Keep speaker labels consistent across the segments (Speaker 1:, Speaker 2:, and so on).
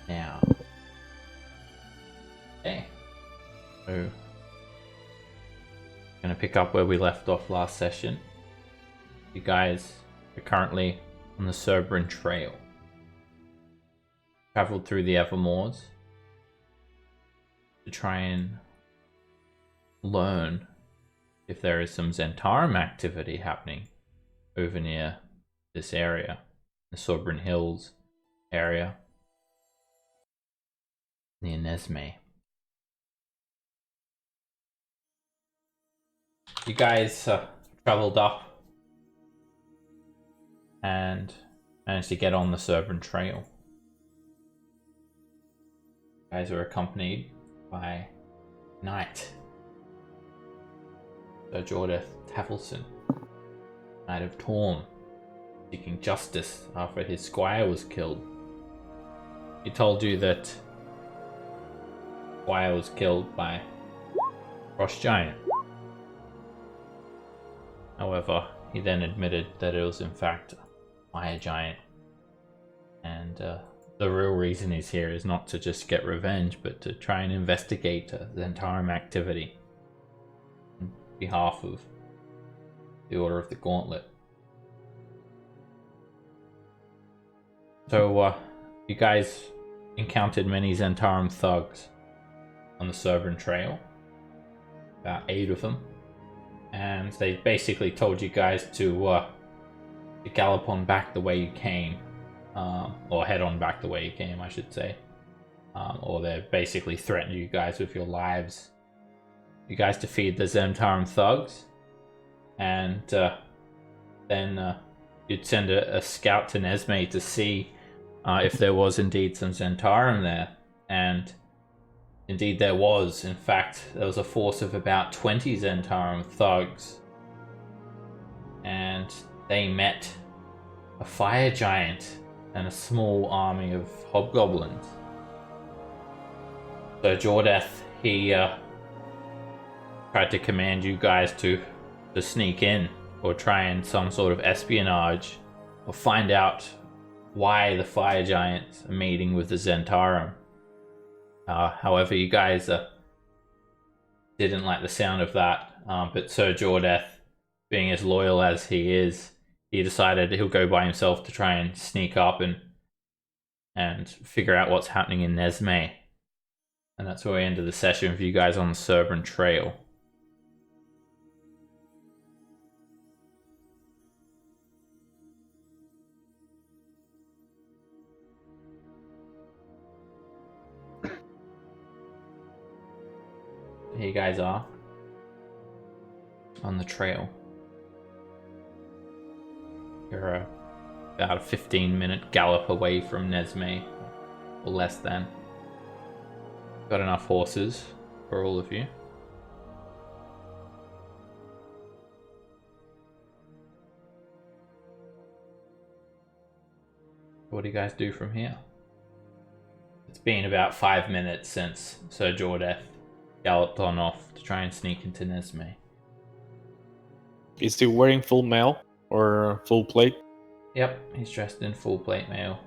Speaker 1: Now, okay. So, going to pick up where we left off last session. You guys are currently on the Surbrin Trail. Traveled through the Evermoors to try and learn if there is some Zentarum activity happening over near this area, the Surbrin Hills area, near Nesme. You guys traveled up and managed to get on the Surbrin Trail. You guys are accompanied by Knight Sir Jordeth Tavelson, Knight of Torm, seeking justice after his squire was killed. He told you that squire was killed by Frost Giant. However, he then admitted that it was in fact a fire giant, and the real reason he's here is not to just get revenge, but to try and investigate Zentarum activity on behalf of the Order of the Gauntlet. So, you guys encountered many Zentarum thugs on the Surbrin Trail, about 8 of them, and they basically told you guys to gallop on back the way you came, or head on back the way you came, I should say, or they basically threatened you guys with your lives. You guys defeated the Zentarum thugs, and then you'd send a scout to Nesme to see if there was indeed some Zentarum there, and indeed there was. In fact, there was a force of about 20 Zentarum thugs, and they met a fire giant and a small army of hobgoblins. So Jordeth, he tried to command you guys to sneak in or try and some sort of espionage or find out why the fire giants are meeting with the Zentarum. However, you guys didn't like the sound of that, but Sir Jordeth, being as loyal as he is, he decided he'll go by himself to try and sneak up and figure out what's happening in Nesme. And that's where we ended the session with you guys on the Surbrin Trail. Here you guys are on the trail. You're about a 15-minute gallop away from Nesme, or less than. Got enough horses for all of you. What do you guys do from here? It's been about 5 minutes since Sir Jordeth galloped on off to try and sneak into Nesme.
Speaker 2: Is he wearing full mail or full plate?
Speaker 1: Yep, he's dressed in full plate mail.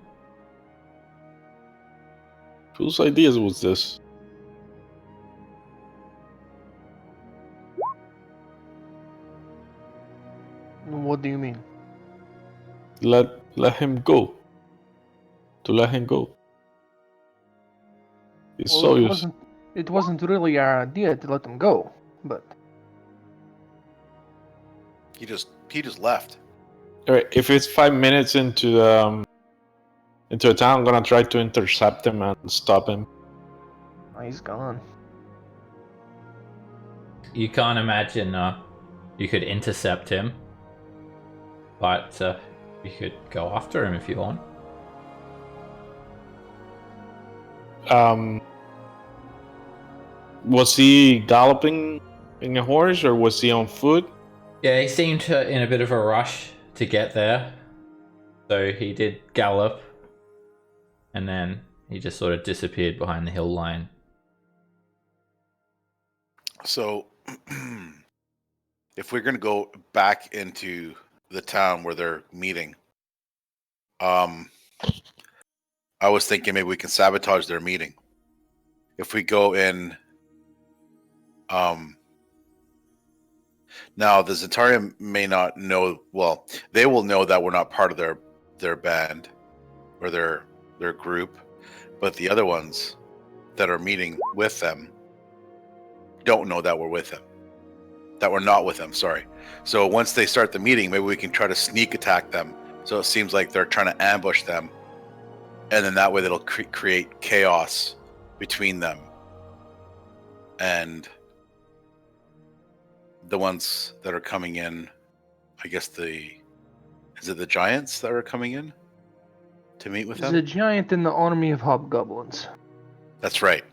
Speaker 2: Whose ideas was this?
Speaker 3: What do you mean?
Speaker 2: Let him go. To let him go. It's
Speaker 3: Well,
Speaker 2: so
Speaker 3: it wasn't really our idea to let them go, but
Speaker 4: He just left.
Speaker 2: Alright, if it's 5 minutes into a town, I'm gonna try to intercept him and stop him.
Speaker 3: he's gone.
Speaker 1: You can't imagine you could intercept him, but you could go after him if you want.
Speaker 2: Was he galloping in a horse or was he on foot?
Speaker 1: Yeah, he seemed in a bit of a rush to get there, so he did gallop, and then he just sort of disappeared behind the hill line.
Speaker 4: So, if we're going to go back into the town where they're meeting, I was thinking maybe we can sabotage their meeting. If we go in, now the Zentarium may not know. Well, they will know that we're not part of their band or their group, but the other ones that are meeting with them don't know that we're with them. That we're not with them. Sorry. So once they start the meeting, maybe we can try to sneak attack them. So it seems like they're trying to ambush them, and then that way it'll create chaos between them and the ones that are coming in. I guess is it the giants that are coming in to meet with
Speaker 3: There's
Speaker 4: them?
Speaker 3: a giant in the army of hobgoblins.
Speaker 4: That's right.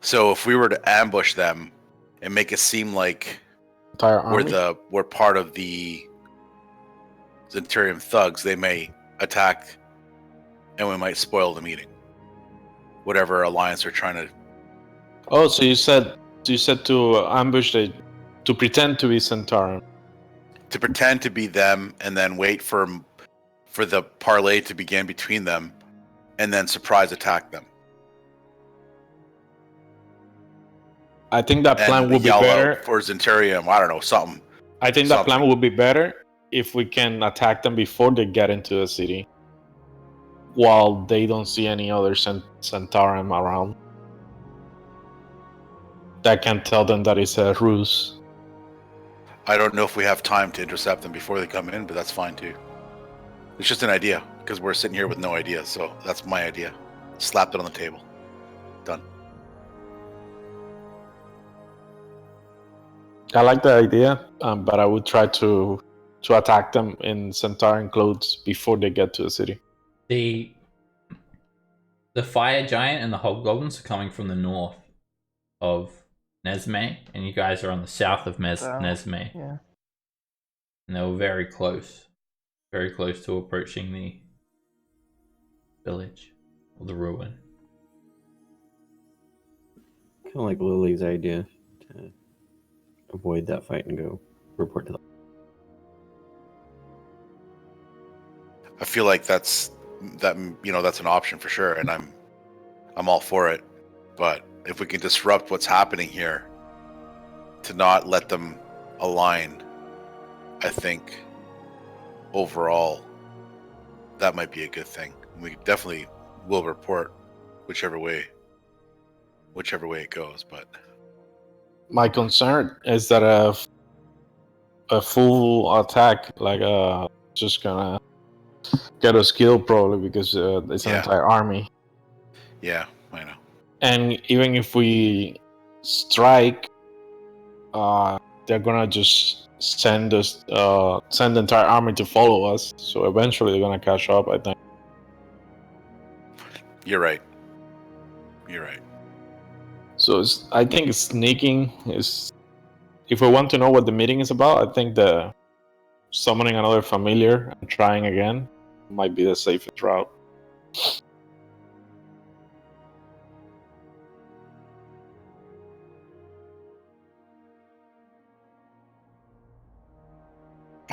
Speaker 4: So if we were to ambush them and make it seem like
Speaker 2: Entire army.
Speaker 4: we're part of the Zentarium thugs, they may attack, and we might spoil the meeting. Whatever alliance they're trying to.
Speaker 2: Oh, so you said to ambush to pretend to be Centaurum.
Speaker 4: To pretend to be them, and then wait for the parlay to begin between them, and then surprise attack them.
Speaker 2: I think that plan
Speaker 4: And
Speaker 2: would be
Speaker 4: yell
Speaker 2: better.
Speaker 4: out for Zentarium. I don't know, something.
Speaker 2: I think that plan
Speaker 4: something.
Speaker 2: would be better if we can attack them before they get into the city, while they don't see any other Centaurum around. That can tell them that it's a ruse.
Speaker 4: I don't know if we have time to intercept them before they come in, but that's fine too. It's just an idea, because we're sitting here with no idea. So that's my idea. Slapped it on the table. Done.
Speaker 2: I like the idea, but I would try to attack them in Centauran clothes before they get to the city.
Speaker 1: The fire giant and the hobgoblins are coming from the north of Nesme, and you guys are on the south of Nesme.
Speaker 3: Yeah.
Speaker 1: And they were very close to approaching the village or the ruin.
Speaker 5: Kind of like Lily's idea to avoid that fight and go report to the.
Speaker 4: I feel like that's an option for sure, and I'm all for it. But if we can disrupt what's happening here to not let them align, I think overall that might be a good thing. We definitely will report whichever way it goes. But
Speaker 2: My concern is that a full attack, like just gonna get us killed probably, because it's an entire army.
Speaker 4: Yeah, I know.
Speaker 2: And even if we strike, they're gonna just send the entire army to follow us. So eventually they're gonna catch up, I think.
Speaker 4: You're right.
Speaker 2: So I think sneaking is. If we want to know what the meeting is about, I think the summoning another familiar and trying again might be the safest route.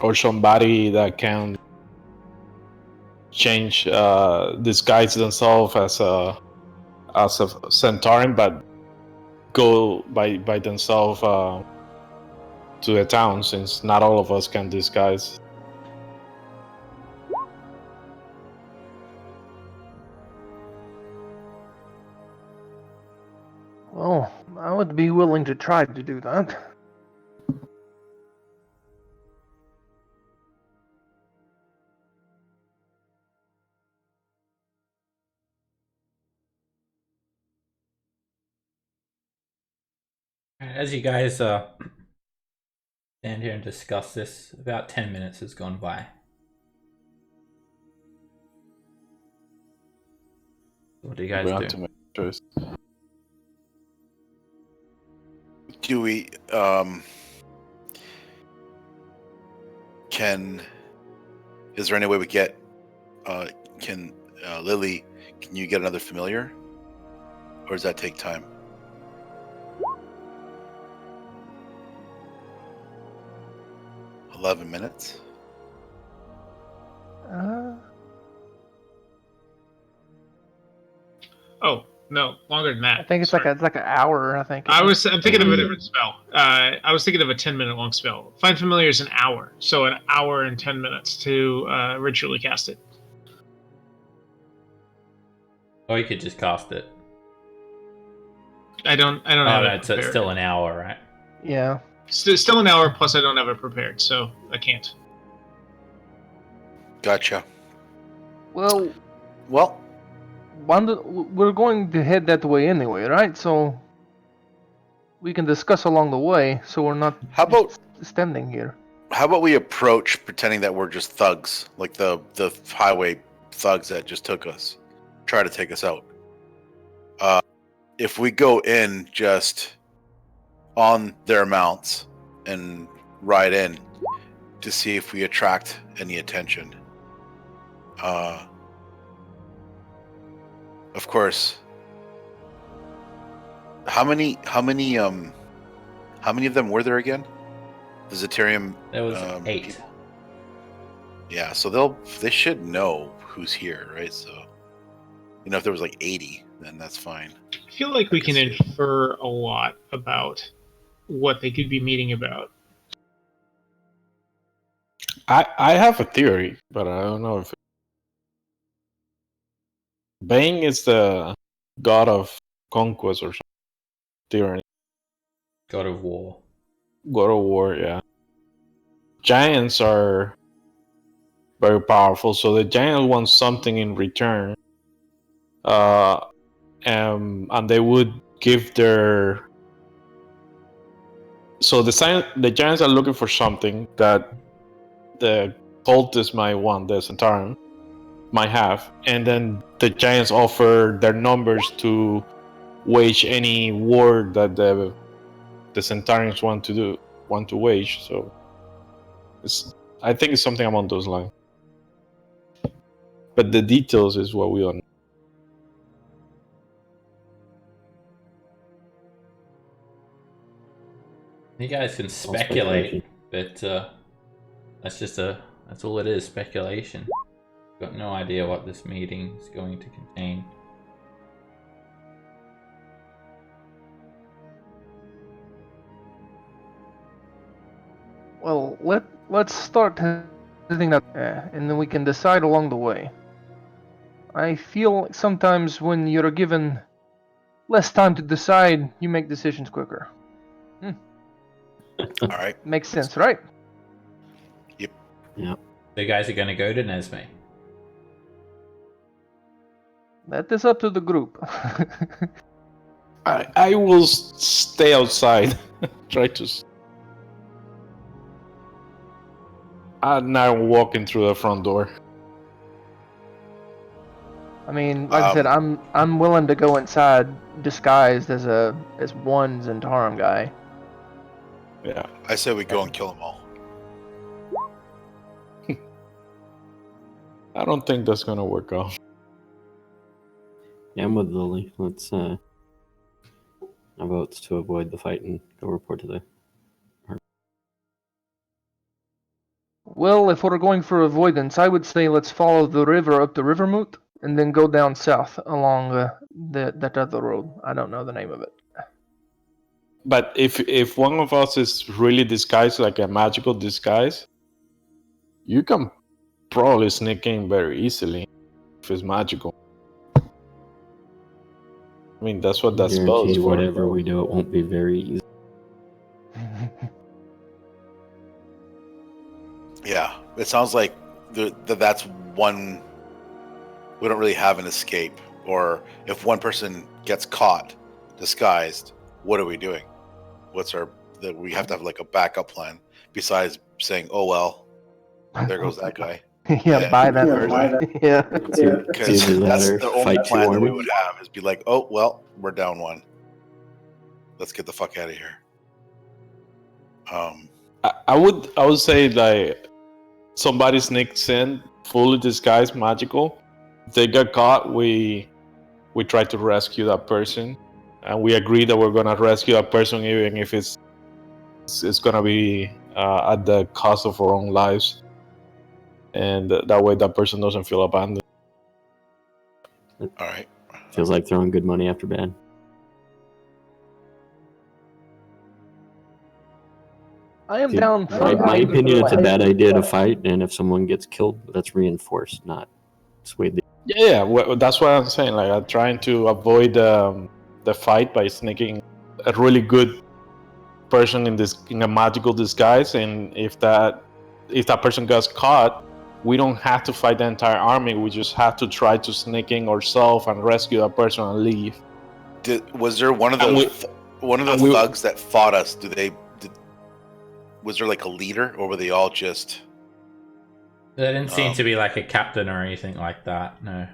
Speaker 2: Or somebody that can change, disguise themselves as a Centauran, but go by themselves to the town, since not all of us can disguise.
Speaker 3: Well, I would be willing to try to do that.
Speaker 1: As you guys stand here and discuss this, about 10 minutes has gone by. What do you guys
Speaker 2: We
Speaker 1: do?
Speaker 2: have to make a choice.
Speaker 4: Do we is there any way we get Lily, can you get another familiar, or does that take time? $11 minutes.
Speaker 6: Oh no, longer than that.
Speaker 3: I think it's like an hour. I think.
Speaker 6: I'm thinking of a different spell. I was thinking of a 10-minute long spell. Find Familiar is an hour, so an hour and 10 minutes to ritually cast it.
Speaker 1: Or you could just cast it.
Speaker 6: I don't
Speaker 1: Oh,
Speaker 6: have
Speaker 1: no,
Speaker 6: it
Speaker 1: it's
Speaker 6: prepared.
Speaker 1: still an hour, right?
Speaker 3: Yeah.
Speaker 6: Still an hour, plus I don't have it prepared, so I can't.
Speaker 4: Gotcha.
Speaker 3: Well,
Speaker 4: Well,
Speaker 3: we're going to head that way anyway, right? So we can discuss along the way, so we're not
Speaker 4: how about
Speaker 3: standing here.
Speaker 4: we approach pretending that we're just thugs, like the highway thugs that just took us, try to take us out. If we go in just on their mounts and ride in to see if we attract any attention. Of course. How many of them were there again? The Zeterium.
Speaker 1: There was 8.
Speaker 4: People? Yeah, so they should know who's here, right? So, if there was like 80, then that's fine.
Speaker 6: I feel like we can infer a lot about what they could be meeting about.
Speaker 2: I have a theory, but I don't know if Bane is the god of conquest or something. Tyranny.
Speaker 1: God of War.
Speaker 2: God of War, yeah. Giants are very powerful, so the giant wants something in return. And they would give their... So the giants are looking for something that the cultists might want, the Centaurus might have, and then the giants offer their numbers to wage any war that the Centaurus want to wage. So I think it's something along those lines. But the details is what we don't know.
Speaker 1: You guys can speculate, but that's all it is, speculation. Got no idea what this meeting is going to contain.
Speaker 3: Well, let's start heading that, and then we can decide along the way. I feel like sometimes when you're given less time to decide, you make decisions quicker.
Speaker 4: All right.
Speaker 3: Makes sense, right?
Speaker 4: Yep.
Speaker 5: Yeah.
Speaker 1: So you guys are going to go to Nesme.
Speaker 3: That is up to the group.
Speaker 2: I will stay outside. Try to... I'm not walking through the front door.
Speaker 3: I mean, like I said, I'm willing to go inside disguised as one Zentarum guy.
Speaker 2: Yeah.
Speaker 4: I say we go and kill them all.
Speaker 2: I don't think that's gonna work out.
Speaker 5: Yeah, I'm with Lily. Let's I vote to avoid the fight and go report to the...
Speaker 3: Well, if we're going for avoidance, I would say let's follow the river up to Rivermoot and then go down south along that other road. I don't know the name of it.
Speaker 2: But if one of us is really disguised, like a magical disguise, you can probably sneak in very easily if it's magical. I mean, that's what that spell is
Speaker 5: Guarantee
Speaker 2: for.
Speaker 5: whatever we do, it won't be very easy.
Speaker 4: Yeah, it sounds like that's one. We don't really have an escape, or if one person gets caught disguised, what are we doing? We have to have like a backup plan besides saying, "Oh well, there goes that guy."
Speaker 3: Yeah, buy that person. Yeah.
Speaker 4: Because
Speaker 5: Either that
Speaker 4: that's
Speaker 5: or
Speaker 4: the only
Speaker 5: fight two
Speaker 4: plan that we
Speaker 5: armies.
Speaker 4: would have is be like, "Oh well, we're down one. Let's get the fuck out of here."
Speaker 2: I would say like somebody sneaks in fully disguised, magical. If they get caught, we try to rescue that person, and we agree that we're gonna rescue that person even if it's gonna be at the cost of our own lives, and that way that person doesn't feel abandoned.
Speaker 4: All right.
Speaker 5: Feels like throwing good money after bad.
Speaker 3: I am
Speaker 5: Dude,
Speaker 3: down for
Speaker 5: my opinion, it's a bad idea to fight, and if someone gets killed, that's reinforced, not swayed.
Speaker 2: Yeah, that's what I'm saying. Like, I'm trying to avoid the fight by sneaking a really good person in a magical disguise, and if that person gets caught, we don't have to fight the entire army. We just have to try to sneak in ourselves and rescue that person and leave.
Speaker 4: Was there one of the thugs that fought us? Was there like a leader, or were they all just?
Speaker 1: There didn't seem to be like a captain or anything like that. No.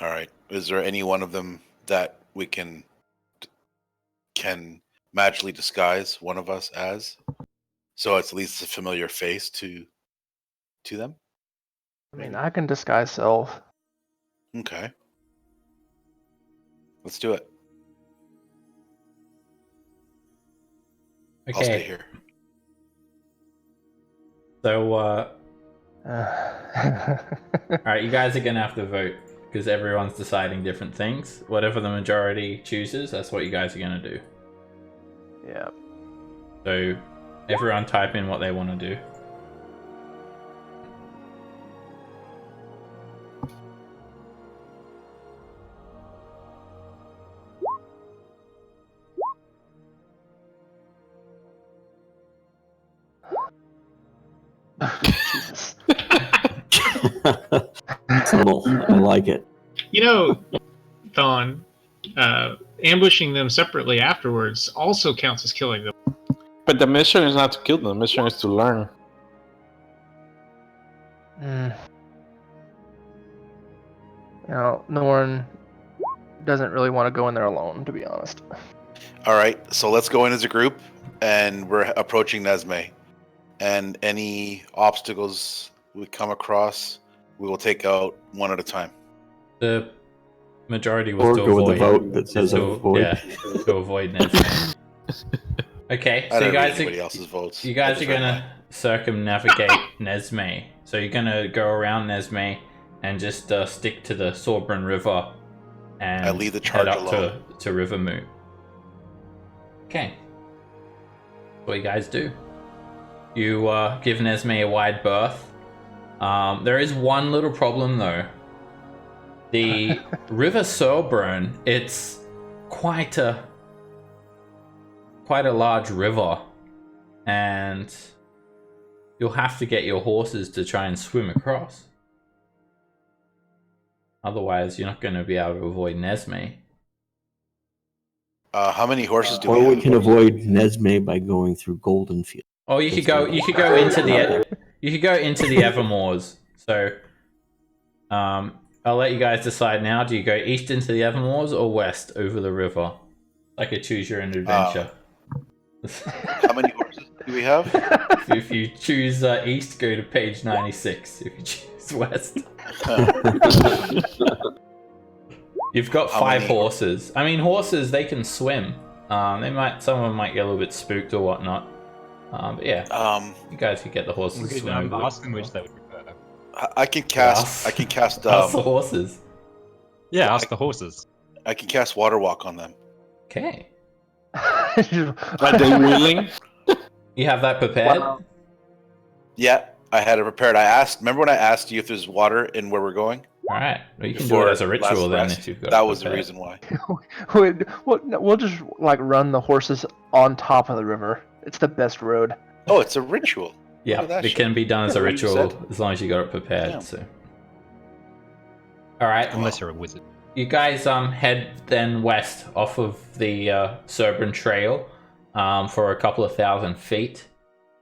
Speaker 4: All right. Is there any one of them that we can magically disguise one of us as, so it's at least a familiar face to them?
Speaker 3: I mean, I can disguise self.
Speaker 4: Okay. Let's do it.
Speaker 1: Okay.
Speaker 4: I'll stay here.
Speaker 1: So, alright, you guys are gonna have to vote, because everyone's deciding different things. Whatever the majority chooses, that's what you guys are gonna do.
Speaker 3: Yeah.
Speaker 1: So, everyone type in what they want to do.
Speaker 3: Jesus.
Speaker 5: Subtle. I like it.
Speaker 6: You know, Thon, ambushing them separately afterwards also counts as killing them.
Speaker 2: But the mission is not to kill them. The mission is to learn.
Speaker 3: You know, Norn doesn't really want to go in there alone, to be honest.
Speaker 4: All right. So let's go in as a group, and we're approaching Nesme. And any obstacles we come across, we will take out one at a time.
Speaker 1: The majority was
Speaker 5: Or
Speaker 1: to
Speaker 5: go
Speaker 1: avoid.
Speaker 5: with the vote that says avoid.
Speaker 1: Yeah, to avoid Nesme. Okay,
Speaker 4: I
Speaker 1: so you
Speaker 4: don't read
Speaker 1: guys
Speaker 4: anybody else's votes.
Speaker 1: You guys are gonna circumnavigate Nesme. So you're gonna go around Nesme and just stick to the Surbrin River and
Speaker 4: I lead the charge
Speaker 1: head up
Speaker 4: alone.
Speaker 1: to River Moot. Okay. What you guys do? You give Nesme a wide berth. There is one little problem though. The River Surbrin, it's quite a large river, and you'll have to get your horses to try and swim across. Otherwise, you're not going to be able to avoid Nesme.
Speaker 4: How many horses do we
Speaker 5: Or
Speaker 4: have?
Speaker 5: we can avoid Nesme by going through Golden Field.
Speaker 1: Oh, you could go into the Evermoors. So, I'll let you guys decide now. Do you go east into the Evermoors or west over the river? Like a choose your own adventure.
Speaker 4: How many horses do we have?
Speaker 1: If you choose east, go to page 96. If you choose west, you've got
Speaker 4: How
Speaker 1: 5
Speaker 4: many?
Speaker 1: horses. I mean, horses, they can swim. Some of them might get a little bit spooked or whatnot. But yeah, you guys could get the horses to swim. over the
Speaker 7: ask them
Speaker 1: river.
Speaker 7: which they would prefer.
Speaker 4: I can cast.
Speaker 1: Ask-
Speaker 4: I can cast.
Speaker 1: Ask the horses.
Speaker 7: Yeah, ask the horses.
Speaker 4: I can cast Water Walk on them.
Speaker 1: Okay.
Speaker 2: Are they willing?
Speaker 1: You have that prepared?
Speaker 3: Wow.
Speaker 4: Yeah, I had it prepared. I asked. Remember when I asked you if there's water in where we're going?
Speaker 1: Alright. Well, you can do
Speaker 4: Before
Speaker 1: it as a ritual
Speaker 4: last
Speaker 1: then
Speaker 4: rest?
Speaker 1: if you've got
Speaker 4: That
Speaker 1: it
Speaker 4: was the
Speaker 1: prepared.
Speaker 4: reason why.
Speaker 3: We'll just like run the horses on top of the river. It's the best road.
Speaker 4: Oh, it's a ritual.
Speaker 1: Yeah,
Speaker 4: Look at that
Speaker 1: it
Speaker 4: shit.
Speaker 1: can be done as a
Speaker 4: Yeah, what you
Speaker 1: ritual
Speaker 4: said.
Speaker 1: as long as you got it prepared.
Speaker 4: Yeah.
Speaker 1: So, all right,
Speaker 7: Unless you're a wizard.
Speaker 1: you guys head then west off of the Surbrin Trail for a couple of 1,000 feet,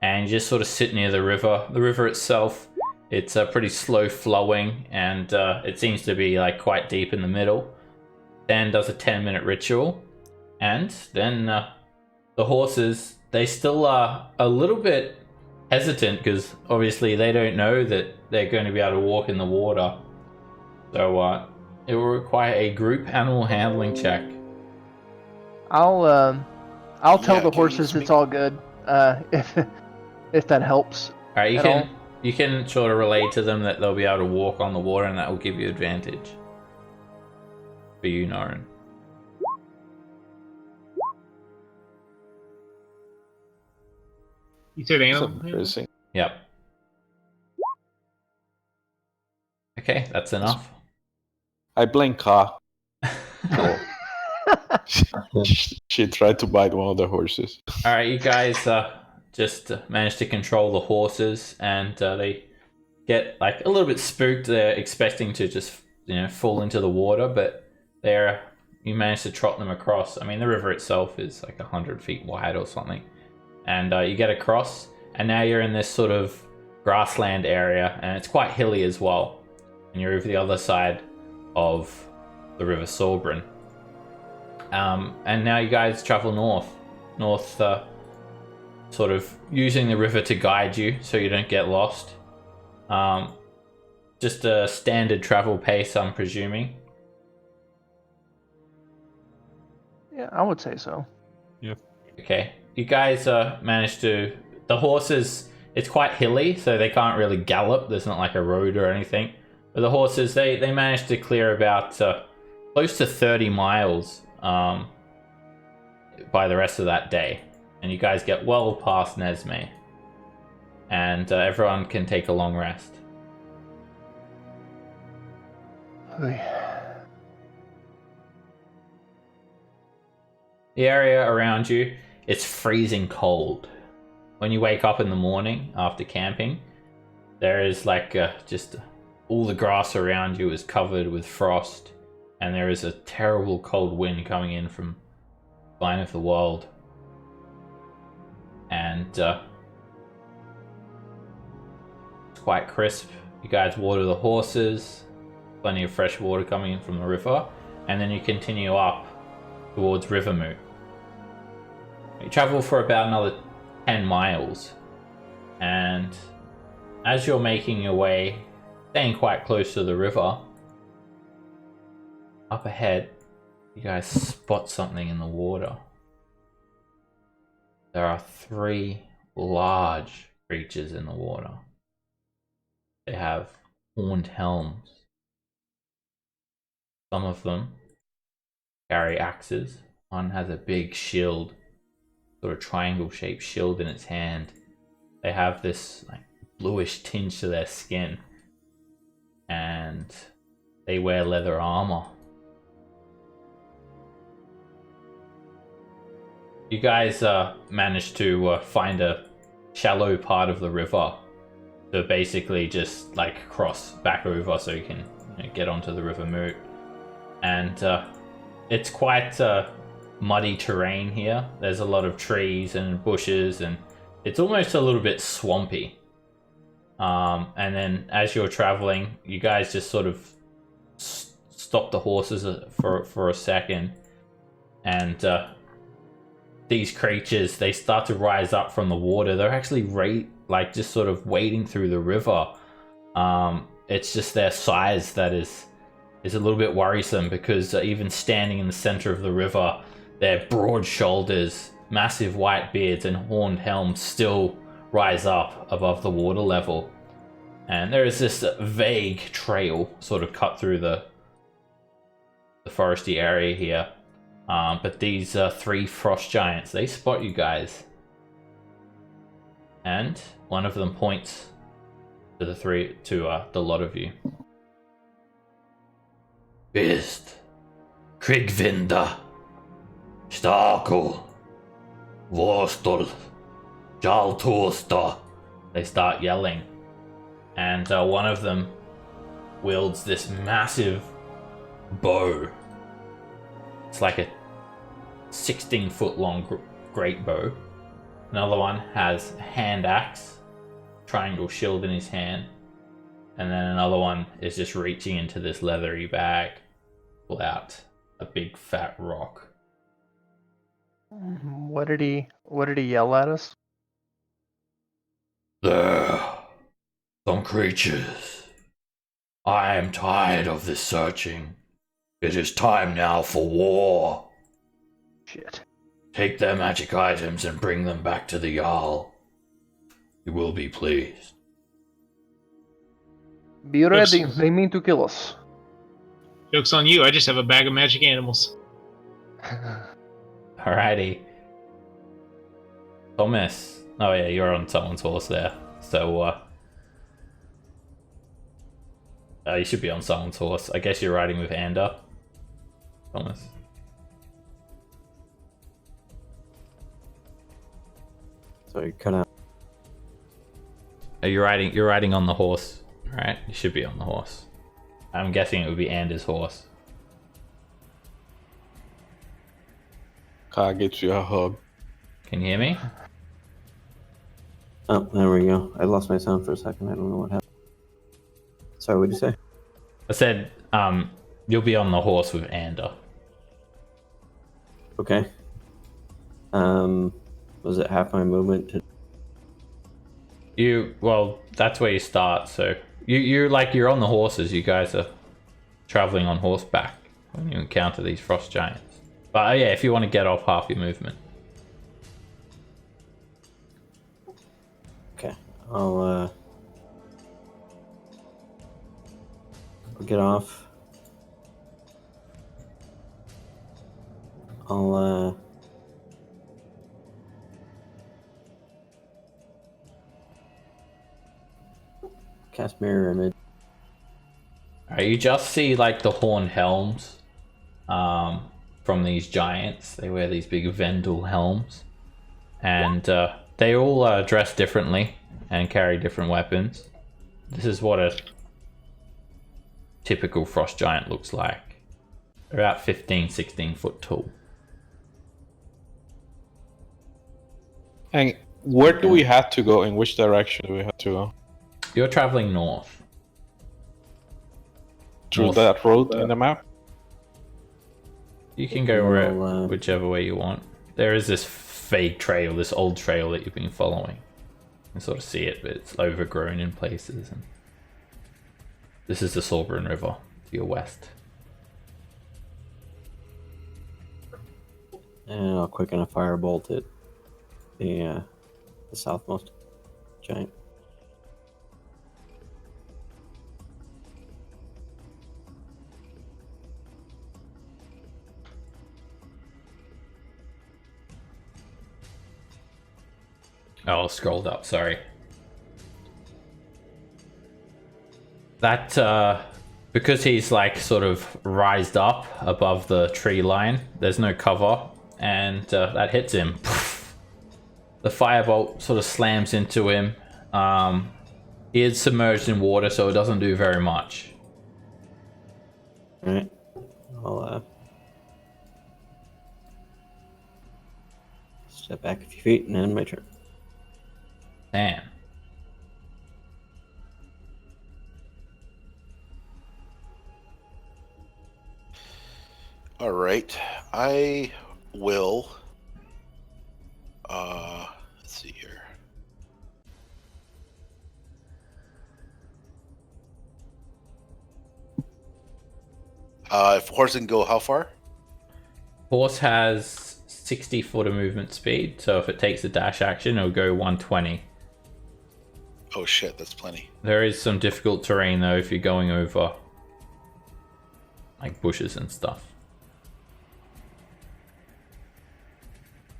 Speaker 1: and you just sort of sit near the river. The river itself, it's pretty slow flowing, and it seems to be like quite deep in the middle. Then does a 10-minute ritual, and then the horses, they still are a little bit hesitant because obviously they don't know that they're going to be able to walk in the water. So it will require a group animal handling check.
Speaker 3: I'll tell
Speaker 4: Yeah,
Speaker 3: the
Speaker 4: can you
Speaker 3: horses
Speaker 4: speak-
Speaker 3: it's all good. If that helps.
Speaker 1: All right,
Speaker 3: At
Speaker 1: you can sort of relay to them that they'll be able to walk on the water, and that will give you advantage. for you, Norin.
Speaker 6: You said
Speaker 2: That's
Speaker 6: animal.
Speaker 2: interesting.
Speaker 1: Yep. Okay, that's enough.
Speaker 2: I blame Ka.
Speaker 1: All
Speaker 2: She tried to bite one of the horses.
Speaker 1: right, you guys just managed to control the horses, and they get like a little bit spooked. They're expecting to just fall into the water, but you managed to trot them across. I mean, the river itself is like 100 feet wide or something, and you get across, and now you're in this sort of grassland area, and it's quite hilly as well, and you're over the other side of the river Surbrin. And now you guys travel north, sort of using the river to guide you so you don't get lost. Just a standard travel pace, I'm presuming.
Speaker 3: Yeah, I would say so.
Speaker 1: Okay, you guys managed to. The horses, it's quite hilly, so they can't really gallop. There's not like a road or anything. But the horses, they managed to clear about close to 30 miles by the rest of that day. And you guys get well past Nesme. And everyone can take a long rest. The area around you, it's freezing cold. When you wake up in the morning after camping, there is like just all the grass around you is covered with frost, and there is a terrible cold wind coming in from the line of the world. And it's quite crisp. You guys water the horses, plenty of fresh water coming in from the river, and then you continue up towards Rivermoot. You travel for about another 10 miles, and as you're making your way, staying quite close to the river, up ahead, you guys spot something in the water. There are 3 large creatures in the water. They have horned helms. Some of them carry axes. One has a big shield, sort of triangle-shaped shield in its hand. They have this like bluish tinge to their skin, and they wear leather armor. You guys managed to find a shallow part of the river to basically just like cross back over so you can get onto the River Moot. And it's quite muddy terrain here. There's a lot of trees and bushes, and it's almost a little bit swampy. And then as you're traveling, you guys just sort of stop the horses for a second, and these creatures, they start to rise up from the water. They're actually just sort of wading through the river. It's just their size that is a little bit worrisome, because even standing in the center of the river, their broad shoulders, massive white beards, and horned helms still rise up above the water level. And there is this vague trail sort of cut through the foresty area here. But these 3 frost giants, they spot you guys. And one of them points to the lot of you. Bist, Krigvinda, Starkel, Vorstol, Jaltorsta. They start yelling. And one of them wields this massive bow. It's like a 16-foot long great bow. Another one has a hand axe, triangle shield in his hand, and then another one is just reaching into this leathery bag, pull out a big fat rock.
Speaker 3: What did he yell at us?
Speaker 1: There, some creatures. I am tired of this searching. It is time now for war.
Speaker 3: Shit.
Speaker 1: Take their magic items and bring them back to the Jarl. You will be pleased.
Speaker 3: Be ready. They mean to kill us.
Speaker 6: Joke's on you. I just have a bag of magic animals.
Speaker 1: Alrighty. Thomas. Oh yeah, you're on someone's horse there. So, you should be on someone's horse. I guess you're riding with Ander. Thomas.
Speaker 5: Sorry, cut out.
Speaker 1: You're riding on the horse, right? You should be on the horse. I'm guessing it would be Ander's horse.
Speaker 2: Car gets you a hug.
Speaker 1: Can you hear me?
Speaker 5: Oh, there we go. I lost my sound for a second. I don't know what happened. Sorry, what did you say?
Speaker 1: I said, you'll be on the horse with Ander.
Speaker 5: Okay. Was it half my movement to...
Speaker 1: Well, that's where you start, so you're on the horses. You guys are traveling on horseback when you encounter these frost giants. But yeah, if you want to get off half your movement.
Speaker 5: Okay, I'll get off. I'll cast mirror image.
Speaker 1: Alright, you just see like the horned helms from these giants. They wear these big Vendel helms, and they all dress differently and carry different weapons. This is what a typical frost giant looks like. They're about 15-16 foot tall.
Speaker 2: And where do we have to go? In which direction do we have to go?
Speaker 1: You're traveling north.
Speaker 2: Through
Speaker 1: North.
Speaker 2: that road in the map?
Speaker 1: You can go
Speaker 5: Well,
Speaker 1: whichever way you want. There is this vague trail, this old trail that you've been following. You can sort of see it, but it's overgrown in places. And this is the Surbrin River to your west.
Speaker 5: And I'll quicken a firebolt at the southmost giant.
Speaker 1: Oh, I scrolled up, sorry. That, because he's like sort of rised up above the tree line, there's no cover, and that hits him. The firebolt sort of slams into him. He is submerged in water, so it doesn't do very much.
Speaker 5: Alright. I'll step back a few feet and end my turn.
Speaker 1: Damn.
Speaker 4: All right, I will. Let's see here. If horse can go how far?
Speaker 1: Horse has 60 foot of movement speed, so if it takes a dash action, it'll go 120.
Speaker 4: Oh shit, that's plenty.
Speaker 1: There is some difficult terrain though if you're going over like bushes and stuff.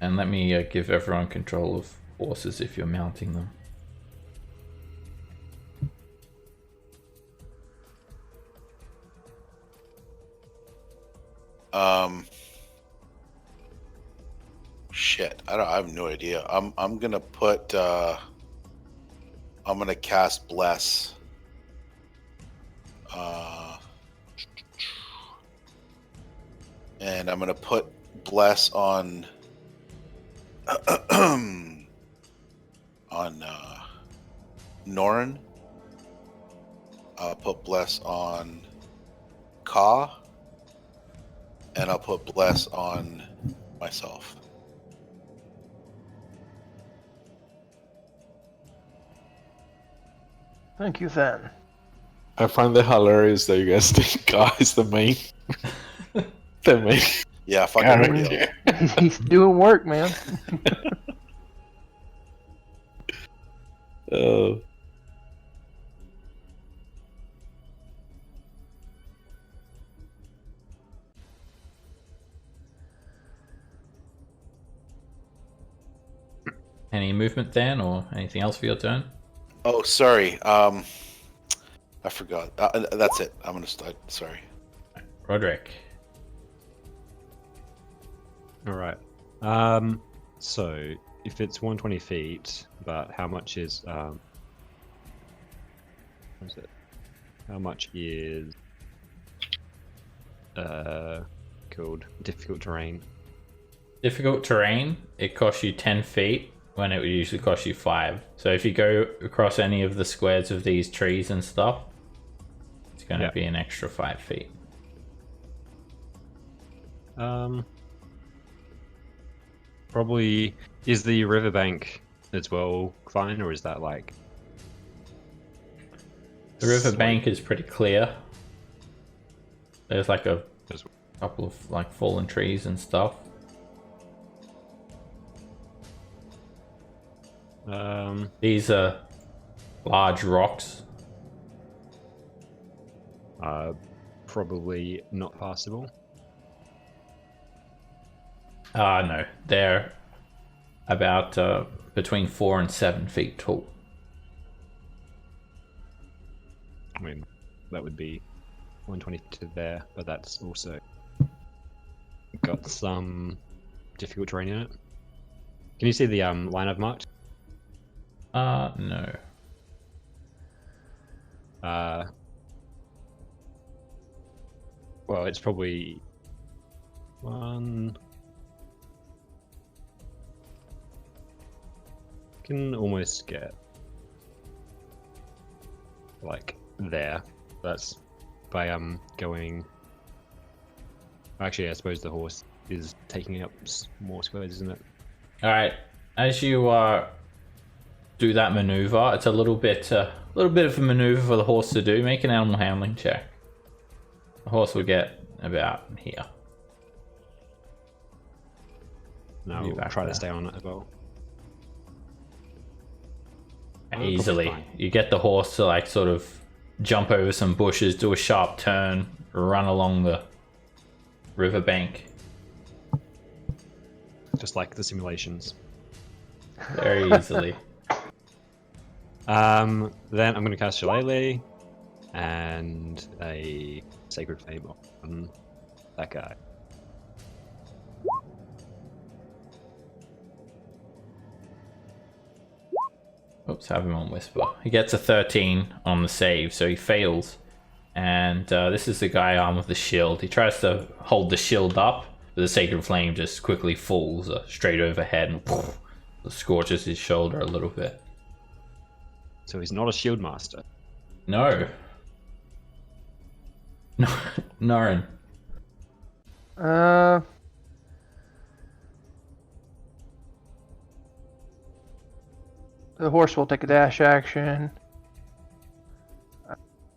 Speaker 1: And let me give everyone control of horses if you're mounting them.
Speaker 4: Shit, I have no idea. I'm gonna put I'm gonna cast Bless. And I'm gonna put Bless on Norin. I'll put Bless on Ka. And I'll put Bless on myself.
Speaker 3: Thank you, Than.
Speaker 2: I find it hilarious that you guys think God is the main. The main.
Speaker 4: Yeah, fuck
Speaker 2: character.
Speaker 4: it.
Speaker 3: He's doing work, man.
Speaker 1: Any movement then, or anything else for your turn?
Speaker 4: Oh, sorry. I forgot. That's it. I'm gonna start. Sorry.
Speaker 1: Roderick.
Speaker 7: All right. So if it's 120 feet, but how much is what is it? How much is called difficult terrain?
Speaker 1: Difficult terrain, it costs you 10 feet when it would usually cost you 5. So if you go across any of the squares of these trees and stuff, it's going to be an extra 5 feet.
Speaker 7: Probably is the riverbank as well fine, or is that like
Speaker 1: The riverbank is pretty clear. There's like a couple of like fallen trees and stuff. These are large rocks.
Speaker 7: Probably not passable.
Speaker 1: No, they're about between 4 and 7 feet tall.
Speaker 7: I mean, that would be 120 to there, but that's also got some difficult terrain in it. Can you see the line I've marked?
Speaker 1: No.
Speaker 7: Well, it's probably one. Can almost get like there. That's by going. Actually, I suppose the horse is taking up more squares, isn't it?
Speaker 1: All right. As you do that maneuver, it's a little bit of a maneuver for the horse to do. Make an animal handling check. The horse will get about here.
Speaker 7: No,
Speaker 1: Be
Speaker 7: we'll
Speaker 1: back
Speaker 7: try
Speaker 1: there.
Speaker 7: to stay on it as well.
Speaker 1: Easily. You get the horse to like sort of jump over some bushes, do a sharp turn, run along the riverbank.
Speaker 7: Just like the simulations.
Speaker 1: Very easily.
Speaker 7: Then I'm going to cast Shillelagh and a Sacred Flame on that guy.
Speaker 1: Oops, have him on Whisper. He gets a 13 on the save, so he fails. And this is the guy armed with the shield. He tries to hold the shield up, but the Sacred Flame just quickly falls straight overhead and scorches his shoulder a little bit.
Speaker 7: So he's not a shield master.
Speaker 1: No. No, Norin.
Speaker 3: The horse will take a dash action.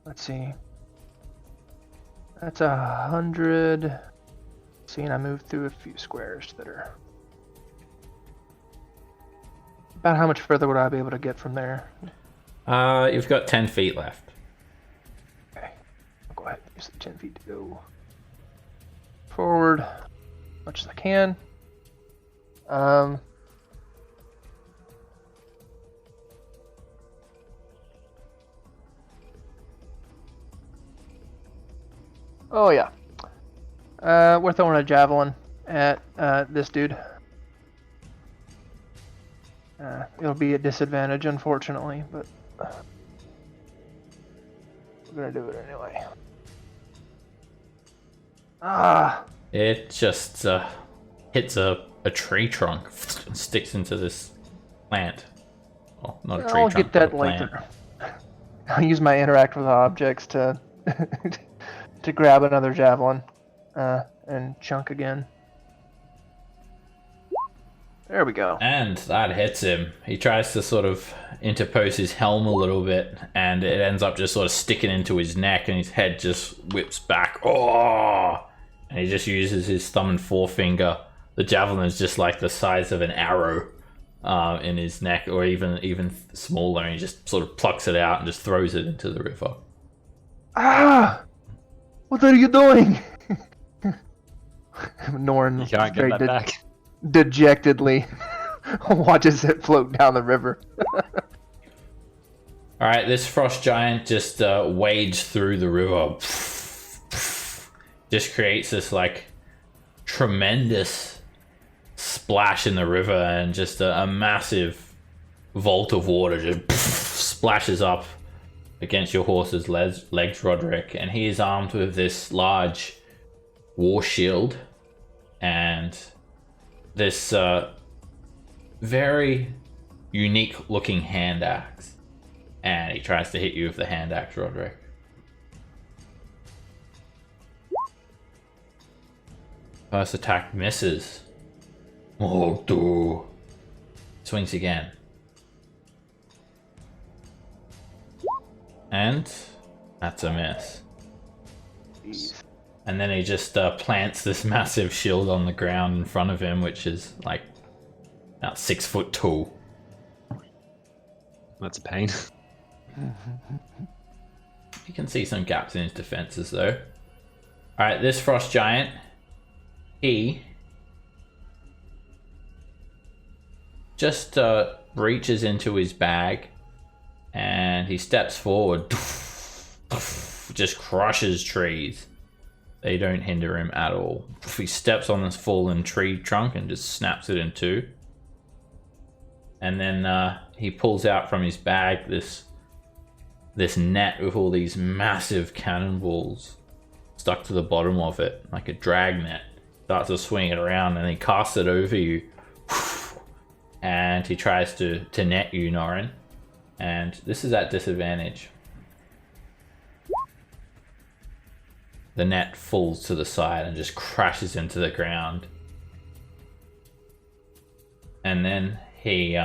Speaker 3: Let's see. That's 100. See, and I moved through a few squares that are. About how much further would I be able to get from there?
Speaker 1: You've got 10 feet left.
Speaker 3: Okay. I'll go ahead and use the 10 feet to go forward as much as I can. Oh yeah. We're throwing a javelin at this dude. It'll be at disadvantage, unfortunately, but we're gonna do it anyway. Ah!
Speaker 1: It just hits a tree trunk and sticks into this plant. Well, not a tree
Speaker 3: I'll
Speaker 1: trunk,
Speaker 3: get that
Speaker 1: but a plant.
Speaker 3: later. I'll use my interact with objects to to grab another javelin and chunk again. There we go.
Speaker 1: And that hits him. He tries to sort of interpose his helm a little bit, and it ends up just sort of sticking into his neck, and his head just whips back. Oh! And he just uses his thumb and forefinger. The javelin is just like the size of an arrow in his neck, or even smaller, and he just sort of plucks it out and just throws it into the river.
Speaker 3: Ah! What are you doing? Norn
Speaker 7: You can't get
Speaker 3: very
Speaker 7: that back.
Speaker 3: dejectedly Watches it float down the river.
Speaker 1: All right, this frost giant just wades through the river. Just creates this like tremendous splash in the river, and just a massive vault of water just splashes up against your horse's legs, Roderick. And he is armed with this large war shield and this very unique looking hand axe. And he tries to hit you with the hand axe, Roderick. First attack misses. Oh, dude. Swings again. And that's a miss.
Speaker 3: Jeez.
Speaker 1: And then he just plants this massive shield on the ground in front of him, which is like about 6 foot tall.
Speaker 7: That's a pain.
Speaker 1: You can see some gaps in his defenses though. Alright, this frost giant, he just reaches into his bag and he steps forward, just crushes trees. They don't hinder him at all. He steps on this fallen tree trunk and just snaps it in two. And then he pulls out from his bag this net with all these massive cannonballs stuck to the bottom of it, like a drag net. Starts to swing it around and he casts it over you. And he tries to net you, Norin. And this is at disadvantage. The net falls to the side and just crashes into the ground. And then he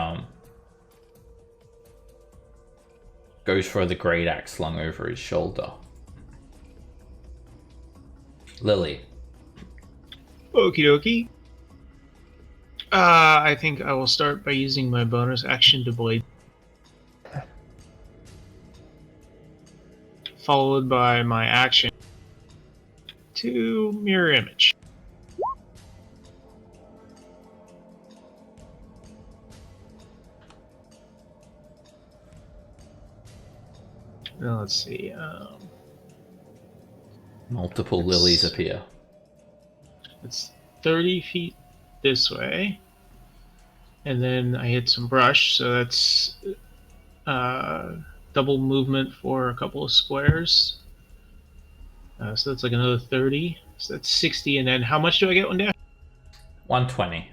Speaker 1: goes for the great axe slung over his shoulder. Lily.
Speaker 6: Okie dokie. I think I will start by using my bonus action to blade. Followed by my action to mirror image. Now let's see.
Speaker 1: Multiple lilies appear.
Speaker 6: It's 30 feet this way. And then I hit some brush, so that's double movement for a couple of squares. So that's like another 30. So that's 60. And then how much do I get one dash?
Speaker 1: 120.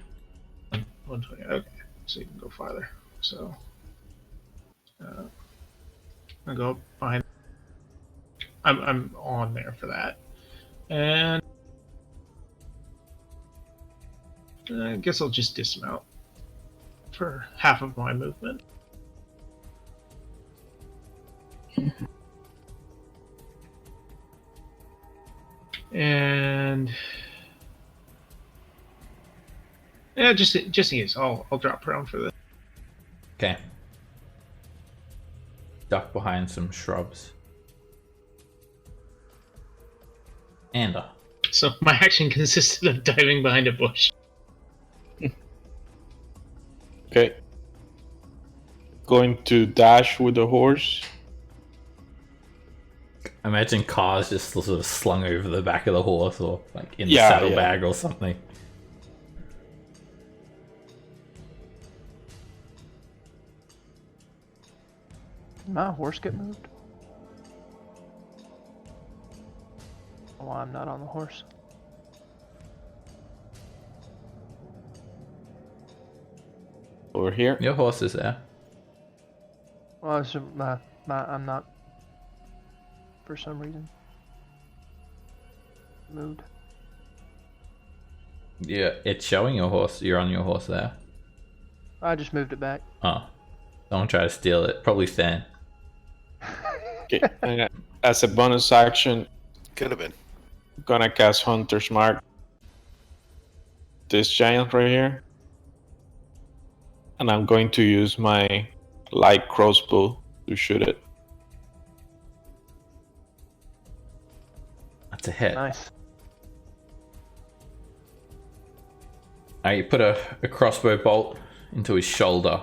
Speaker 6: 120. Okay. So you can go farther. So I'll go behind. I'm on there for that. And I guess I'll just dismount for half of my movement. And yeah, just in case, I'll drop prone for this.
Speaker 1: Okay. Duck behind some shrubs. And
Speaker 6: So my action consisted of diving behind a bush.
Speaker 2: Okay. Going to dash with the horse.
Speaker 1: imagine cars just sort of slung over the back of the horse or like in the
Speaker 2: Yeah,
Speaker 1: saddlebag or something.
Speaker 3: Did my horse get moved? Oh, I'm not on the horse.
Speaker 2: Over here.
Speaker 1: Your horse is there.
Speaker 3: Well, it's, I'm not. For some reason. Moved.
Speaker 1: Yeah, it's showing your horse. You're on your horse there.
Speaker 3: I just moved it back.
Speaker 1: Oh. Don't try to steal it. Probably Stan.
Speaker 2: Okay. And as a bonus action,
Speaker 4: Could have been.
Speaker 2: I'm gonna cast Hunter's Mark. This giant right here. And I'm going to use my light crossbow to shoot it.
Speaker 1: That's a hit.
Speaker 3: Nice.
Speaker 1: You put a crossbow bolt into his shoulder.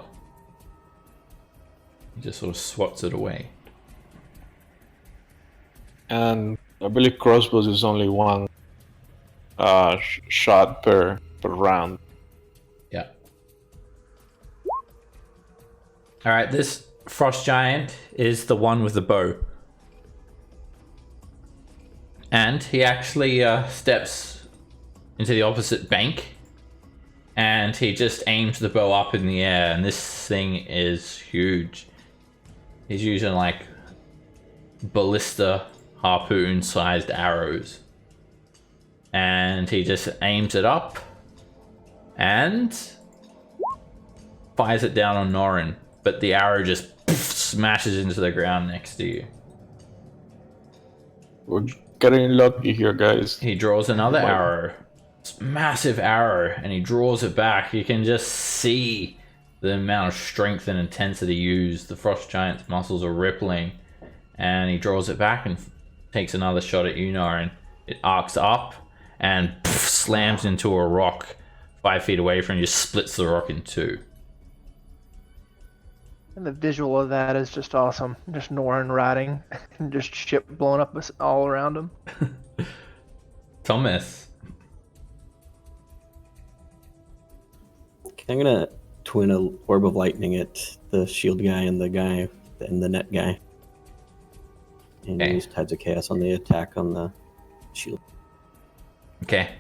Speaker 1: He just sort of swats it away.
Speaker 2: And I believe crossbows is only one shot per round.
Speaker 1: Yeah. Alright, this frost giant is the one with the bow. And he actually steps into the opposite bank. And he just aims the bow up in the air. And this thing is huge. He's using like ballista harpoon sized arrows. And he just aims it up. And fires it down on Norin. But the arrow just smashes into the ground next to you.
Speaker 2: We're getting lucky here, guys.
Speaker 1: He draws another arrow. It's a massive arrow, and he draws it back. You can just see the amount of strength and intensity used. The frost giant's muscles are rippling, and he draws it back and takes another shot at you, Norin. It arcs up and slams into a rock 5 feet away from you, splits the rock in two.
Speaker 3: And the visual of that is just awesome. Just Norin riding, and just ship blowing up all around him.
Speaker 1: Thomas.
Speaker 5: I'm gonna twin a orb of lightning at the shield guy and the net guy. And use Tides of Chaos on the attack on the shield.
Speaker 1: Okay.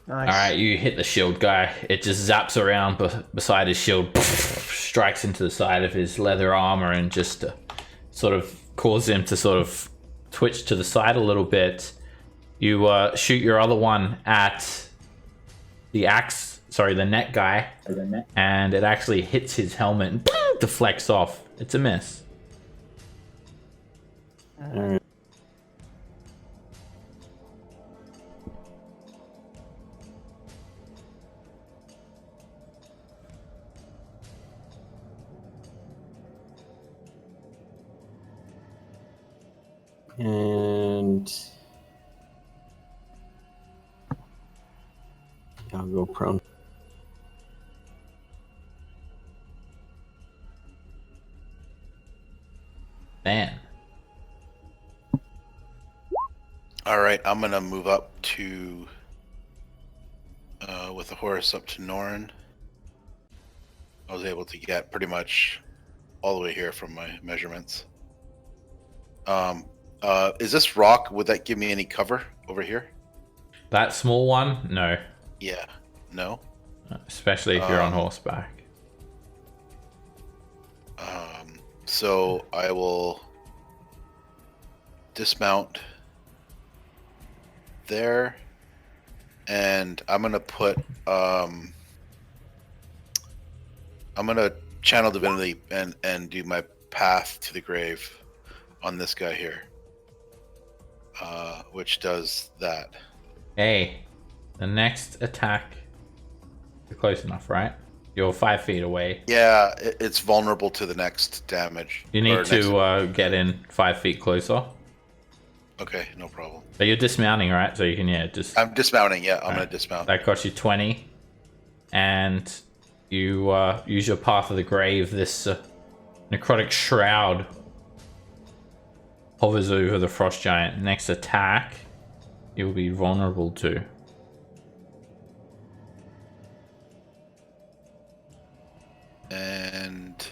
Speaker 3: Nice.
Speaker 1: Alright, you hit the shield guy. It just zaps around beside his shield, strikes into the side of his leather armor, and just sort of causes him to sort of twitch to the side a little bit. You shoot your other one at the net guy, and it actually hits his helmet and deflects off. It's a miss.
Speaker 5: Alright. And I'll go prone.
Speaker 1: Man.
Speaker 4: All right, I'm gonna move up to with the horse up to Norin. I was able to get pretty much all the way here from my measurements. Is this rock? Would that give me any cover over here?
Speaker 1: That small one? No.
Speaker 4: Yeah. No.
Speaker 1: Especially if you're on horseback.
Speaker 4: So I will dismount there, and I'm gonna put I'm gonna channel divinity and do my path to the grave on this guy here, which does that.
Speaker 1: Hey, the next attack, you're close enough, right? You're 5 feet away.
Speaker 4: Yeah, it's vulnerable to the next damage.
Speaker 1: You need to get in 5 feet closer.
Speaker 4: Okay, no problem.
Speaker 1: But you're dismounting, right? So you can,
Speaker 4: I'm dismounting, yeah, I'm gonna dismount.
Speaker 1: That costs you 20. And you use your path of the grave. This necrotic shroud hovers over the frost giant. Next attack, you'll be vulnerable to.
Speaker 4: And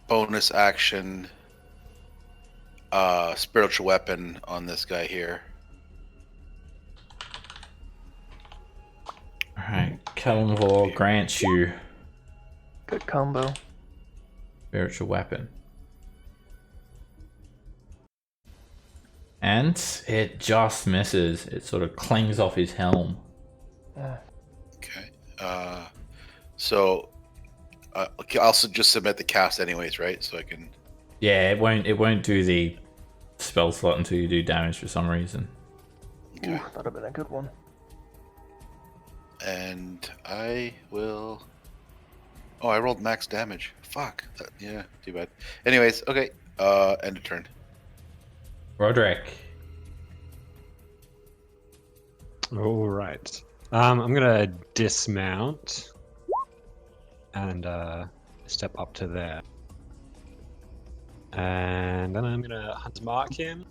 Speaker 4: bonus action, spiritual weapon on this guy here.
Speaker 1: Alright, Kellenvor grants you
Speaker 3: Good combo.
Speaker 1: spiritual weapon. And it just misses. It sort of clings off his helm.
Speaker 4: Okay. So I'll just submit the cast anyways, right? So I can.
Speaker 1: Yeah, it won't do the spell slot until you do damage for some reason.
Speaker 4: Okay.
Speaker 3: Ooh, that'd have been a good one.
Speaker 4: And I will Oh, I rolled max damage. Fuck. Yeah, too bad. Anyways, okay. End of turn.
Speaker 1: Roderick.
Speaker 7: All right. I'm gonna dismount and step up to there, and then I'm gonna hunt mark him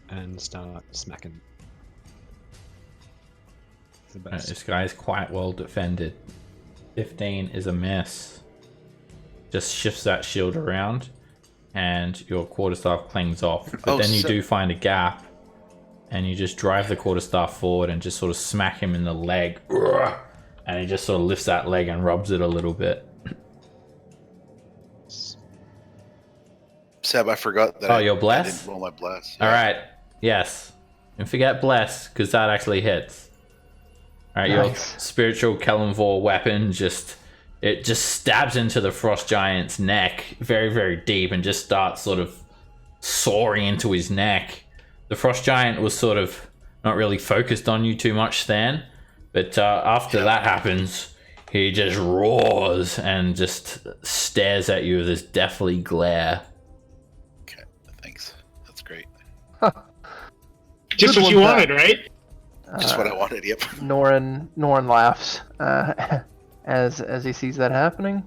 Speaker 7: and start smacking. The best.
Speaker 1: This guy's quite well defended. 15 is a miss. Just shifts that shield around, and your quarterstaff clings off. But then you do find a gap, and you just drive the quarterstaff forward and just sort of smack him in the leg. And he just sort of lifts that leg and rubs it a little bit.
Speaker 4: Seb, I forgot that.
Speaker 1: Oh, you're
Speaker 4: I
Speaker 1: blessed?
Speaker 4: didn't roll my bless.
Speaker 1: All right. Yes. And forget bless, because that actually hits. All right, your spiritual Kellenvor weapon just stabs into the frost giant's neck very, very deep and just starts sort of soaring into his neck. The frost giant was sort of not really focused on you too much then, but after that happens, he just roars and just stares at you with this deathly glare.
Speaker 4: Okay, thanks. That's great.
Speaker 6: Just what you wanted, right?
Speaker 4: Just what I wanted. Yep.
Speaker 3: Norin laughs as he sees that happening.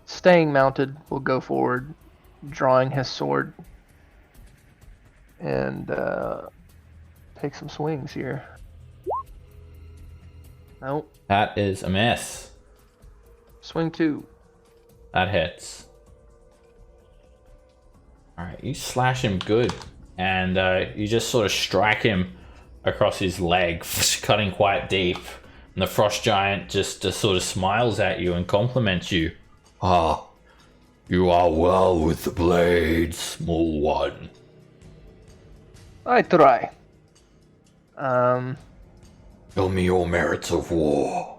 Speaker 3: Staying mounted, will go forward, drawing his sword, and take some swings here. Nope.
Speaker 1: That is a miss.
Speaker 3: Swing 2.
Speaker 1: That hits. Alright, you slash him good. And you just sort of strike him across his leg, cutting quite deep. And the frost giant just sort of smiles at you and compliments you. Ah, you are well with the blade, small one.
Speaker 3: I try.
Speaker 1: Tell me your merits of war,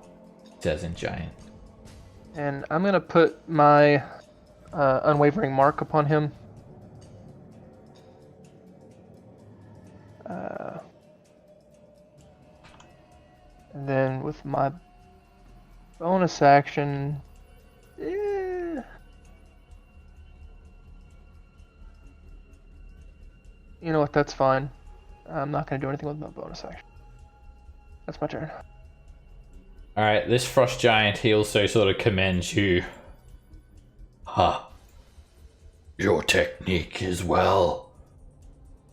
Speaker 1: says in giant.
Speaker 3: And I'm gonna put my unwavering mark upon him. And then with my bonus action, you know what, that's fine. I'm not going to do anything with my bonus action. That's my turn.
Speaker 1: Alright, this frost giant, he also sort of commends you. Ha. Your technique is well.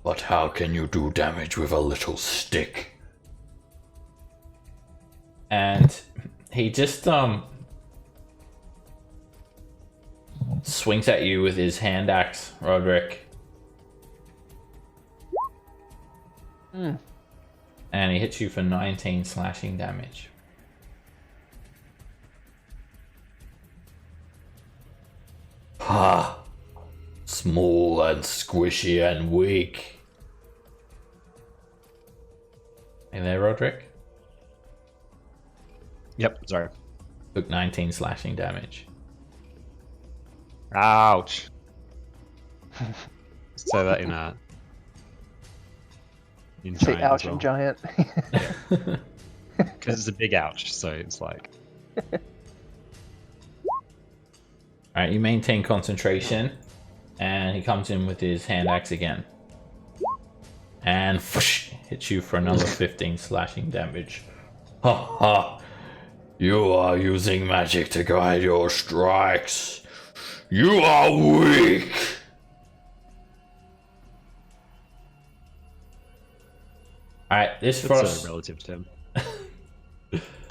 Speaker 1: But how can you do damage with a little stick? And he just swings at you with his hand axe, Roderick. And he hits you for 19 slashing damage. Ha! Small and squishy and weak. Hey there, Roderick.
Speaker 7: Yep, sorry.
Speaker 1: Took 19 slashing damage.
Speaker 7: Ouch. Say that in
Speaker 3: Say
Speaker 7: giant
Speaker 3: ouch
Speaker 7: as well.
Speaker 3: in giant.
Speaker 7: Because it's a big ouch, so it's like...
Speaker 1: Alright, you maintain concentration, and he comes in with his hand axe again. And hits you for another 15 slashing damage. Ha ha! You are using magic to guide your strikes. You are weak! Alright, this
Speaker 7: That's
Speaker 1: frost...
Speaker 7: a relative term.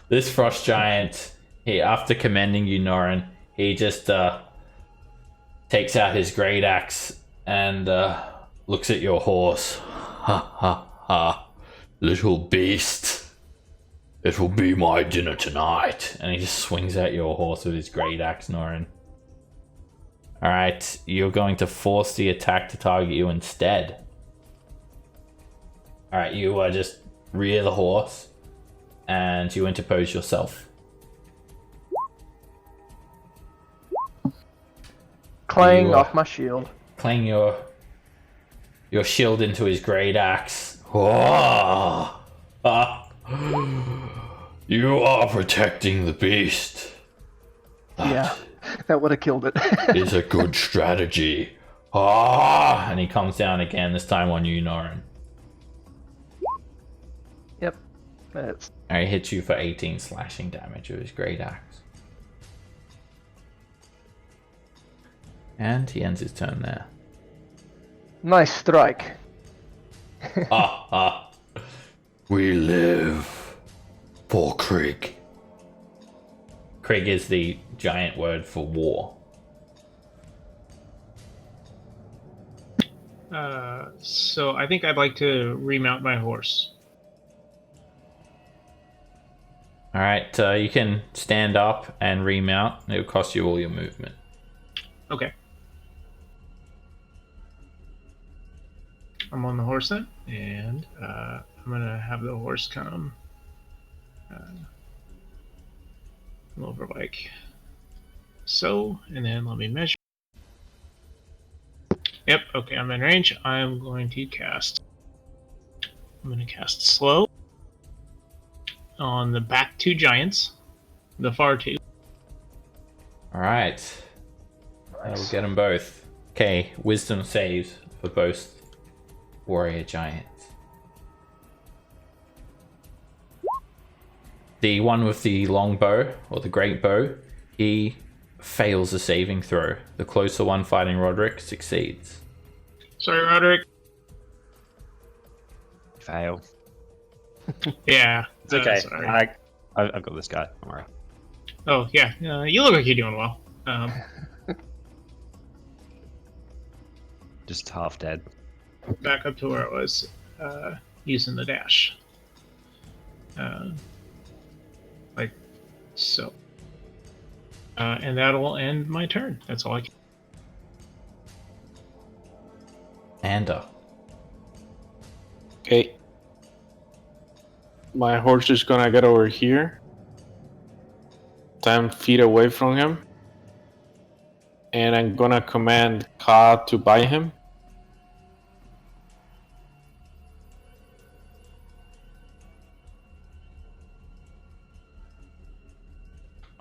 Speaker 1: This frost giant, he, after commending you, Norin, he just takes out his great axe and looks at your horse. Ha ha ha, little beast. It will be my dinner tonight. And he just swings at your horse with his great axe, Norin. Alright, you're going to force the attack to target you instead. Alright, you just rear the horse and you interpose yourself.
Speaker 3: Clang off my shield.
Speaker 1: Clang your shield into his great axe. Oh! You are protecting the beast.
Speaker 3: Yeah, that would have killed it.
Speaker 1: Is a good strategy. Ah! And he comes down again, this time on you, Norin.
Speaker 3: Yep. That's
Speaker 1: And he hits you for 18 slashing damage with his great axe. And he ends his turn there.
Speaker 3: nice strike.
Speaker 1: Ah. We live for Krieg. Krieg is the giant word for war.
Speaker 6: So I think I'd like to remount my horse.
Speaker 1: Alright, you can stand up and remount. It'll cost you all your movement.
Speaker 6: Okay. I'm on the horse then, and I'm gonna have the horse come over like so, and then let me measure. Yep, okay, I'm in range. I'm going to cast. I'm going to cast slow on the back two giants, the far two.
Speaker 1: Alright. We'll get them both. Okay, wisdom saves for both warrior giants. The one with the long bow, or the great bow, he fails a saving throw. The closer one fighting Roderick succeeds.
Speaker 6: Sorry, Roderick.
Speaker 7: Fail.
Speaker 6: Yeah.
Speaker 7: It's okay.
Speaker 6: Sorry.
Speaker 7: I've got this guy. Don't worry.
Speaker 6: Oh, yeah. You look like you're doing well.
Speaker 7: Just half dead.
Speaker 6: Back up to where I was using the dash. Like so. And that'll end my turn. That's all I can.
Speaker 1: Anda.
Speaker 2: Okay. My horse is gonna get over here. 10 feet away from him. And I'm gonna command Ka to buy him.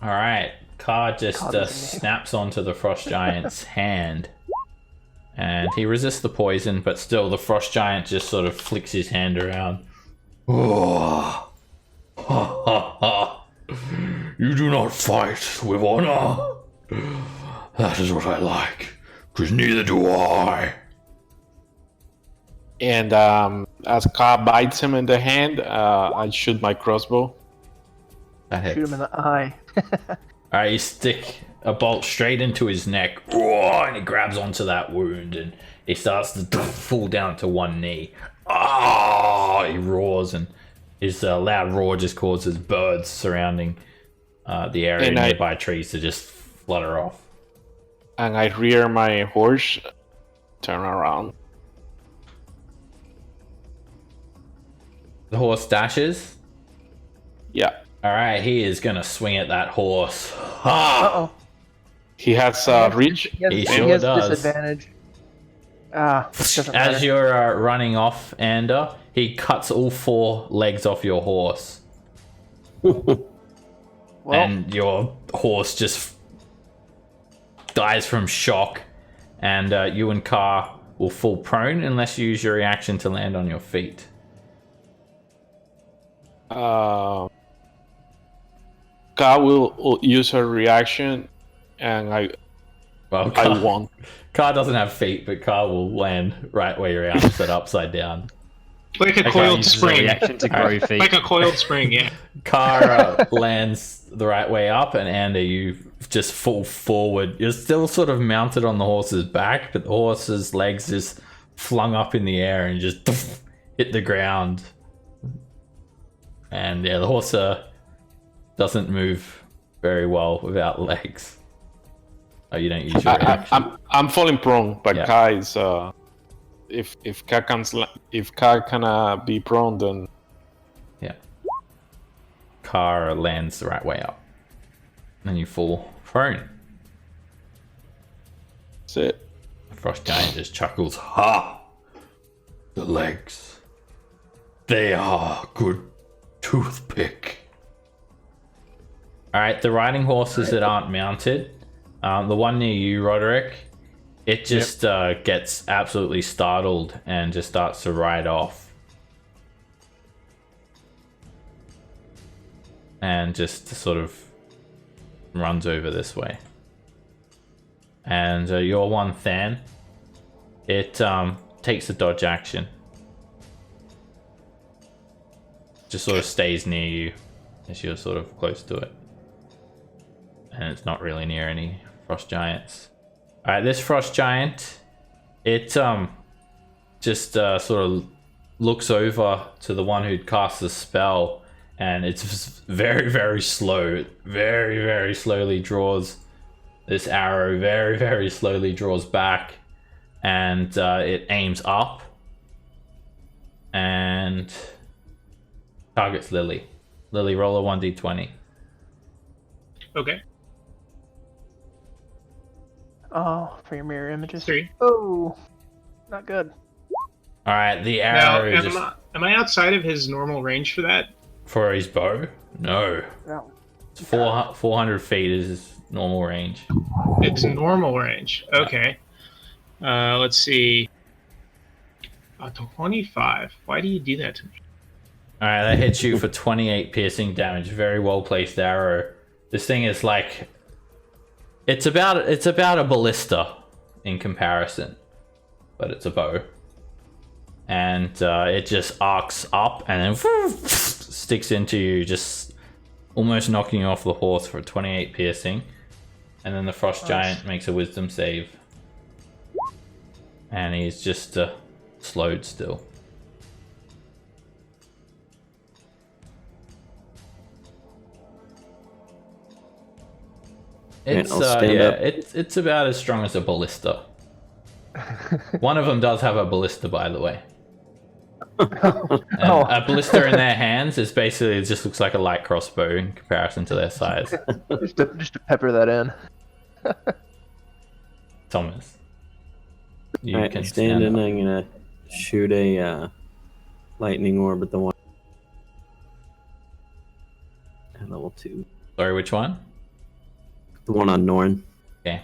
Speaker 1: Alright, Ka just
Speaker 3: Ka doesn't
Speaker 1: snaps onto the frost giant's hand. And he resists the poison, but still the frost giant just sort of flicks his hand around. Oh. Ha ha ha. You do not fight with honor. That is what I like, because neither do I.
Speaker 2: And as Ka bites him in the hand, I shoot my crossbow.
Speaker 1: That hits.
Speaker 3: Shoot him in the eye.
Speaker 1: Alright, you stick a bolt straight into his neck, and he grabs onto that wound, and he starts to fall down to one knee. He roars, and his loud roar just causes birds surrounding the area
Speaker 2: And
Speaker 1: nearby trees to just flutter off.
Speaker 2: And I rear my horse, turn around.
Speaker 1: The horse dashes.
Speaker 2: Yeah.
Speaker 1: Alright, he is gonna swing at that horse.
Speaker 3: Uh-oh.
Speaker 2: He has reach.
Speaker 3: He
Speaker 1: sure
Speaker 3: has
Speaker 1: does.
Speaker 3: disadvantage. Doesn't matter.
Speaker 1: As you're running off, Ander, he cuts all 4 legs off your horse.
Speaker 3: Well,
Speaker 1: And your horse just dies from shock. And you and Ka will fall prone unless you use your reaction to land on your feet.
Speaker 2: Ka will use her reaction, and I won't.
Speaker 1: Ka doesn't have feet, but Ka will land right where your arms set upside down.
Speaker 6: Like a coiled spring.
Speaker 7: Reaction to grow feet.
Speaker 6: Like a coiled spring, yeah.
Speaker 1: Ka lands the right way up, and Ander, you just fall forward. You're still sort of mounted on the horse's back, but the horse's legs just flung up in the air and just hit the ground. And yeah, the horse doesn't move very well without legs. Oh, you don't use your reaction.
Speaker 2: I'm falling prone, but
Speaker 1: Yeah.
Speaker 2: Ka is if Ka can be prone, then
Speaker 1: Yeah. Ka lands the right way up. And you fall prone.
Speaker 2: that's it.
Speaker 1: The frost giant just chuckles. Ha! The legs. They are good toothpick. All right, the riding horses that aren't mounted, the one near you, Roderick, it just gets absolutely startled and just starts to ride off. And just sort of runs over this way. And your one, Than, it takes a dodge action. Just sort of stays near you as you're sort of close to it. And it's not really near any frost giants. Alright, this frost giant, it just sort of looks over to the one who'd cast the spell, and it's very, very slow. Very, very slowly draws this arrow, very, very slowly draws back, and it aims up and targets Lily. Lily, roll a 1d20.
Speaker 6: Okay.
Speaker 3: Oh, for your mirror images.
Speaker 6: 3.
Speaker 3: Oh, not good.
Speaker 1: All right, the
Speaker 6: Now,
Speaker 1: arrow
Speaker 6: am I outside of his normal range for that?
Speaker 1: for his bow. No,
Speaker 3: No.
Speaker 1: it's 400 feet is his normal range.
Speaker 6: It's normal range. Okay. Let's see. 25. Why do you do that to me?
Speaker 1: All right, that hits you for 28 piercing damage. Very well placed arrow. This thing is like, it's about a ballista in comparison, but it's a bow, and it just arcs up and then sticks into you, just almost knocking you off the horse for 28 piercing. And then the frost giant makes a wisdom save, and he's just slowed still. It's
Speaker 5: I'll stand up.
Speaker 1: it's about as strong as a ballista. One of them does have a ballista, by the way. And a ballista in their hands is basically, it just looks like a light crossbow in comparison to their size.
Speaker 3: just to pepper that in.
Speaker 1: Thomas, you
Speaker 5: Alright,
Speaker 1: can
Speaker 5: stand in.
Speaker 1: up.
Speaker 5: I'm gonna shoot a lightning orb at the one at level 2.
Speaker 1: Sorry, which one?
Speaker 5: The one on Norn.
Speaker 1: Okay.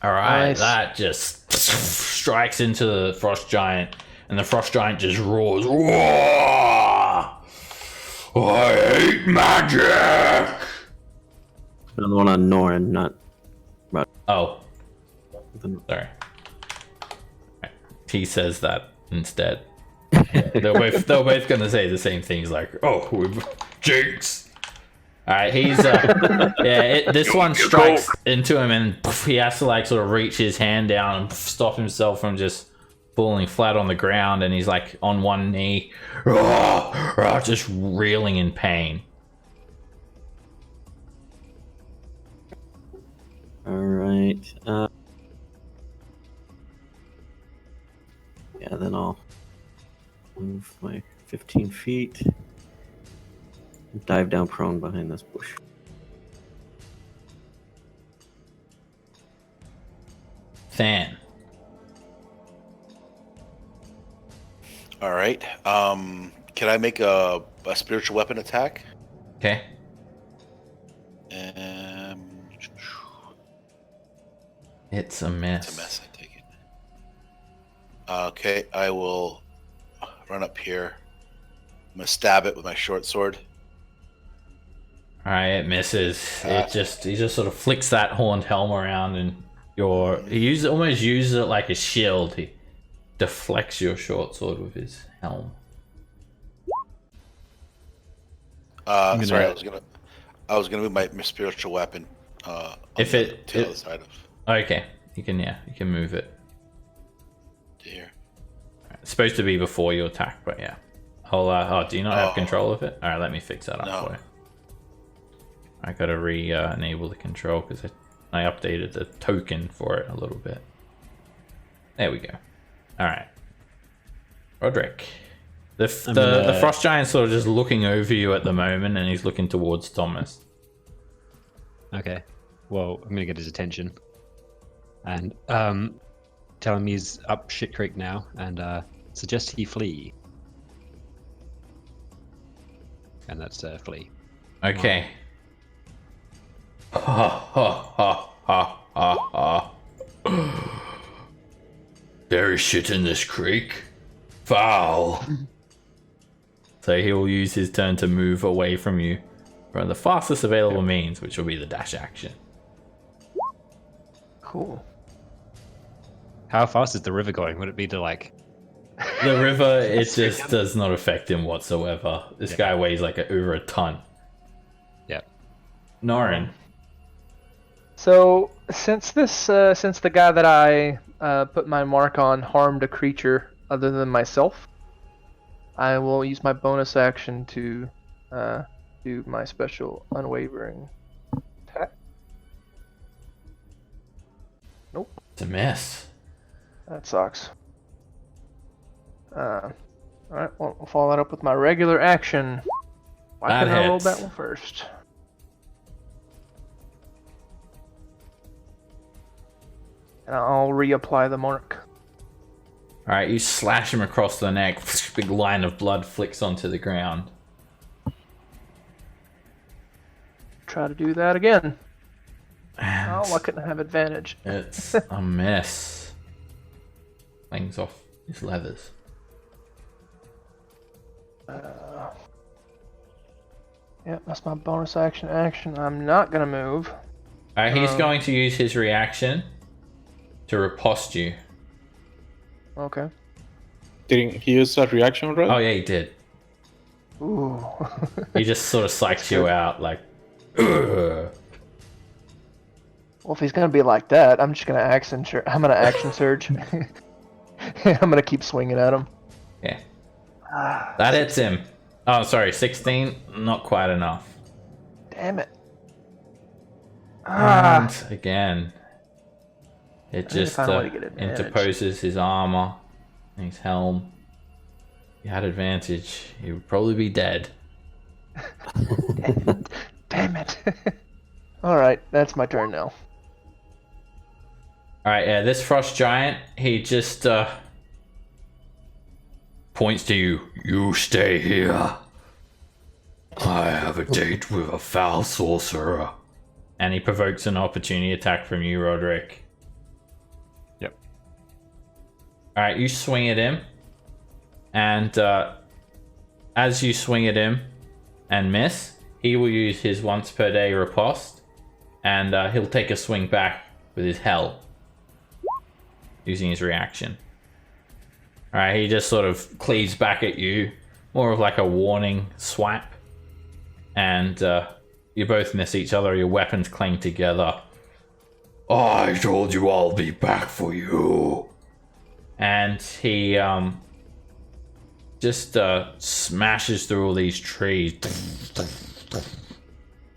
Speaker 1: All right,
Speaker 3: Nice.
Speaker 1: that just strikes into the frost giant, and the frost giant just roars. "Whoa! I hate magic!"
Speaker 5: No, the one on Norn, not.
Speaker 1: Oh,
Speaker 5: The,
Speaker 1: sorry. He says that instead. They're both gonna say the same thing. He's like, "Oh, jinx!" All right, he's this one strikes into him, and he has to like sort of reach his hand down and stop himself from just falling flat on the ground, and he's like on one knee, just reeling in pain.
Speaker 5: Alright. Yeah, then I'll move my 15 feet. And dive down prone behind this bush.
Speaker 1: Than.
Speaker 4: All right. Can I make a spiritual weapon attack?
Speaker 1: Okay. It's a miss.
Speaker 4: It's a mess. I take it. Okay, I will run up here. I'm gonna stab it with my short sword.
Speaker 1: All right, it misses. He just sort of flicks that horned helm around, and he almost uses it like a shield. He deflects your short sword with his helm.
Speaker 4: Sorry, I was gonna move my spiritual weapon. To the other side of
Speaker 1: Okay, you can move it.
Speaker 4: to here.
Speaker 1: It's supposed to be before you attack, but yeah. I'll. Do you not have control of it? All right, let me fix that up
Speaker 4: No.
Speaker 1: for you. I gotta enable the control because I updated the token for it a little bit. There we go. All right, Roderick. The frost giant's sort of just looking over you at the moment, and he's looking towards Thomas.
Speaker 7: Okay. Well, I'm gonna get his attention, and tell him he's up shit creek now, and suggest he flee. And that's flee.
Speaker 1: Okay. Ha ha ha ha ha ha. There is shit in this creek. Foul. So he will use his turn to move away from you from the fastest available means, which will be the dash action.
Speaker 3: Cool.
Speaker 7: How fast is the river going? Would it be to like?
Speaker 1: The river, it just does not affect him whatsoever. This guy weighs like over a ton.
Speaker 7: Yeah.
Speaker 1: Norin.
Speaker 3: So since the guy that I put my mark on harmed a creature other than myself, I will use my bonus action to do my special unwavering attack. Nope.
Speaker 1: It's a miss.
Speaker 3: That sucks. Alright, well, I'll follow that up with my regular action. Why
Speaker 1: That
Speaker 3: couldn't I roll
Speaker 1: hits.
Speaker 3: that one first? And I'll reapply the mark.
Speaker 1: Alright, you slash him across the neck. Big line of blood flicks onto the ground.
Speaker 3: Try to do that again.
Speaker 1: And
Speaker 3: Oh, I couldn't have advantage.
Speaker 1: it's a miss. Flings off his leathers.
Speaker 3: Yeah, that's my bonus action. I'm not gonna move.
Speaker 1: Alright, he's going to use his reaction to riposte you.
Speaker 3: Okay.
Speaker 2: Didn't he use that reaction already?
Speaker 1: Oh yeah, he did.
Speaker 3: Ooh.
Speaker 1: He just sort of psyched you out, like. Ugh.
Speaker 3: Well, if he's gonna be like that, I'm just gonna action surge. I'm gonna keep swinging at him.
Speaker 1: Yeah. That hits him. Oh, sorry, 16. Not quite enough.
Speaker 3: Damn it.
Speaker 1: And again, it
Speaker 3: I need to
Speaker 1: just
Speaker 3: find a way to get advantage.
Speaker 1: interposes his armor and his helm. You had advantage. He would probably be dead.
Speaker 3: Damn it. Alright, that's my turn now.
Speaker 1: Alright, yeah, this frost giant, he just points to you. You stay here. I have a date with a foul sorcerer. And he provokes an opportunity attack from you, Roderick.
Speaker 7: Yep.
Speaker 1: Alright, you swing at him. And as you swing at him and miss, he will use his once per day riposte. And he'll take a swing back with his hell. Using his reaction. Alright, he just sort of cleaves back at you. More of like a warning swap. And you both miss each other. Your weapons clang together. I told you I'll be back for you. And he just smashes through all these trees.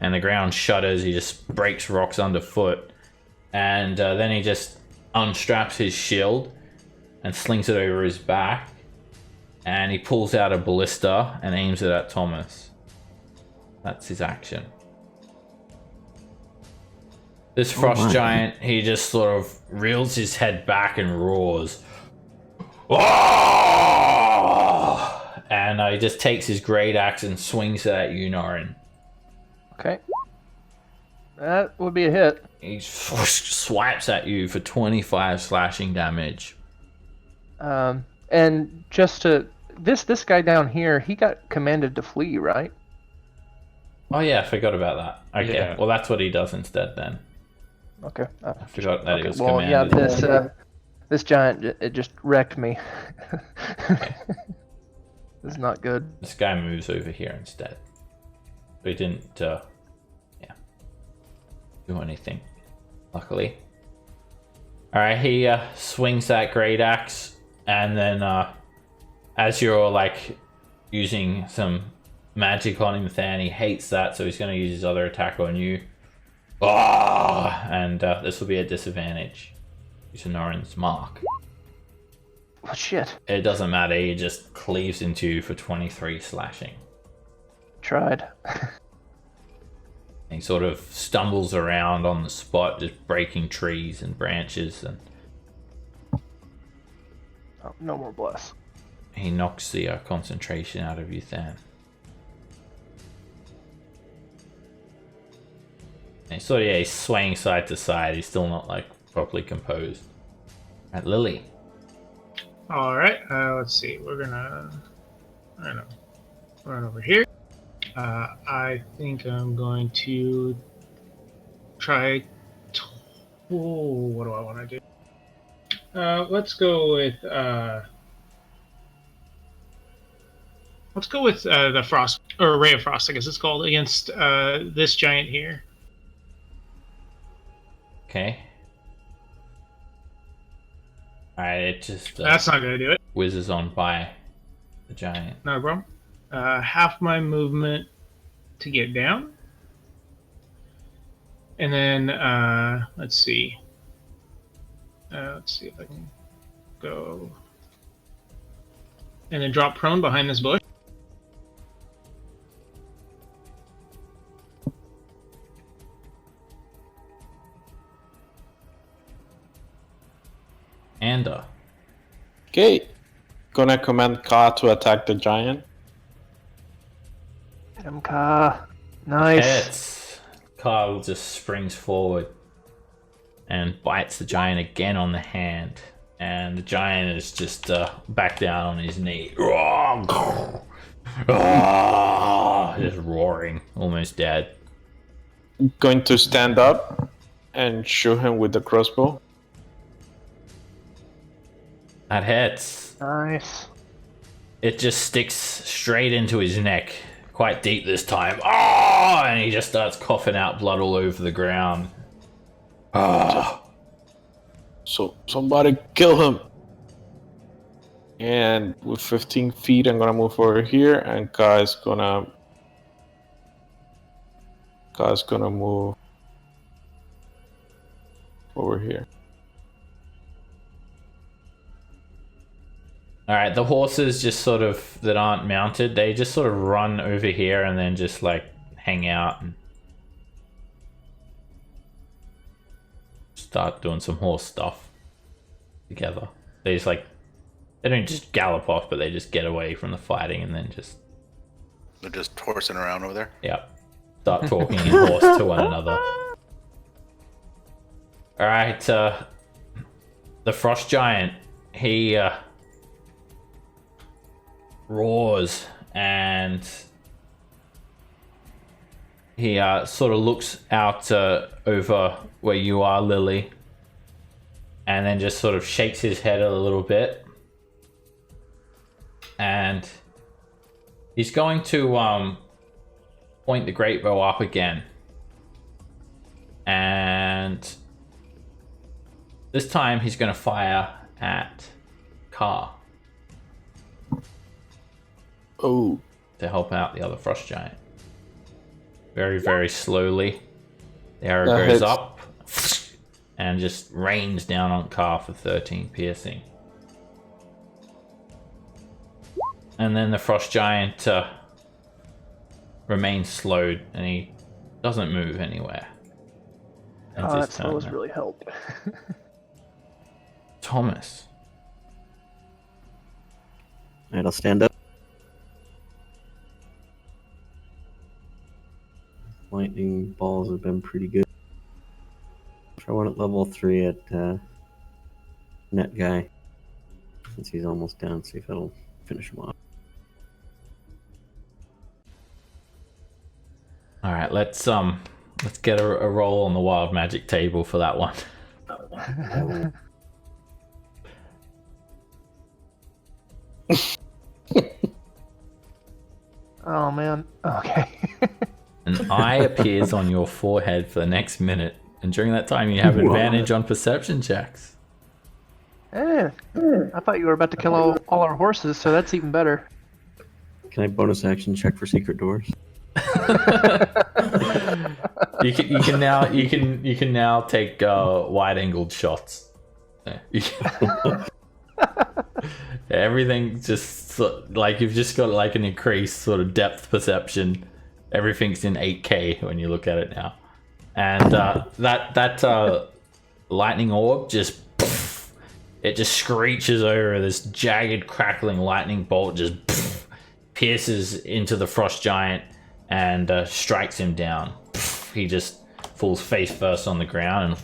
Speaker 1: And the ground shudders. He just breaks rocks underfoot. And then he just unstraps his shield and slings it over his back. And he pulls out a ballista and aims it at Thomas. That's his action. This frost giant, he just sort of reels his head back and roars. "Ah!" And he just takes his great axe and swings it at you, Norin.
Speaker 3: Okay. That would be a hit.
Speaker 1: He swipes at you for 25 slashing damage.
Speaker 3: And just to this guy down here, he got commanded to flee, right?
Speaker 1: Oh yeah, I forgot about that. Okay,
Speaker 7: Yeah.
Speaker 1: well that's what he does instead then.
Speaker 3: Okay.
Speaker 1: I forgot that he was
Speaker 3: Well, yeah,
Speaker 1: commanded.
Speaker 3: this giant, it just wrecked me. This is not good.
Speaker 1: This guy moves over here instead. But he didn't, do anything, luckily. Alright, he swings that great axe, and then as you're like using some magic on him, Than, he hates that, so he's going to use his other attack on you. Ah! And this will be a disadvantage. Using Norin's mark.
Speaker 3: Oh, shit.
Speaker 1: It doesn't matter, he just cleaves into you for 23 slashing.
Speaker 3: Tried.
Speaker 1: He sort of stumbles around on the spot, just breaking trees and branches, and
Speaker 3: Oh, no more bless.
Speaker 1: he knocks the concentration out of you, Than. And he's swaying side to side. He's still not like properly composed. At Lily.
Speaker 6: All right. Let's see. We're gonna run over here. I think I'm going to try. What do I want to do? Let's go with the frost or ray of frost, I guess it's called, against this giant here.
Speaker 1: Okay. Alright, it just
Speaker 6: That's not gonna do it.
Speaker 1: whizzes on by the giant.
Speaker 6: No problem. Half my movement to get down, and then let's see. Let's see if I can go and then drop prone behind this bush.
Speaker 1: And
Speaker 2: Okay. Gonna command Ka to attack the giant.
Speaker 3: Hit him, Ka. Nice.
Speaker 1: hits. Kyle just springs forward and bites the giant again on the hand. And the giant is just back down on his knee. Just roaring, almost dead.
Speaker 2: Going to stand up and shoot him with the crossbow.
Speaker 1: That hits.
Speaker 3: Nice.
Speaker 1: It just sticks straight into his neck, quite deep this time. Oh! And he just starts coughing out blood all over the ground. Oh.
Speaker 2: So somebody kill him. And with 15 feet, I'm gonna move over here, and Ka's gonna move over here.
Speaker 1: Alright, the horses just sort of, that aren't mounted, they just sort of run over here and then just like hang out and start doing some horse stuff together. They just like, they don't just gallop off, but they just get away from the fighting and then just...
Speaker 4: They're just horsing around over there.
Speaker 1: Yep. Start talking in horse to one another. Alright, the frost giant, he roars and he sort of looks out over where you are, Lily, and then just sort of shakes his head a little bit, and he's going to point the great bow up again, and this time he's going to fire at Ka.
Speaker 2: Oh.
Speaker 1: To help out the other frost giant. Very, very slowly. The arrow goes
Speaker 2: hits.
Speaker 1: up and just rains down on Ka for 13 piercing. And then the frost giant remains slowed and he doesn't move anywhere. Ends
Speaker 3: Oh,
Speaker 1: his
Speaker 3: that
Speaker 1: turn
Speaker 3: slows
Speaker 1: now.
Speaker 3: really helped.
Speaker 1: Thomas.
Speaker 5: Alright, I'll stand up. Lightning balls have been pretty good. Try one at level 3 at net guy. Since he's almost down, see if it'll finish him off.
Speaker 1: Alright, let's get a roll on the wild magic table for that one.
Speaker 3: Oh man. Okay.
Speaker 1: An eye appears on your forehead for the next minute, and during that time you have advantage on perception checks.
Speaker 3: I thought you were about to kill all our horses, so that's even better.
Speaker 5: Can I bonus action check for secret doors?
Speaker 1: You can now take wide angled shots. Everything just like you've just got like an increased sort of depth perception. Everything's in 8K when you look at it now, and that lightning orb just screeches over. This jagged, crackling lightning bolt just pierces into the frost giant and strikes him down. He just falls face first on the ground and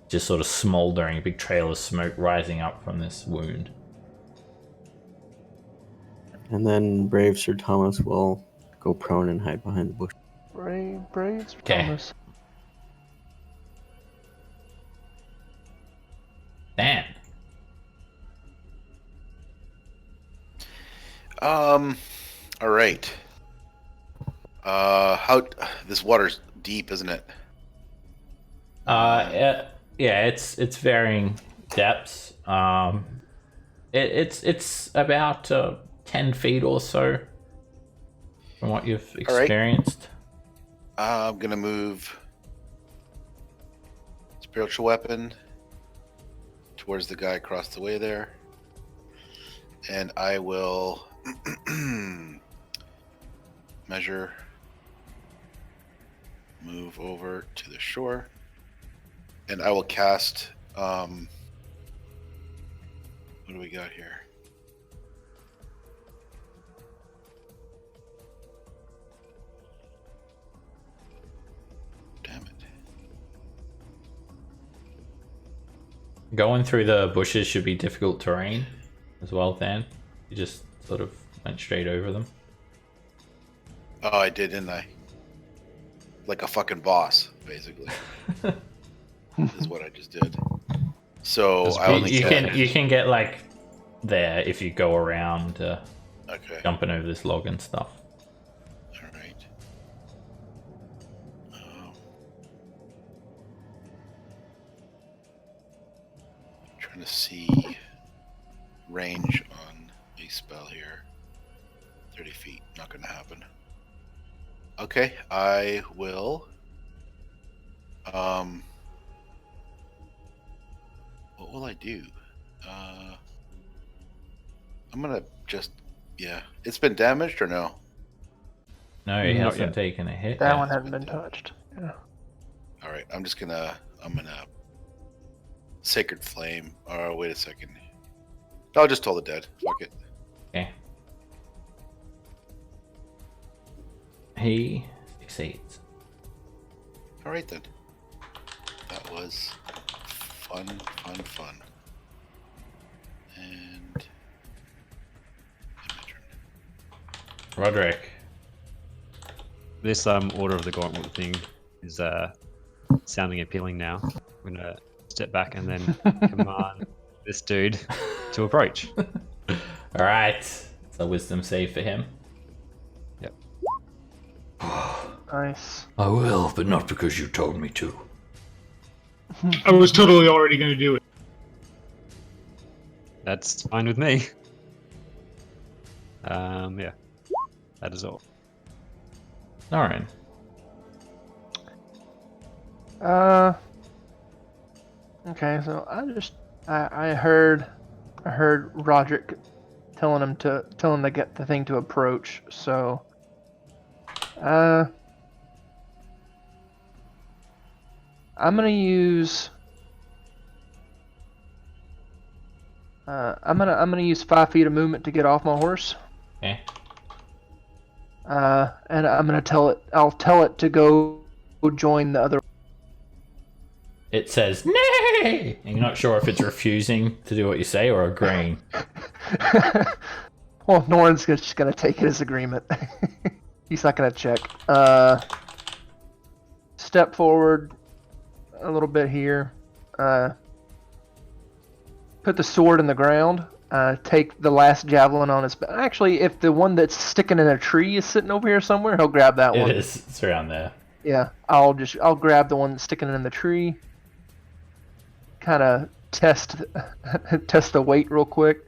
Speaker 1: just sort of smoldering, a big trail of smoke rising up from this wound.
Speaker 5: And then brave Sir Thomas will go prone and hide behind the bush.
Speaker 3: Brave Sir
Speaker 1: Okay.
Speaker 3: Thomas.
Speaker 1: Dan.
Speaker 4: All right. How this water's deep, isn't it?
Speaker 1: Yeah, it's varying depths. It's about 10 feet or so from what you've
Speaker 4: All right.
Speaker 1: experienced.
Speaker 4: I'm gonna move spiritual weapon towards the guy across the way there, and I will measure, move over to the shore, and I will cast. What do we got here? Damn it.
Speaker 1: Going through the bushes should be difficult terrain as well, Dan. You just sort of went straight over them.
Speaker 4: Oh, I did, didn't I? Like a fucking boss, basically. Is what I just did. So I only
Speaker 1: you can get like there if you go around
Speaker 4: okay.
Speaker 1: jumping over this log and stuff.
Speaker 4: All right. Trying to see range on a spell here. 30 feet, not going to happen. Okay, I will. What will I do? I'm gonna just, yeah. It's been damaged or no?
Speaker 1: No, he
Speaker 7: Not
Speaker 1: hasn't
Speaker 7: yet.
Speaker 1: taken a hit.
Speaker 3: That
Speaker 1: yet.
Speaker 3: one hasn't been touched. Yeah.
Speaker 4: All right, I'm gonna Sacred Flame. Oh, wait a second. I'll just Toll the Dead. Fuck it.
Speaker 1: Okay. He succeeds.
Speaker 4: All right then. That was fun. And my turn.
Speaker 1: Roderick.
Speaker 7: This Order of the Gauntlet thing is sounding appealing now. I'm gonna step back and then command this dude to approach.
Speaker 1: All right. It's a wisdom save for him.
Speaker 7: Yep.
Speaker 3: Nice.
Speaker 1: I will, but not because you told me to.
Speaker 6: I was totally already going to do it.
Speaker 7: That's fine with me. Yeah. That is all.
Speaker 1: All right.
Speaker 3: Okay, so I heard Roderick telling him to get the thing to approach. So, I'm gonna use. I'm gonna use 5 feet of movement to get off my horse.
Speaker 1: Okay.
Speaker 3: And I'm gonna tell it. I'll tell it to go join the other.
Speaker 1: It says nay, and you're not sure if it's refusing to do what you say or agreeing.
Speaker 3: Well, Norin's just gonna take it as agreement. He's not gonna check. Step forward a little bit here. Put the sword in the ground. Take the last javelin on his back. Actually, if the one that's sticking in a tree is sitting over here somewhere, he'll grab that one.
Speaker 1: It is. It's around there.
Speaker 3: Yeah, I'll grab the one that's sticking in the tree. Kind of test the weight real quick,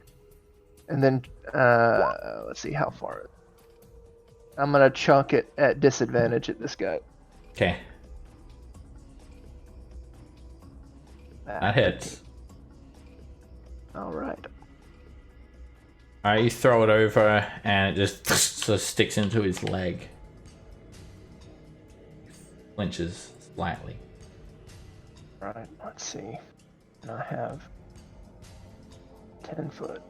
Speaker 3: and then let's see how far. I'm gonna chunk it at disadvantage at this guy.
Speaker 1: Okay. That hits.
Speaker 3: All right.
Speaker 1: Alright, you throw it over and it just sort of sticks into his leg. Flinches slightly.
Speaker 3: Right. Let's see. And I have 10 foot.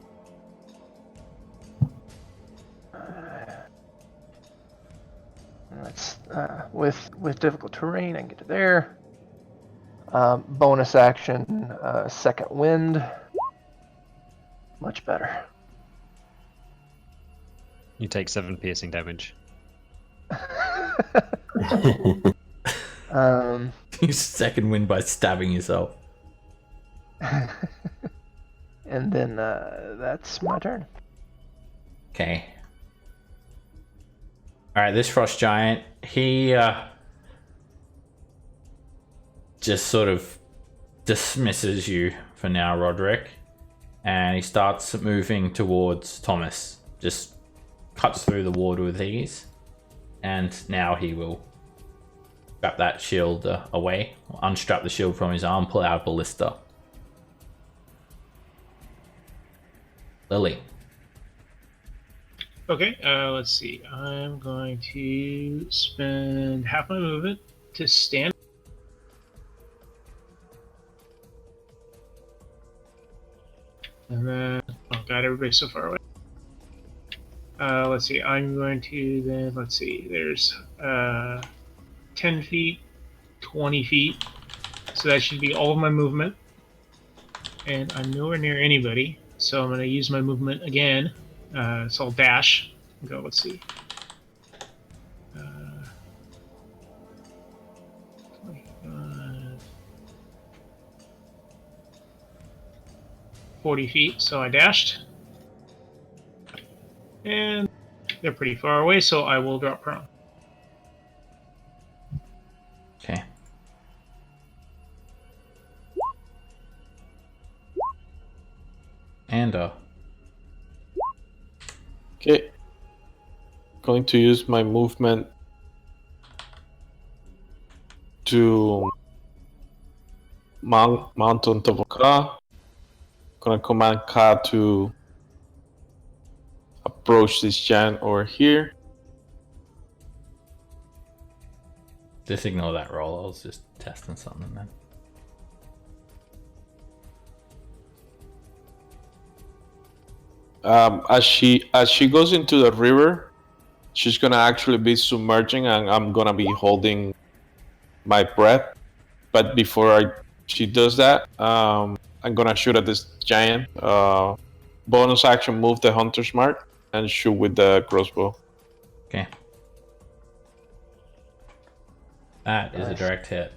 Speaker 3: That's with difficult terrain. I can get to there. Bonus action, second wind. Much better.
Speaker 7: You take 7 piercing damage.
Speaker 1: You second win by stabbing yourself.
Speaker 3: And then that's my turn.
Speaker 1: Okay. Alright, this frost giant, he just sort of dismisses you for now, Roderick. And he starts moving towards Thomas. Just cuts through the water with ease. And now he will strap that shield away. Unstrap the shield from his arm, pull out a ballista. Lily.
Speaker 6: Okay, let's see. I'm going to spend half my movement to stand. And then, oh god, everybody's so far away. Let's see. I'm going to then, let's see. There's 10 feet, 20 feet. So that should be all of my movement. And I'm nowhere near anybody. So I'm going to use my movement again. So I'll dash. Go, let's see. 25, 40 feet, so I dashed. And they're pretty far away, so I will drop prone.
Speaker 1: Okay. And
Speaker 2: Okay. Going to use my movement to mount on top of Ka. Gonna command Ka to approach this giant over here.
Speaker 1: just ignore that roll. I was just testing something then.
Speaker 2: As she goes into the river, she's gonna actually be submerging, and I'm gonna be holding my breath. But before she does that, I'm gonna shoot at this giant. Bonus action, move the hunter's mark and shoot with the crossbow.
Speaker 1: Okay. That is a
Speaker 3: Nice.
Speaker 1: direct hit.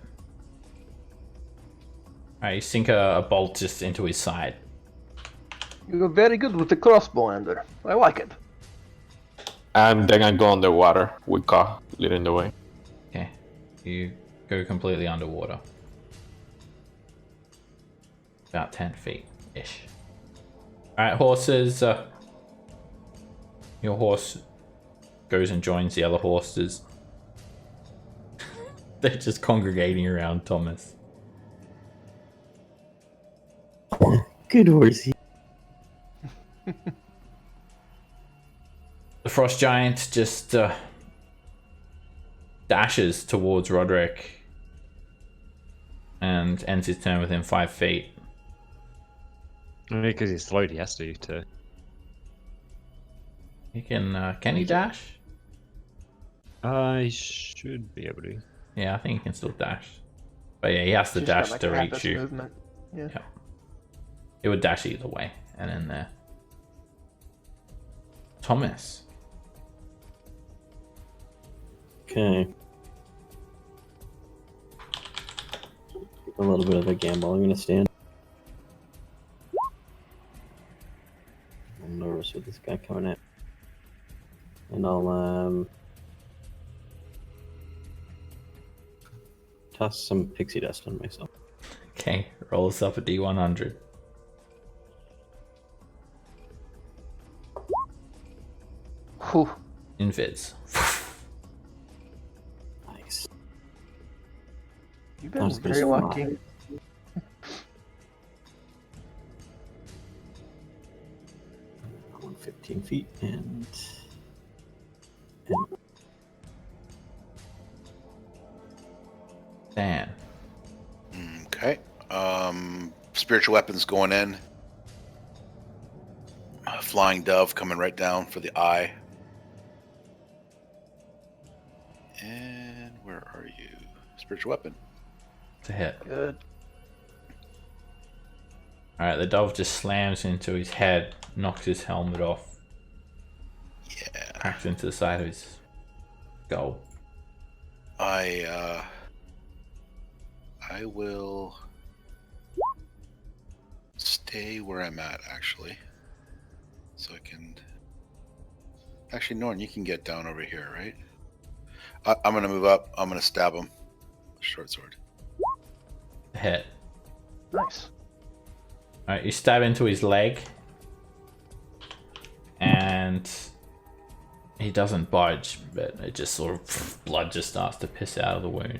Speaker 1: Alright, you sink a bolt just into his side.
Speaker 3: You're very good with the crossbow, Ender. I like it.
Speaker 2: And then I go underwater with Ka leading the way.
Speaker 1: Okay. You go completely underwater. About 10 feet-ish. Alright, horses. Your horse goes and joins the other horses. They're just congregating around Thomas.
Speaker 5: Good horsey.
Speaker 1: The frost giant just dashes towards Roderick and ends his turn within 5 feet.
Speaker 7: Because he's slowed, he has to.
Speaker 1: He can he dash?
Speaker 7: I should be able to.
Speaker 1: Yeah, I think he can still dash. But yeah, he has to
Speaker 3: Just got
Speaker 1: dash
Speaker 3: like
Speaker 1: to
Speaker 3: half
Speaker 1: reach
Speaker 3: its
Speaker 1: you.
Speaker 3: movement. Yeah.
Speaker 1: Yeah. It would dash either way, and then there. Thomas.
Speaker 5: Okay. A little bit of a gamble. I'm gonna stand. I'm nervous with this guy coming at. And I'll toss some pixie dust on myself.
Speaker 1: Okay, roll us up a D100.
Speaker 3: Whew.
Speaker 1: Invids.
Speaker 5: Nice.
Speaker 3: You've
Speaker 5: I
Speaker 3: been
Speaker 5: was gonna
Speaker 3: very
Speaker 5: say
Speaker 3: lucky.
Speaker 5: five. I want 15 feet and
Speaker 1: Dan.
Speaker 4: Okay. Spiritual weapons going in. Flying dove coming right down for the eye. are you? Spiritual weapon.
Speaker 1: It's a hit.
Speaker 3: Good.
Speaker 1: Alright, the dove just slams into his head, knocks his helmet off,
Speaker 4: Yeah.
Speaker 1: cracks into the side of his skull.
Speaker 4: I will stay where I'm at, actually. So I can... Actually, Norn, you can get down over here, right? I'm going to move up. I'm going to stab him. Short sword.
Speaker 1: Hit.
Speaker 3: Nice.
Speaker 1: Alright, you stab into his leg. And he doesn't budge, but it just sort of... blood just starts to piss out of the wound.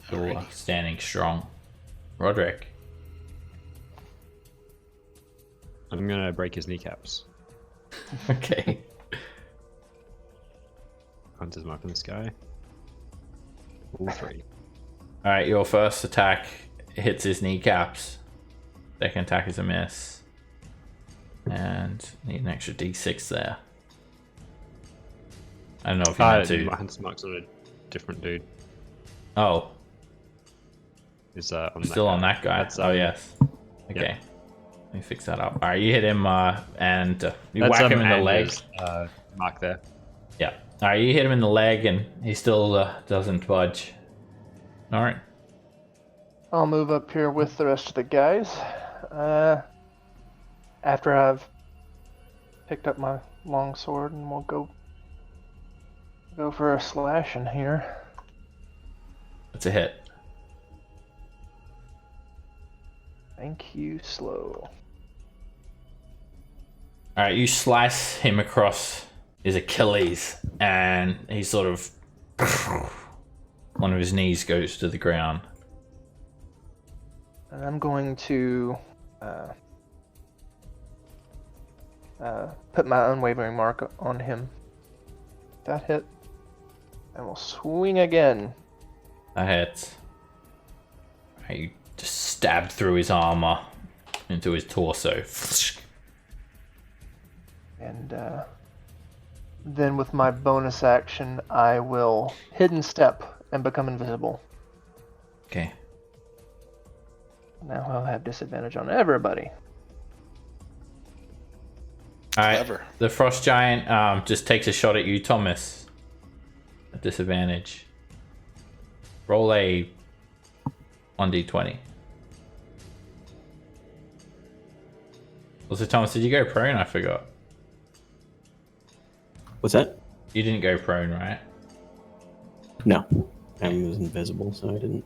Speaker 1: Still standing strong. Roderick.
Speaker 7: I'm gonna break his kneecaps.
Speaker 1: Okay.
Speaker 7: Hunter's mark in the sky. All 3.
Speaker 1: Alright, your first attack hits his kneecaps. Second attack is a miss. And need an extra d6 there. I don't know if you meant to.
Speaker 7: My hunter's mark's on a different dude.
Speaker 1: Oh,
Speaker 7: Is on
Speaker 1: still
Speaker 7: that
Speaker 1: on
Speaker 7: guy.
Speaker 1: that guy.
Speaker 7: That's,
Speaker 1: Oh, yes. Okay.
Speaker 7: yeah.
Speaker 1: Let me fix that up. Alright, you hit him and you
Speaker 7: That's,
Speaker 1: whack him in the leg.
Speaker 7: Andrew's, mark there.
Speaker 1: Yeah. Alright, you hit him in the leg and he still doesn't budge. Alright.
Speaker 3: I'll move up here with the rest of the guys. After I've picked up my long sword, and we'll go for a slash in here.
Speaker 1: That's a hit.
Speaker 3: Thank you, slow.
Speaker 1: Alright, you slice him across his Achilles and he sort of... one of his knees goes to the ground.
Speaker 3: And I'm going to put my unwavering mark on him. That hit. And we'll swing again.
Speaker 1: That hits. You just stabbed through his armor into his torso.
Speaker 3: And then with my bonus action, I will hidden step and become invisible.
Speaker 1: Okay.
Speaker 3: Now I'll have disadvantage on everybody.
Speaker 1: Alright,
Speaker 4: Clever.
Speaker 1: the frost giant just takes a shot at you, Thomas. At disadvantage. Roll a 1d20. Also, Thomas, did you go prone? I forgot.
Speaker 5: What's that?
Speaker 1: You didn't go prone, right?
Speaker 5: No. I was invisible, so I didn't.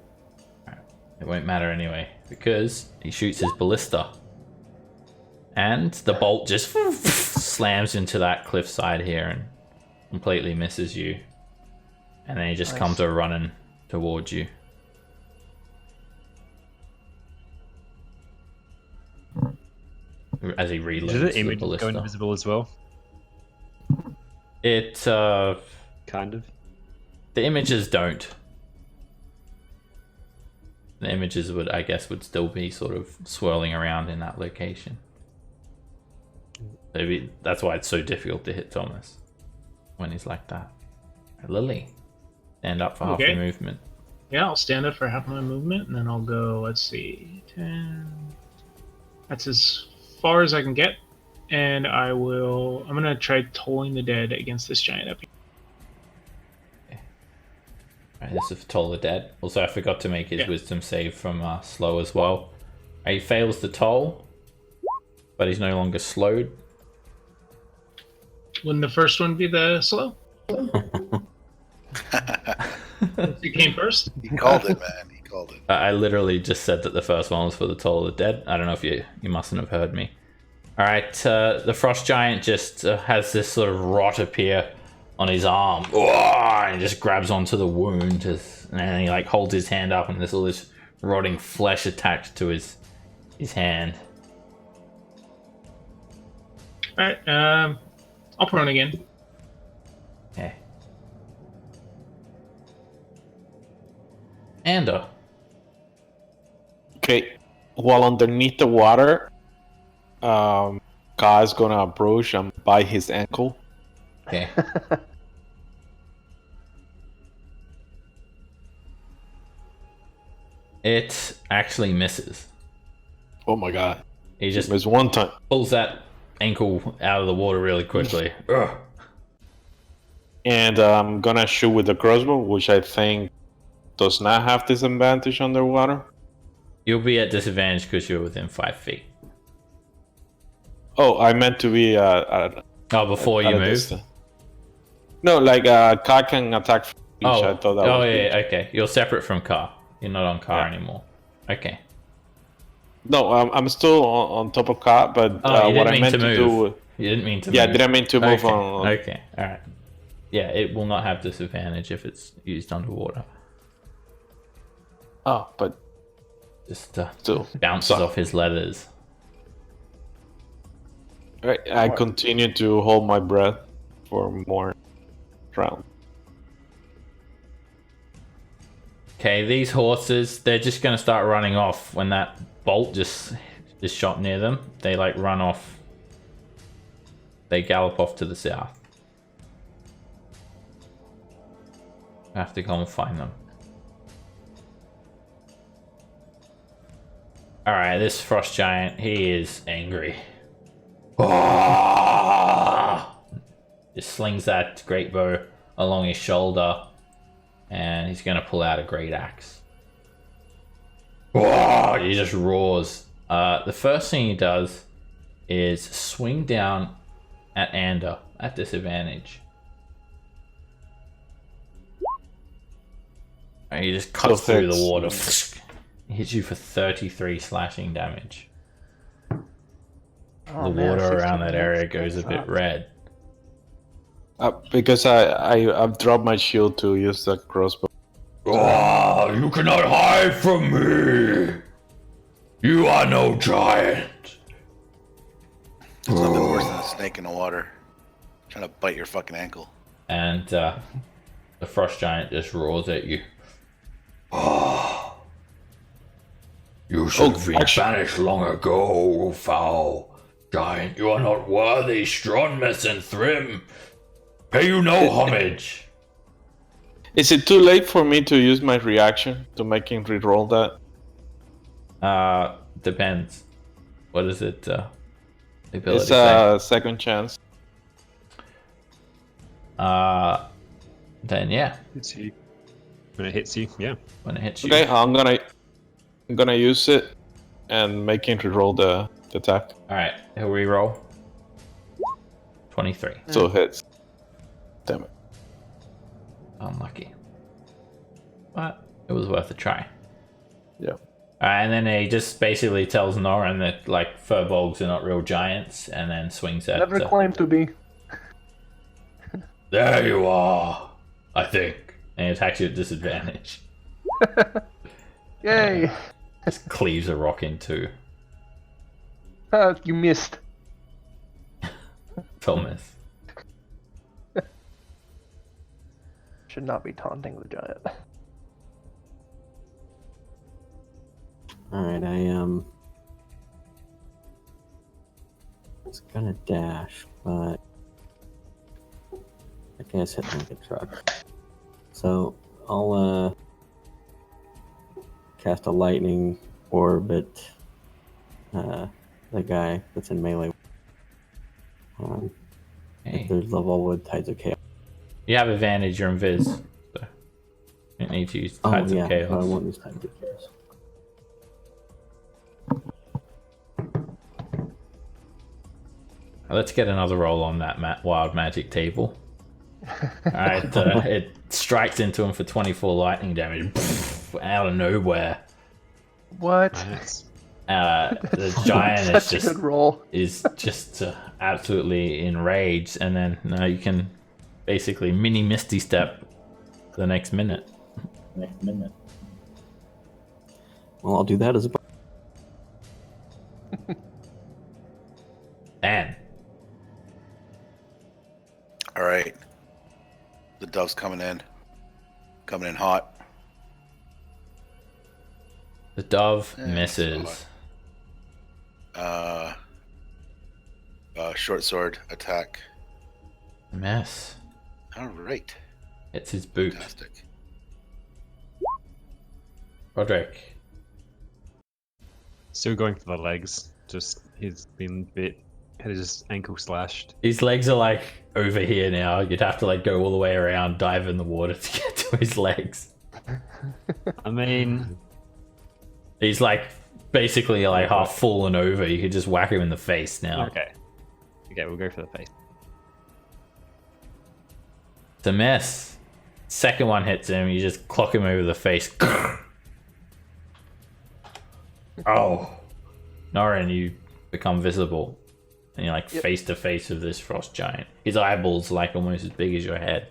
Speaker 1: It won't matter anyway, because he shoots his ballista. And the bolt just slams into that cliffside here and completely misses you. And then he just comes running towards you. As he reloads
Speaker 7: Did the
Speaker 1: the
Speaker 7: image
Speaker 1: ballista.
Speaker 7: go invisible as well?
Speaker 1: It,
Speaker 7: Kind of.
Speaker 1: the images don't. The images would, I guess, would still be sort of swirling around in that location. Maybe that's why it's so difficult to hit Thomas when he's like that. Lily, stand up for half
Speaker 6: Okay.
Speaker 1: your movement.
Speaker 6: Yeah, I'll stand up for half my movement, and then I'll go, let's see, 10. That's as far as I can get. And I'm going to try tolling the dead against this giant up here.
Speaker 1: Alright, this is for Toll the Dead. Also, I forgot to make his
Speaker 6: Yeah.
Speaker 1: wisdom save from slow as well. He fails the toll, but he's no longer slowed.
Speaker 6: Wouldn't the first one be the slow? It came first?
Speaker 4: He called it, man. He called it.
Speaker 1: I literally just said that the first one was for the Toll of the Dead. I don't know if you mustn't have heard me. Alright, the Frost Giant just has this sort of rot appear on his arm. And he just grabs onto the wound. And then he like holds his hand up and there's all this rotting flesh attached to his hand.
Speaker 6: Alright, I'll prone again.
Speaker 1: Okay. Anda.
Speaker 2: Okay. While underneath the water, Ka is gonna approach and bite his ankle.
Speaker 1: Okay. It actually misses.
Speaker 2: Oh my god.
Speaker 1: He just
Speaker 2: There's one time.
Speaker 1: pulls that ankle out of the water really quickly. Ugh.
Speaker 2: And I'm gonna shoot with the crossbow, which I think does not have disadvantage underwater.
Speaker 1: You'll be at disadvantage because you're within 5 feet.
Speaker 2: Oh, I meant to be
Speaker 1: Before
Speaker 2: at
Speaker 1: you
Speaker 2: a
Speaker 1: move?
Speaker 2: distance. No, like Ka can attack from each. I thought that was
Speaker 1: yeah, okay. You're separate from Car. You're not on Car
Speaker 2: Yeah.
Speaker 1: anymore. Okay.
Speaker 2: No, I'm still on top of Ka, but
Speaker 1: You
Speaker 2: what
Speaker 1: didn't
Speaker 2: I
Speaker 1: mean
Speaker 2: meant
Speaker 1: to
Speaker 2: to
Speaker 1: move.
Speaker 2: do.
Speaker 1: You didn't mean to
Speaker 2: Yeah,
Speaker 1: move.
Speaker 2: didn't mean to move
Speaker 1: Okay.
Speaker 2: on.
Speaker 1: Okay, alright. Yeah, it will not have disadvantage if it's used underwater.
Speaker 2: Oh, but
Speaker 1: Just
Speaker 2: still.
Speaker 1: bounces
Speaker 2: So-
Speaker 1: off his leathers.
Speaker 2: Right, I continue to hold my breath for more round.
Speaker 1: Okay, these horses, they're just going to start running off when that bolt just is shot near them. They like run off. They gallop off to the south. I have to go and find them. Alright, this frost giant, he is angry. Just slings that great bow along his shoulder. And he's going to pull out a great axe. He just roars. The first thing he does is swing down at Ander at disadvantage. And he just cuts
Speaker 2: So
Speaker 1: through the
Speaker 2: hits.
Speaker 1: water. He hits you for 33 slashing damage.
Speaker 3: Oh,
Speaker 1: The
Speaker 3: man,
Speaker 1: water
Speaker 3: 16
Speaker 1: around that area
Speaker 3: hits.
Speaker 1: goes a
Speaker 3: That's
Speaker 1: bit
Speaker 3: not-
Speaker 1: red.
Speaker 2: Because I've dropped my shield to use the crossbow.
Speaker 1: You cannot hide from me! You are no giant!
Speaker 4: There's nothing worse than a snake in the water trying to bite your fucking ankle.
Speaker 1: And the frost giant just roars at you. You should have been banished long ago, foul giant. You are not worthy, Stronmus and Thrym. Pay you no homage.
Speaker 2: Is it too late for me to use my reaction to make him re-roll that?
Speaker 1: Depends. What is it? Ability
Speaker 2: It's
Speaker 1: say?
Speaker 2: a second chance.
Speaker 1: Then yeah,
Speaker 7: Hits you. When it hits you, yeah.
Speaker 1: when it hits you.
Speaker 2: Okay, I'm gonna use it and make him re-roll the attack.
Speaker 1: Alright, he'll re-roll. 23.
Speaker 2: So hits. Damn it.
Speaker 1: Unlucky. But it was worth a try.
Speaker 2: Yeah.
Speaker 1: And then he just basically tells Norin that like furbolgs are not real giants, and then swings at.
Speaker 3: Never claimed to be.
Speaker 1: There you are, I think. And he attacks you at disadvantage.
Speaker 3: Yay!
Speaker 1: Just cleaves a rock in two.
Speaker 3: You missed.
Speaker 1: Thomas.
Speaker 3: Should not be taunting the giant.
Speaker 5: Alright, it's gonna dash, but I guess hit like a truck. So I'll cast a lightning orb at the guy that's in melee.
Speaker 1: Hey.
Speaker 5: If there's level with Tides of Chaos.
Speaker 1: You have advantage, you're invis. So you don't need to use Tides
Speaker 5: oh yeah,
Speaker 1: of Chaos.
Speaker 5: I won't use Tides of Chaos.
Speaker 1: Let's get another roll on that wild magic table. Alright, it strikes into him for 24 lightning damage. Out of nowhere.
Speaker 3: What?
Speaker 7: Nice.
Speaker 1: The giant
Speaker 3: Such a good roll.
Speaker 1: is just absolutely enraged, and then you can basically mini Misty Step the next minute.
Speaker 5: Well, I'll do that as a
Speaker 1: And
Speaker 4: All right. The dove's coming in hot.
Speaker 1: the dove
Speaker 4: Yeah,
Speaker 1: misses.
Speaker 4: Short sword attack.
Speaker 1: Miss.
Speaker 4: All right.
Speaker 1: It's his boot.
Speaker 4: Fantastic.
Speaker 1: Roderick,
Speaker 7: Still going for the legs. Just he's been had his ankle slashed.
Speaker 1: His legs are like over here now. You'd have to like go all the way around, dive in the water to get to his legs.
Speaker 7: I mean,
Speaker 1: He's like basically like half fallen over. You could just whack him in the face now.
Speaker 7: okay, we'll go for the face.
Speaker 1: It's a miss. Second one hits him. You just clock him over the face. Oh, Norin, you become visible, and you're like face to face with this frost giant. His eyeballs like almost as big as your head.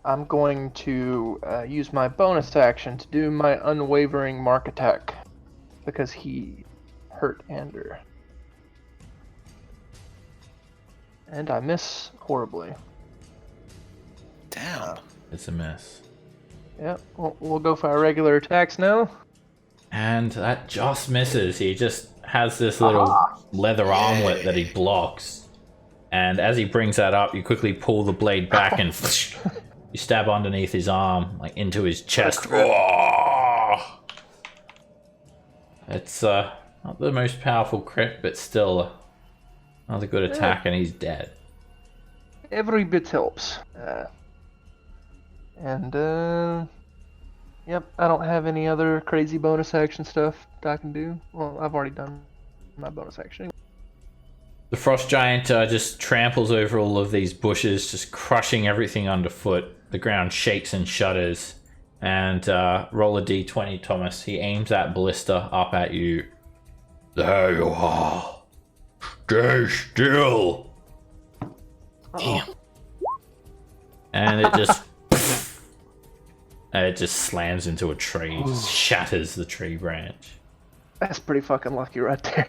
Speaker 3: I'm going to use my bonus action to do my unwavering mark attack because he hurt Ander. And I miss horribly.
Speaker 4: Damn.
Speaker 1: It's a miss.
Speaker 3: Yeah, we'll go for our regular attacks now.
Speaker 1: And that just misses. He just has this little leather armlet that he blocks. And as he brings that up, you quickly pull the blade back and you stab underneath his arm, like into his chest. It's not the most powerful crit, but still another good attack, and he's dead.
Speaker 3: Every bit helps. Yep, I don't have any other crazy bonus action stuff that I can do. Well, I've already done my bonus action.
Speaker 1: The frost giant just tramples over all of these bushes, just crushing everything underfoot. The ground shakes and shudders. And roll a d20, Thomas. He aims that ballista up at you. There you are. Stay still.
Speaker 2: Damn.
Speaker 1: And it just slams into a tree, shatters the tree branch.
Speaker 3: That's pretty fucking lucky right there.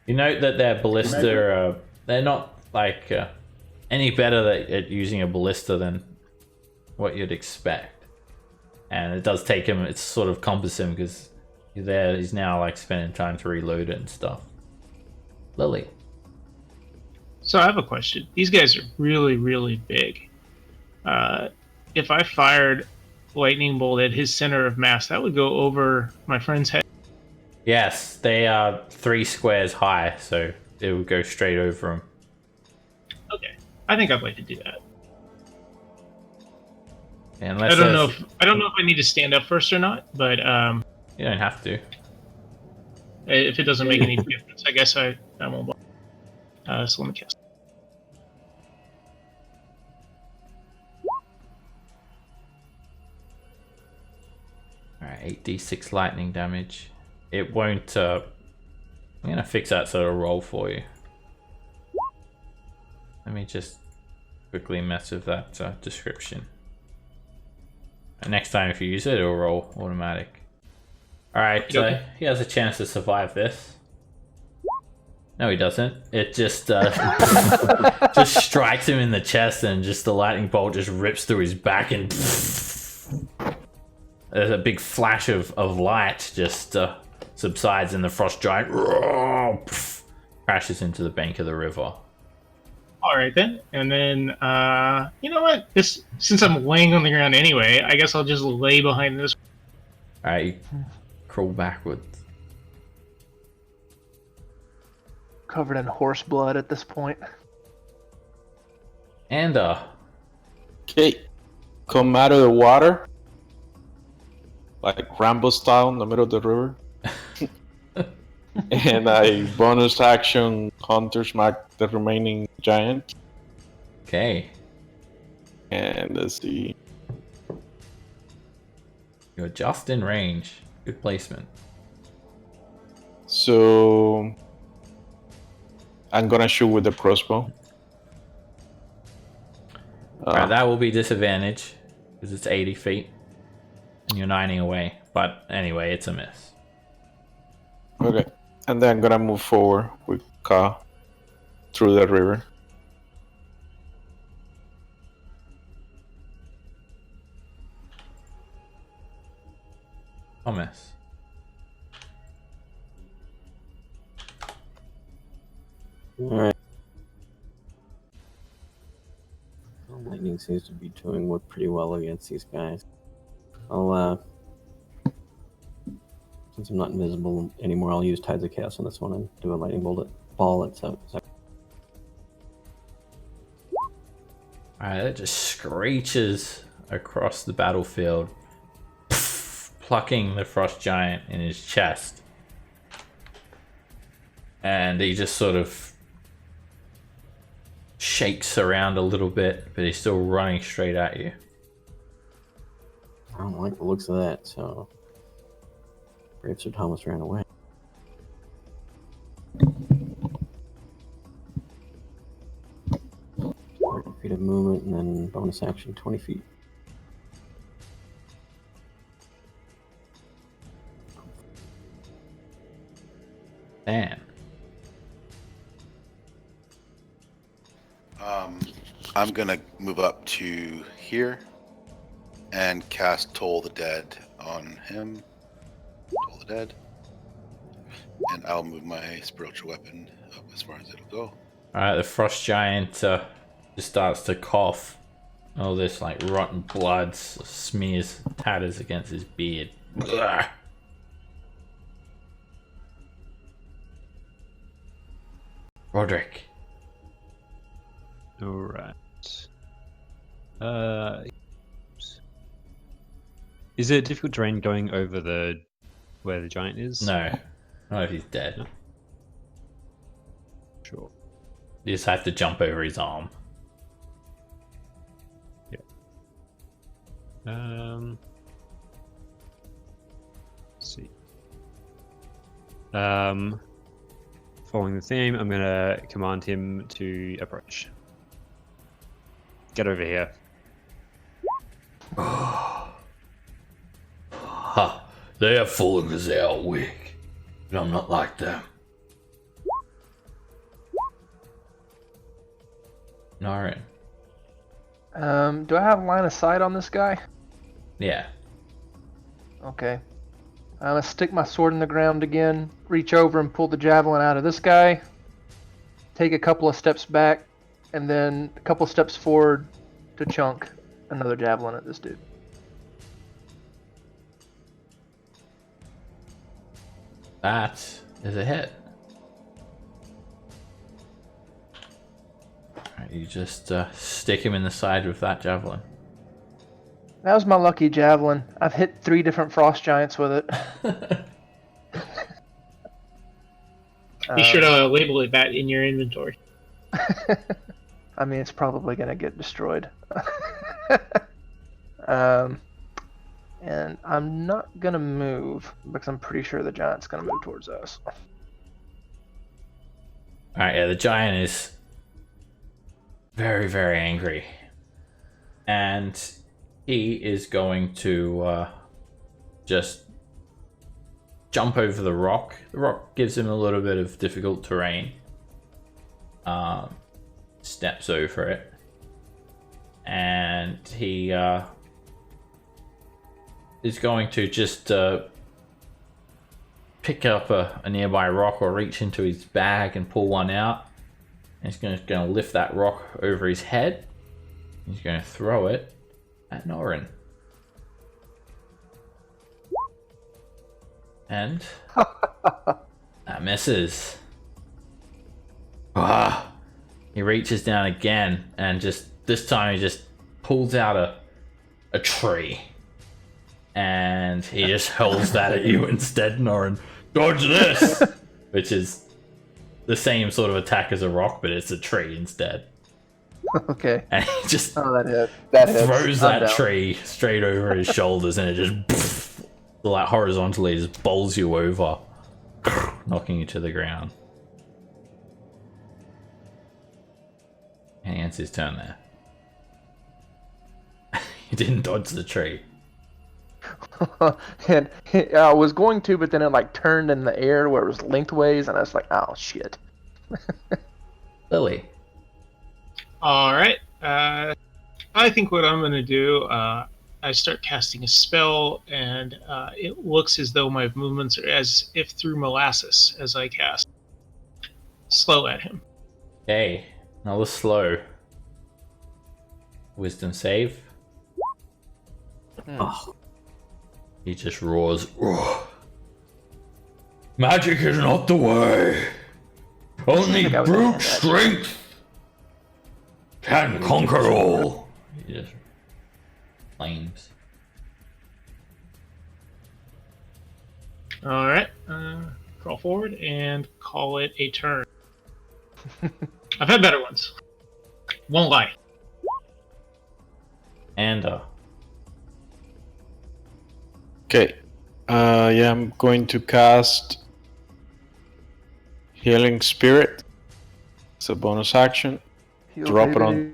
Speaker 1: You note that their ballista, they're not like any better at using a ballista than what you'd expect. And it does take him, it's sort of cumbersome because he's now like spending time to reload it and stuff. Lily.
Speaker 6: So I have a question. These guys are really, really big. If I fired lightning bolt at his center of mass, that would go over my friend's head.
Speaker 1: Yes, they are 3 squares high, so it will go straight over him.
Speaker 6: Okay, I think I'd like to do that.
Speaker 1: Unless
Speaker 6: I don't know if I need to stand up first or not, but
Speaker 1: you don't have to.
Speaker 6: if it doesn't make any difference, I guess I won't bother. So let me cast.
Speaker 1: Alright, 8d6 lightning damage. It won't, I'm gonna fix that so it'll roll for you. Let me just quickly mess with that description. And next time if you use it, it'll roll automatic. Alright, so he has a chance to survive this. No, he doesn't. It just just strikes him in the chest, and just the lightning bolt just rips through his back, and there's a big flash of light just subsides, and the frost giant crashes into the bank of the river.
Speaker 6: All right then, and then you know what? Since I'm laying on the ground anyway, I guess I'll just lay behind this.
Speaker 1: All right, you crawl backwards.
Speaker 3: Covered in horse blood at this point.
Speaker 1: And
Speaker 2: Okay, come out of the water, like Rambo style in the middle of the river. And I bonus action hunter smack the remaining giant.
Speaker 1: okay,
Speaker 2: And let's see.
Speaker 1: you're just in range. Good placement.
Speaker 2: So I'm gonna shoot with the crossbow.
Speaker 1: Alright, that will be disadvantage because it's 80 feet and you're 90 away. But anyway, it's a miss.
Speaker 2: Okay. And then I'm gonna move forward with Ka through the river.
Speaker 1: Thomas.
Speaker 5: Alright. Lightning seems to be doing pretty well against these guys. I'll Since I'm not invisible anymore, I'll use Tides of Chaos on this one and do a lightning ball at 7.
Speaker 1: Alright, it just screeches across the battlefield, plucking the frost giant in his chest. And he just sort of shakes around a little bit, but he's still running straight at you.
Speaker 5: I don't like the looks of that, so Brave Sir Thomas ran away. Feet of movement, and then bonus action 20 feet.
Speaker 1: Man.
Speaker 4: I'm gonna move up to here and cast Toll the Dead on him. Toll the Dead. And I'll move my spiritual weapon up as far as it'll go.
Speaker 1: Alright, the frost giant just starts to cough. All this like rotten blood smears, tatters against his beard. Ugh. Roderick.
Speaker 7: Alright. Is it difficult terrain going over where the giant is?
Speaker 1: No. Not if he's dead.
Speaker 7: Sure.
Speaker 1: You just have to jump over his arm.
Speaker 7: Let's see. Following the theme, I'm gonna command him to approach. Get over here.
Speaker 1: Ha! They are full because they are weak. But I'm not like them. Narin.
Speaker 3: Do I have line of sight on this guy?
Speaker 1: Yeah.
Speaker 3: Okay. I'm gonna stick my sword in the ground again, reach over and pull the javelin out of this guy, take a couple of steps back, and then a couple of steps forward to chunk another javelin at this dude.
Speaker 1: That is a hit. Alright, you just stick him in the side with that javelin.
Speaker 3: That was my lucky javelin. I've hit 3 different frost giants with it.
Speaker 6: Be sure to label that in your inventory.
Speaker 3: I mean, it's probably going to get destroyed. And I'm not going to move because I'm pretty sure the giant's going to move towards us.
Speaker 1: Alright, yeah, the giant is very, very angry. And he is going to just jump over the rock. The rock gives him a little bit of difficult terrain. Steps over it. And he is going to just pick up a nearby rock or reach into his bag and pull one out. And he's going to lift that rock over his head. He's going to throw it at Norin. And that misses. He reaches down again and just this time he just pulls out a tree. And he just hurls that at you instead, Norin. Dodge this! Which is the same sort of attack as a rock, but it's a tree instead.
Speaker 3: Okay.
Speaker 1: And he just
Speaker 3: that hit. That hits.
Speaker 1: throws
Speaker 3: I'm
Speaker 1: that
Speaker 3: down.
Speaker 1: tree straight over his shoulders and it just like horizontally just bowls you over, knocking you to the ground. And he ends his turn there. He didn't dodge the tree.
Speaker 3: And I was going to, but then it like turned in the air where it was lengthways, and I was like, "Oh shit!"
Speaker 1: Lily.
Speaker 6: All right. I think what I'm going to do, I start casting a spell, and it looks as though my movements are as if through molasses as I cast. Slow at him.
Speaker 1: Okay, another slow. Wisdom save.
Speaker 5: Oh,
Speaker 1: He just roars. "Roar." Magic is not the way. Only
Speaker 3: Like I was
Speaker 1: brute
Speaker 3: hand action.
Speaker 1: strength can conquer all. He just flames.
Speaker 6: All right. Crawl forward and call it a turn. I've had better ones. Won't lie.
Speaker 1: And
Speaker 2: Okay. Yeah, I'm going to cast Healing Spirit. It's a bonus action.
Speaker 3: Heal,
Speaker 2: Drop it
Speaker 3: baby.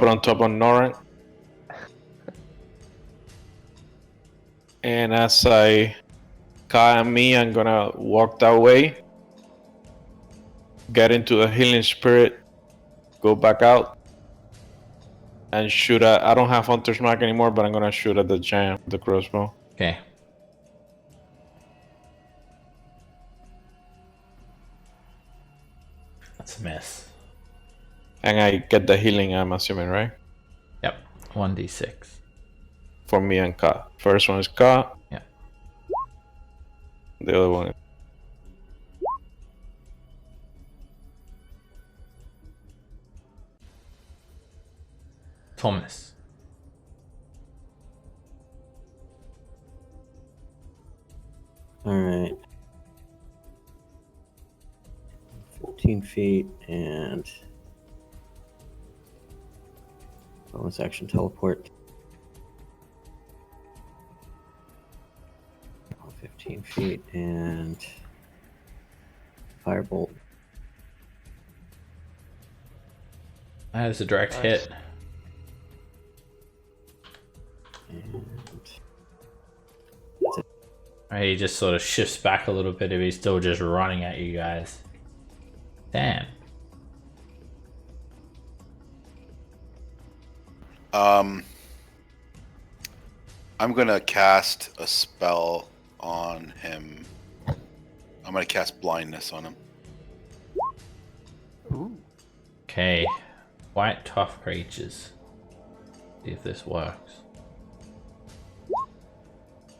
Speaker 2: on top of Norin. And as I Kai and me, I'm gonna walk that way. Get into the Healing Spirit. Go back out. And shoot at... I don't have Hunter's Mark anymore, but I'm gonna shoot at the giant with the crossbow.
Speaker 1: okay. That's a miss.
Speaker 2: And I get the healing, I'm assuming, right?
Speaker 1: Yep. 1d6.
Speaker 2: For me and Ka. First one is Ka.
Speaker 1: Yeah.
Speaker 2: The other one.
Speaker 1: Thomas.
Speaker 5: Alright. 14 feet and bonus action teleport. 15 feet and firebolt.
Speaker 1: That is a direct
Speaker 3: Nice.
Speaker 1: hit.
Speaker 5: And
Speaker 1: He just sort of shifts back a little bit if he's still just running at you guys. Damn.
Speaker 4: I'm gonna cast a spell on him. I'm gonna cast blindness on him.
Speaker 3: Ooh.
Speaker 1: Okay. White tough creatures. See if this works.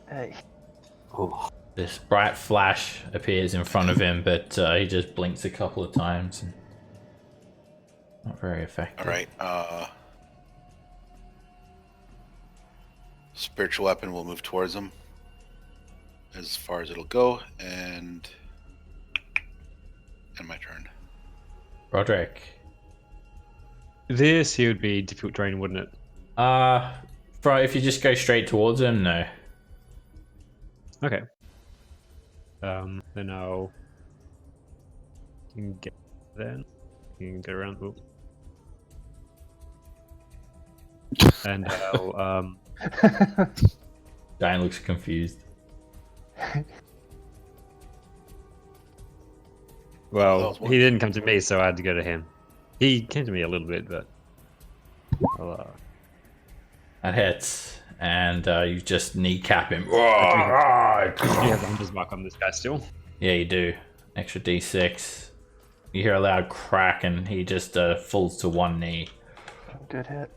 Speaker 3: Hey.
Speaker 5: oh,
Speaker 1: This bright flash appears in front of him, but he just blinks a couple of times. And not very effective.
Speaker 4: All right. Spiritual weapon will move towards him as far as it'll go, and my turn.
Speaker 1: Roderick.
Speaker 7: This here would be difficult terrain, wouldn't it?
Speaker 1: If you just go straight towards him, no.
Speaker 7: Okay. Then I'll get then. You can get around. Ooh. And I'll
Speaker 1: Diane looks confused.
Speaker 7: well,
Speaker 4: that was one.
Speaker 7: he didn't come to me, so I had to go to him. He came to me a little bit, but I'll,
Speaker 1: That hits, and you just kneecap him.
Speaker 7: you have the hunter's mark on this guy still.
Speaker 1: Yeah, you do. Extra d6. You hear a loud crack, and he just falls to one knee.
Speaker 3: Good hit.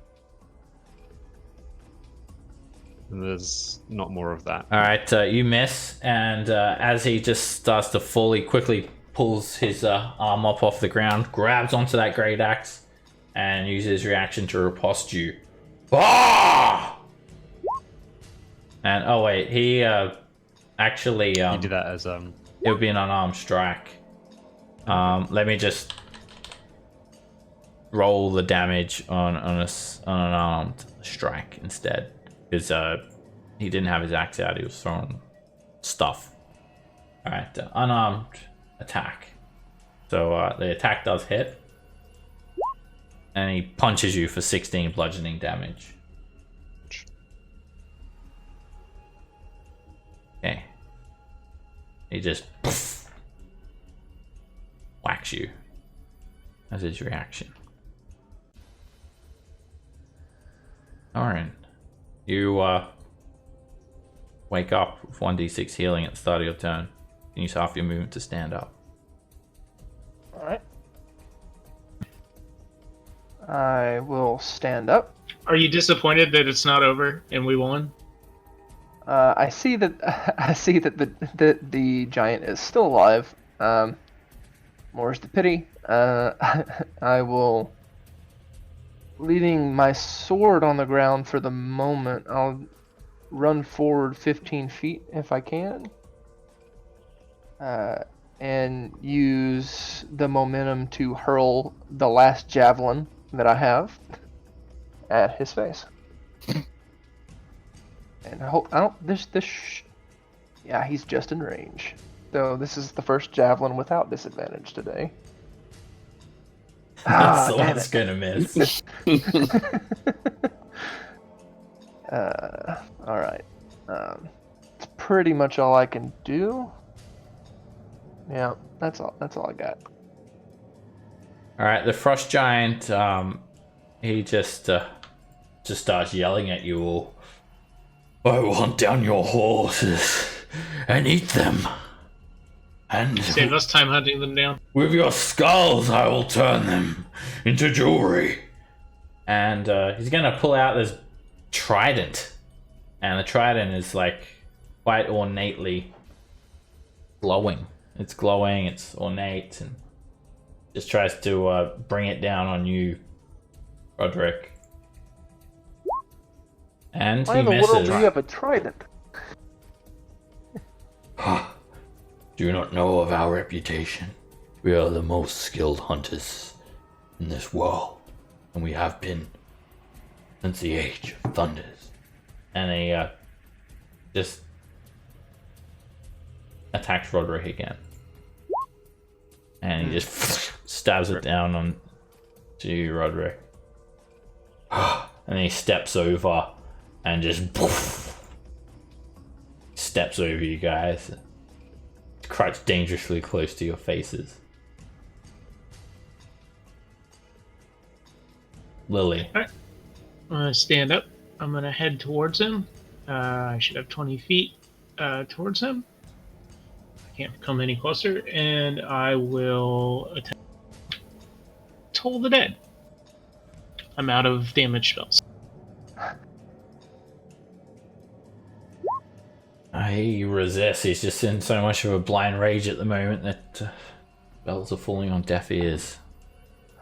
Speaker 7: There's not more of that.
Speaker 1: All right, you miss, and as he just starts to fall, he quickly pulls his arm up off the ground, grabs onto that great axe, and uses his reaction to riposte you. Ah! And oh wait, he actually
Speaker 7: You do that as
Speaker 1: it would be an unarmed strike. Let me just roll the damage on an unarmed strike instead, because he didn't have his axe out. He was throwing stuff. All right, unarmed attack. So the attack does hit, and he punches you for 16 bludgeoning damage. Okay. He just whacks you as his reaction. Alright. You wake up with 1d6 healing at the start of your turn. You use half your movement to stand up.
Speaker 3: Alright. I will stand up.
Speaker 6: Are you disappointed that it's not over and we won?
Speaker 3: I see that the giant is still alive. More's the pity. I will, leaving my sword on the ground for the moment. I'll run forward 15 feet if I can, and use the momentum to hurl the last javelin that I have at his face. And I hope I don't. Yeah, he's just in range. So this is the first javelin without disadvantage today.
Speaker 1: That's the
Speaker 3: damn
Speaker 1: one's
Speaker 3: it.
Speaker 1: gonna miss.
Speaker 3: All right. It's pretty much all I can do. Yeah, that's all. That's all I got.
Speaker 1: All right, the frost giant. He just starts yelling at you all. I will hunt down your horses and eat them. And
Speaker 6: Save us time hunting them down.
Speaker 1: with your skulls, I will turn them into jewelry. And he's gonna pull out this trident, and the trident is like quite ornately glowing. It's glowing. It's ornate, and just tries to bring it down on you, Roderick. And
Speaker 3: Why
Speaker 1: he
Speaker 3: in the world
Speaker 1: misses.
Speaker 3: do you have a trident?
Speaker 1: Do you not know of our reputation? We are the most skilled hunters in this world, and we have been since the age of thunders. And he just attacks Roderick again, and he just stabs it down on to you, Roderick. And he steps over and just steps over you guys. Crouched dangerously close to your faces. Lily.
Speaker 6: I'm gonna stand up. I'm gonna head towards him. I should have 20 feet towards him. I can't come any closer, and I will attempt Toll the Dead. I'm out of damage spells.
Speaker 1: He resists. He's just in so much of a blind rage at the moment that bells are falling on deaf ears.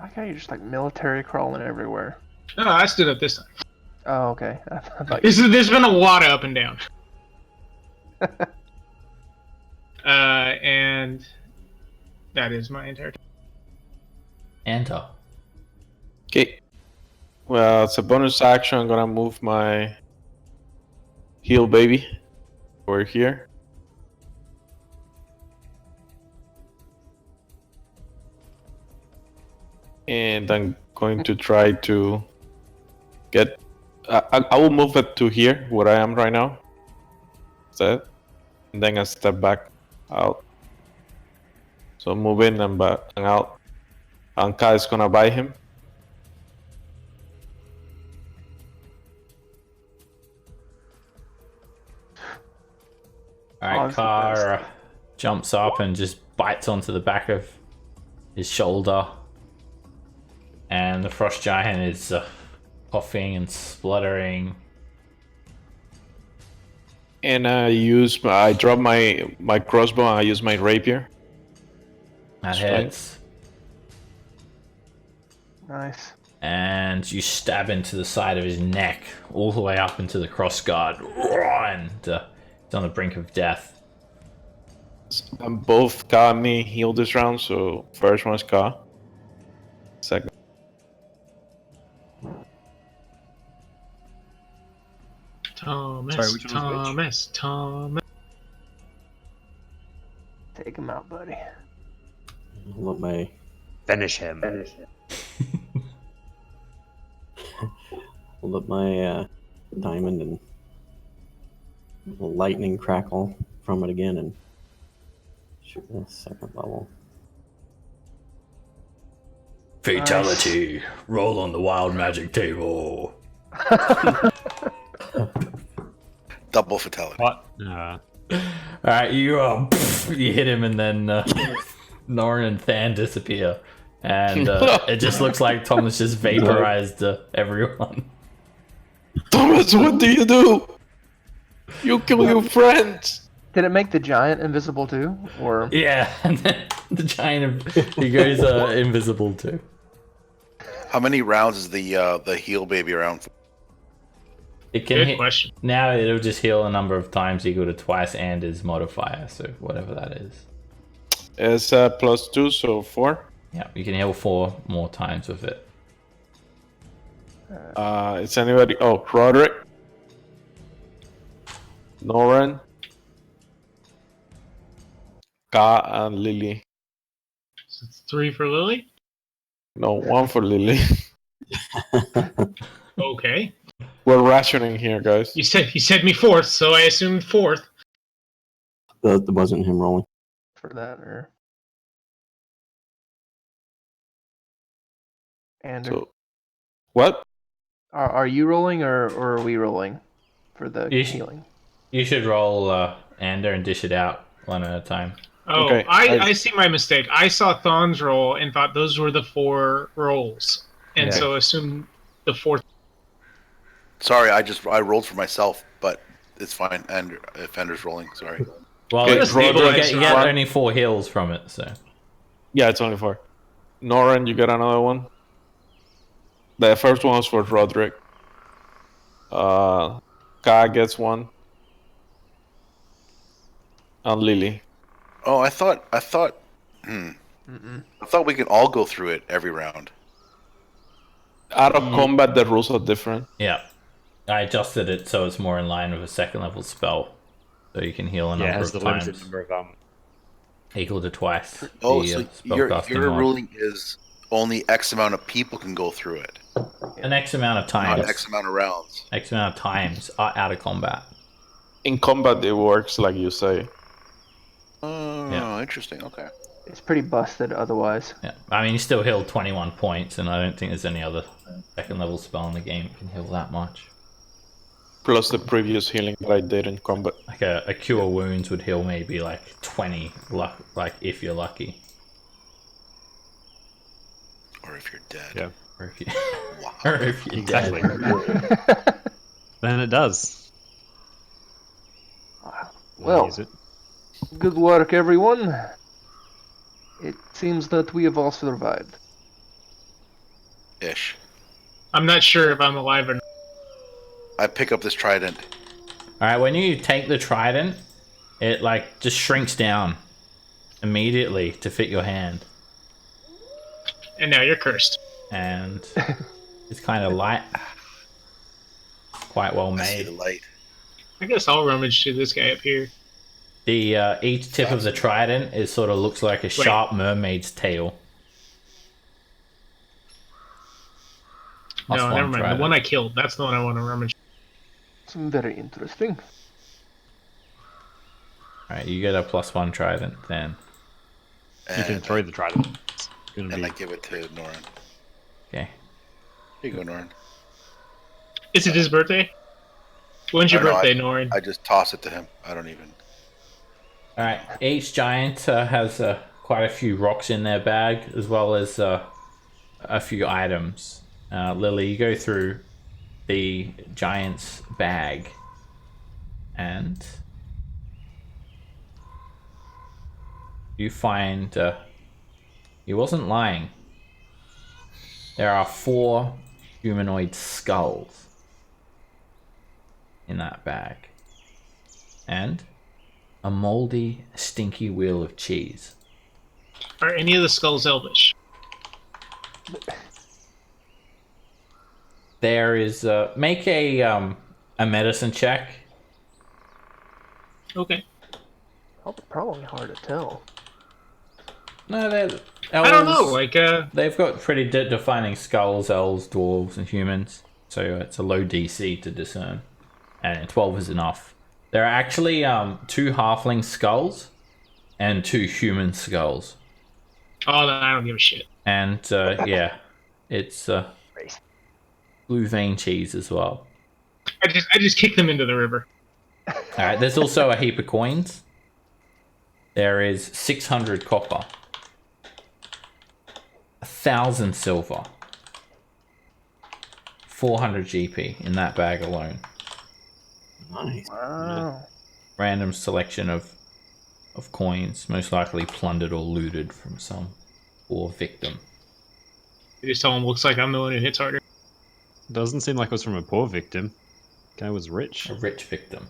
Speaker 3: I got you just like military crawling everywhere.
Speaker 6: Oh, I stood up this time.
Speaker 3: Oh, okay. I thought you...
Speaker 6: There's been a lot of up and down. And that is my entire time.
Speaker 1: Enter.
Speaker 2: Okay. Well, it's a bonus action. I'm gonna move my heal baby over here. And I'm going to try to get... I will move it to here, where I am right now. That. And then I step back out. So move in and back and out. Anka is gonna buy him.
Speaker 1: Alright, Car jumps up and just bites onto the back of his shoulder. And the frost giant is coughing and spluttering.
Speaker 2: And I drop my crossbow and I use my rapier.
Speaker 1: That
Speaker 2: That's fine.
Speaker 1: hits.
Speaker 3: Nice.
Speaker 1: And you stab into the side of his neck, all the way up into the crossguard. And he's on the brink of death.
Speaker 2: Both Ka and me heal this round, so first one's Ka. Second.
Speaker 6: Thomas,
Speaker 7: Sorry, which one was which?
Speaker 6: Thomas.
Speaker 3: Take him out, buddy.
Speaker 5: Let my
Speaker 7: Finish him.
Speaker 5: hold up my diamond and a lightning crackle from it again and shoot the second level.
Speaker 1: Fatality. Roll on the wild magic table.
Speaker 4: Double fatality.
Speaker 7: What?
Speaker 1: Alright, you hit him, and then Norin and Than disappear. And it just looks like Thomas just vaporized everyone.
Speaker 2: Thomas, what do you do? You kill your friends.
Speaker 3: Did it make the giant invisible too, or?
Speaker 1: Yeah, and then the giant he goes invisible too.
Speaker 4: How many rounds is the heal baby around for?
Speaker 1: It can
Speaker 6: Good
Speaker 1: hit,
Speaker 6: question.
Speaker 1: now it'll just heal a number of times equal to twice and his modifier, so whatever that is.
Speaker 2: It's +2, so 4.
Speaker 1: Yeah, you can heal 4 more times with it.
Speaker 2: It's anybody? Oh, Roderick, Noran, Ka, and Lily.
Speaker 6: So it's 3 for Lily.
Speaker 2: No, 1 for Lily.
Speaker 6: Okay.
Speaker 2: We're rationing here, guys.
Speaker 6: You said me 4th, so I assumed 4th.
Speaker 5: That wasn't him rolling.
Speaker 3: For that, or? And
Speaker 2: So, what?
Speaker 3: are you rolling, or are we rolling for the
Speaker 1: You should-
Speaker 3: healing?
Speaker 1: You should roll Ander and dish it out one at a time.
Speaker 6: Oh,
Speaker 2: Okay,
Speaker 6: I see my mistake. I saw Thon's roll and thought those were the 4 rolls, and
Speaker 1: Yeah.
Speaker 6: so assumed the 4th.
Speaker 4: Sorry, I rolled for myself, but it's fine. And if Ender's rolling, sorry.
Speaker 1: Well,
Speaker 2: Okay,
Speaker 1: you
Speaker 6: stabilize
Speaker 1: get, you
Speaker 6: your
Speaker 1: get
Speaker 2: arm.
Speaker 1: only 4 heals from it, so.
Speaker 2: Yeah, it's only 4. Noran, you got another one? The first one was for Roderick. Ka gets 1. And Lily.
Speaker 4: Oh, I thought I thought we could all go through it every round.
Speaker 2: Out of combat, the rules are different.
Speaker 1: Yeah. I adjusted it so it's more in line with a 2nd level spell. So you can heal a
Speaker 7: Yeah, it
Speaker 1: number
Speaker 7: has
Speaker 1: of
Speaker 7: the
Speaker 1: times.
Speaker 7: limited number of
Speaker 1: Equal to twice.
Speaker 4: Oh,
Speaker 1: the,
Speaker 4: so
Speaker 1: spellcasting
Speaker 4: your
Speaker 1: mod.
Speaker 4: ruling is only X amount of people can go through it,
Speaker 1: An X amount of
Speaker 4: not
Speaker 1: times.
Speaker 4: X amount of rounds.
Speaker 1: X amount of times out of combat.
Speaker 2: In combat, it works like you say.
Speaker 4: Oh,
Speaker 1: Yeah.
Speaker 4: interesting. Okay.
Speaker 3: It's pretty busted otherwise.
Speaker 1: Yeah. I mean, you still heal 21 points, and I don't think there's any other 2nd level spell in the game that can heal that much.
Speaker 2: Plus the previous healing that I did in combat.
Speaker 1: Like a cure wounds would heal maybe like 20, like if you're lucky.
Speaker 4: Or if you're dead.
Speaker 7: Yeah.
Speaker 1: Or if you,
Speaker 4: Wow.
Speaker 1: or if you're
Speaker 7: Exactly.
Speaker 1: dead.
Speaker 7: Then it does.
Speaker 3: Well,
Speaker 7: Use it.
Speaker 3: good work, everyone. It seems that we have all survived.
Speaker 4: Ish.
Speaker 6: I'm not sure if I'm alive or not.
Speaker 4: I pick up this trident.
Speaker 1: Alright, when you take the trident, it like just shrinks down immediately to fit your hand.
Speaker 6: And now you're cursed.
Speaker 1: And it's kind of light. Quite well
Speaker 4: I see the
Speaker 1: made.
Speaker 4: light.
Speaker 6: I guess I'll rummage through this guy up here.
Speaker 1: The each tip of the trident is sort of looks like a sharp mermaid's tail.
Speaker 6: No,
Speaker 1: Plus
Speaker 6: never mind.
Speaker 1: trident.
Speaker 6: The one I killed, that's the one I want to rummage.
Speaker 3: Some very interesting.
Speaker 1: Alright, you get a +1 trident then.
Speaker 7: You can
Speaker 4: And,
Speaker 7: throw the trident. It's gonna
Speaker 4: and
Speaker 7: be
Speaker 4: I give it to Noran.
Speaker 1: Okay.
Speaker 4: Here you go, Noran.
Speaker 6: Is it his birthday? When's your
Speaker 4: I don't know,
Speaker 6: birthday, Norin?
Speaker 4: I just toss it to him. I don't even.
Speaker 1: Alright, each giant has quite a few rocks in their bag, as well as a few items. Lily, you go through the giant's bag, and you find he wasn't lying. There are 4 humanoid skulls in that bag, and a moldy, stinky wheel of cheese.
Speaker 6: Are any of the skulls elvish?
Speaker 1: There is make a medicine check.
Speaker 6: Okay.
Speaker 3: Probably hard to tell.
Speaker 1: No, they're
Speaker 6: I don't know.
Speaker 1: elves.
Speaker 6: Like,
Speaker 1: They've got pretty defining skulls, elves, dwarves, and humans. So it's a low DC to discern, and 12 is enough. There are actually 2 halfling skulls and 2 human skulls,
Speaker 6: oh, then I don't give a shit.
Speaker 1: and yeah, it's blue vein cheese as well.
Speaker 6: I just kick them into the river.
Speaker 1: All right, there's also a heap of coins. There is 600 copper, 1,000 silver, 400 GP in that bag alone.
Speaker 5: Nice.
Speaker 3: Wow.
Speaker 1: Random selection of coins, most likely plundered or looted from some poor victim.
Speaker 6: You just tell him looks like I'm the one who hits harder.
Speaker 7: Doesn't seem like it was from a poor victim. Guy was rich.
Speaker 1: A rich victim.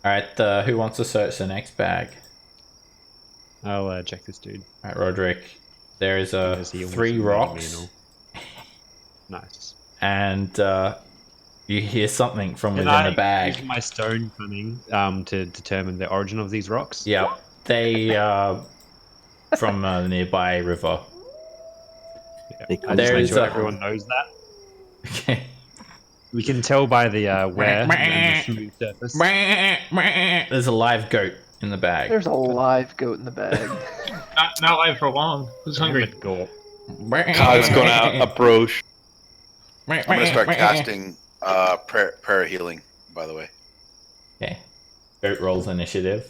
Speaker 1: Alright, who wants to search the next bag?
Speaker 7: I'll check this dude.
Speaker 1: Alright, Roderick. There is
Speaker 7: Because he almost
Speaker 1: 3
Speaker 7: made me
Speaker 1: rocks.
Speaker 7: and all. Nice.
Speaker 1: And you hear something from
Speaker 7: Can
Speaker 1: within
Speaker 7: I
Speaker 1: the bag.
Speaker 7: use my stone cunning to determine the origin of these rocks?
Speaker 1: Yep. They from a nearby river.
Speaker 5: They
Speaker 7: I
Speaker 5: come
Speaker 7: just
Speaker 1: There
Speaker 7: make
Speaker 1: is
Speaker 7: sure
Speaker 1: a-
Speaker 7: everyone knows that.
Speaker 1: Okay.
Speaker 7: We can tell by the wear and the smooth surface.
Speaker 1: There's a live goat in the bag.
Speaker 3: There's a live goat in the bag.
Speaker 6: Not live for long. Who's hungry?
Speaker 7: Gore.
Speaker 2: Kyle's gonna approach.
Speaker 4: I'm gonna start casting prayer healing. By the way,
Speaker 1: Okay. Goat rolls initiative.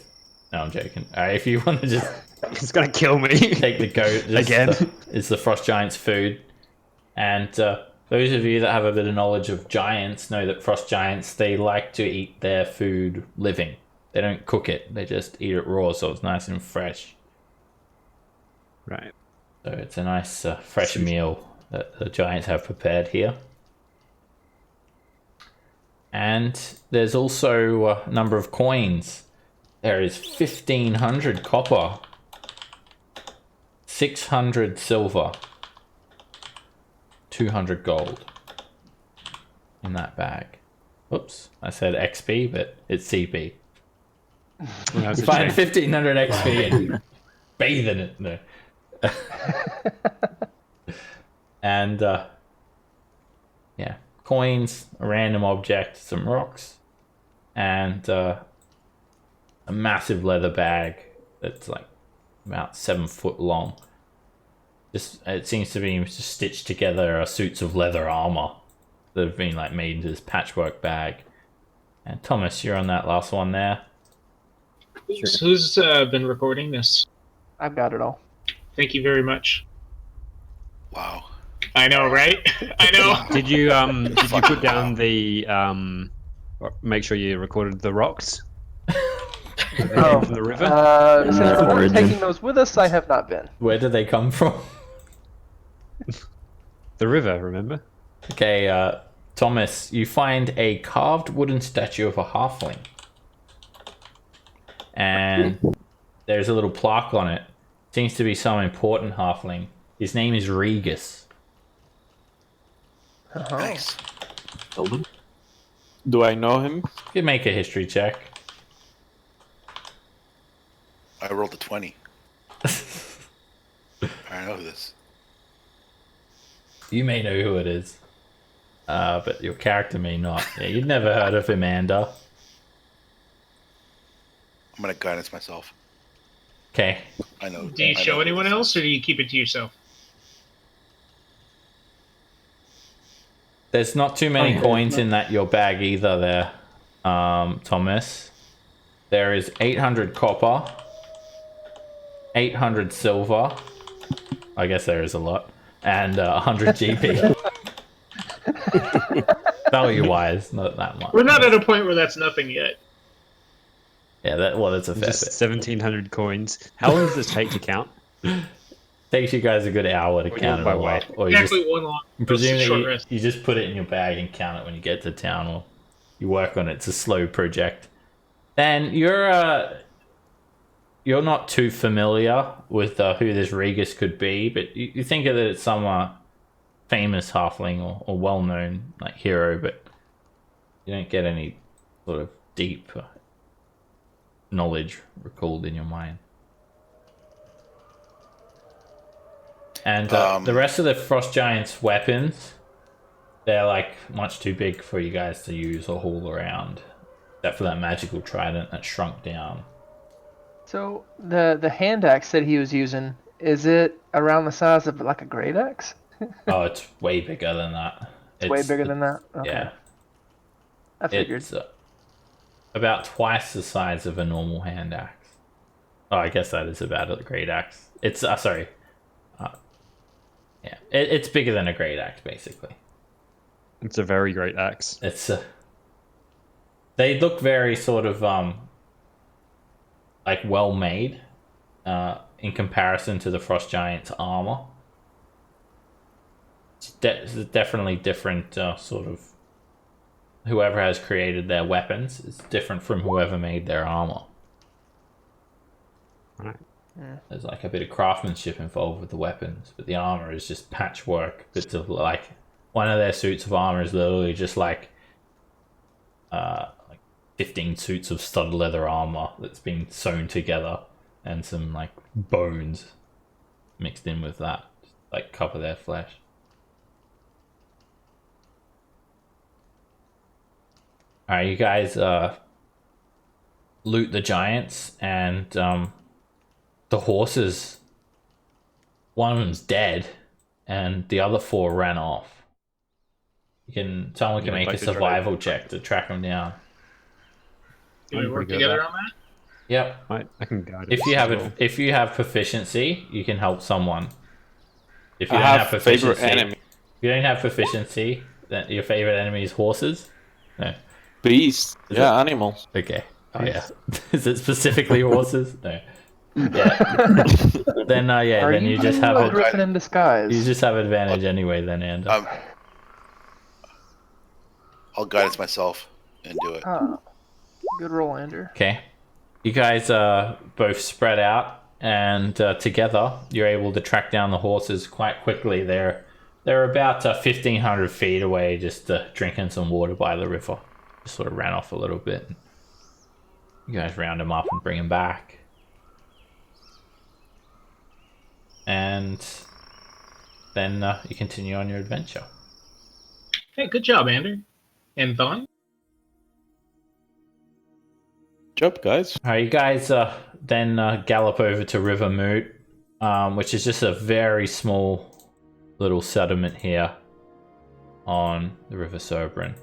Speaker 1: No, I'm joking. Alright, if you want to just
Speaker 7: He's gonna kill me.
Speaker 1: take the goat, just
Speaker 7: Again.
Speaker 1: it's the frost giant's food. And those of you that have a bit of knowledge of giants know that frost giants, they like to eat their food living. They don't cook it, they just eat it raw, so it's nice and fresh.
Speaker 7: Right.
Speaker 1: So it's a nice fresh
Speaker 7: Sweet.
Speaker 1: meal that the giants have prepared here. And there's also a number of coins. There is 1,500 copper, 600 silver, 200 gold in that bag. Oops, I said XP, but it's CP.
Speaker 7: Well, that's
Speaker 1: You
Speaker 7: a
Speaker 1: find
Speaker 7: shame.
Speaker 1: 1,500 XP and you bathe in it. No. And yeah, coins, a random object, some rocks, and a massive leather bag that's like about 7 foot long. Just it seems to be just stitched together suits of leather armor that have been like made into this patchwork bag. And Thomas, you're on that last one there.
Speaker 6: Who's been recording this?
Speaker 3: I've got it all.
Speaker 6: Thank you very much.
Speaker 4: wow.
Speaker 6: I know, right? I know.
Speaker 7: Did you put down the make sure you recorded the rocks? They came from the river?
Speaker 3: Since
Speaker 5: the
Speaker 3: we're
Speaker 5: origin.
Speaker 3: taking those with us, I have not been.
Speaker 1: Where did they come from?
Speaker 7: The river, remember?
Speaker 1: Okay, Thomas, you find a carved wooden statue of a halfling. And there's a little plaque on it. Seems to be some important halfling. His name is Regus.
Speaker 3: Oh.
Speaker 4: Nice.
Speaker 5: Golden.
Speaker 2: Do I know him?
Speaker 1: You can make a history check.
Speaker 4: I rolled a 20. I know this.
Speaker 1: You may know who it is. But your character may not. Yeah, you'd never heard of him, Ander.
Speaker 4: I'm gonna guidance myself.
Speaker 1: Okay.
Speaker 4: I know.
Speaker 6: Do you
Speaker 4: I
Speaker 6: show
Speaker 4: know
Speaker 6: anyone
Speaker 4: this.
Speaker 6: else, or do you keep it to yourself?
Speaker 1: There's not too many coins in your bag either there, Thomas. There is 800 copper, 800 silver. I guess there is a lot. And 100 GP. Value-wise, not that much.
Speaker 6: We're not at a point where that's nothing yet.
Speaker 1: Yeah, that's a fair
Speaker 7: Just
Speaker 1: bit.
Speaker 7: 1,700 coins. How long does this take to count?
Speaker 1: Takes you guys a good hour to
Speaker 7: Or
Speaker 1: count it
Speaker 7: by
Speaker 1: all
Speaker 7: weight.
Speaker 1: up. Or you just
Speaker 6: Exactly one long.
Speaker 1: presume
Speaker 6: short
Speaker 1: that
Speaker 6: rest.
Speaker 1: you just put it in your bag and count it when you get to town, or you work on it. It's a slow project. Then you're not too familiar with who this Regus could be, but you think of it as some famous halfling or well-known like hero, but you don't get any sort of deep knowledge recalled in your mind. And the rest of the Frost Giant's weapons, they're like much too big for you guys to use or haul around. Except for that magical trident that shrunk down.
Speaker 3: So the hand axe that he was using, is it around the size of like a great axe?
Speaker 1: Oh, it's way bigger than that.
Speaker 3: It's way bigger than that? Okay.
Speaker 1: Yeah.
Speaker 3: I figured.
Speaker 1: It's about twice the size of a normal hand axe. Oh, I guess that is about a great axe. It's, yeah. It's bigger than a great axe, basically.
Speaker 7: It's a very great axe.
Speaker 1: It's they look very sort of like well made in comparison to the Frost Giant's armor. It's definitely different sort of. Whoever has created their weapons is different from whoever made their armor.
Speaker 7: Right.
Speaker 1: There's like a bit of craftsmanship involved with the weapons, but the armor is just patchwork. Bits of like one of their suits of armor is literally just like 15 suits of stud leather armor that's been sewn together, and some like bones mixed in with that, just, like cover their flesh. Alright, you guys loot the giants, and the horses, one of them's dead, and the other 4 ran off. Someone can make a survival check to track them down.
Speaker 6: Do we
Speaker 7: I'm
Speaker 6: work
Speaker 7: pretty good at
Speaker 6: together
Speaker 7: that.
Speaker 6: on that?
Speaker 1: Yep.
Speaker 7: I can guide
Speaker 1: If
Speaker 7: it
Speaker 1: you
Speaker 7: as
Speaker 1: have
Speaker 7: well.
Speaker 1: if you have proficiency, you can help someone. If you
Speaker 2: I
Speaker 1: don't
Speaker 2: have
Speaker 1: have proficiency,
Speaker 2: favorite enemy.
Speaker 1: if you don't have proficiency, then your favorite enemy is horses. No.
Speaker 2: Beast.
Speaker 1: Is
Speaker 2: Yeah, animals.
Speaker 1: Okay. Oh yeah. Is it specifically horses? No. Yeah. Then
Speaker 3: Are
Speaker 1: then you just have
Speaker 3: a griffin in disguise?
Speaker 1: you just have advantage anyway. Then Ander.
Speaker 4: I'll guidance myself and do it.
Speaker 3: Ah, good roll, Ander.
Speaker 1: Okay. You guys both spread out, and together you're able to track down the horses quite quickly. They're about 1,500 feet away, just drinking some water by the river. Just sort of ran off a little bit. You guys round them up and bring them back. And then you continue on your adventure.
Speaker 6: Hey, good job, Ander. And Thon?
Speaker 2: Job, guys.
Speaker 1: Alright, you guys then gallop over to River Moot, which is just a very small little settlement here on the River Surbrin.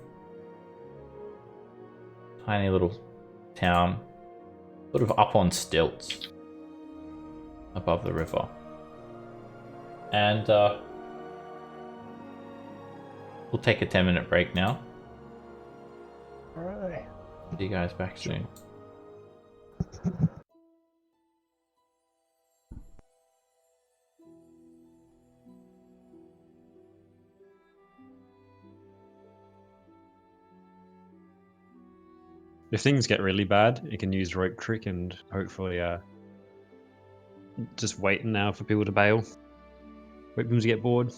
Speaker 1: Tiny little town, sort of up on stilts above the river. And we'll take a 10-minute break now.
Speaker 3: Alright.
Speaker 1: See you guys back soon.
Speaker 7: If things get really bad, you can use rope trick and hopefully just wait now for people to bail. Wait for them to get bored.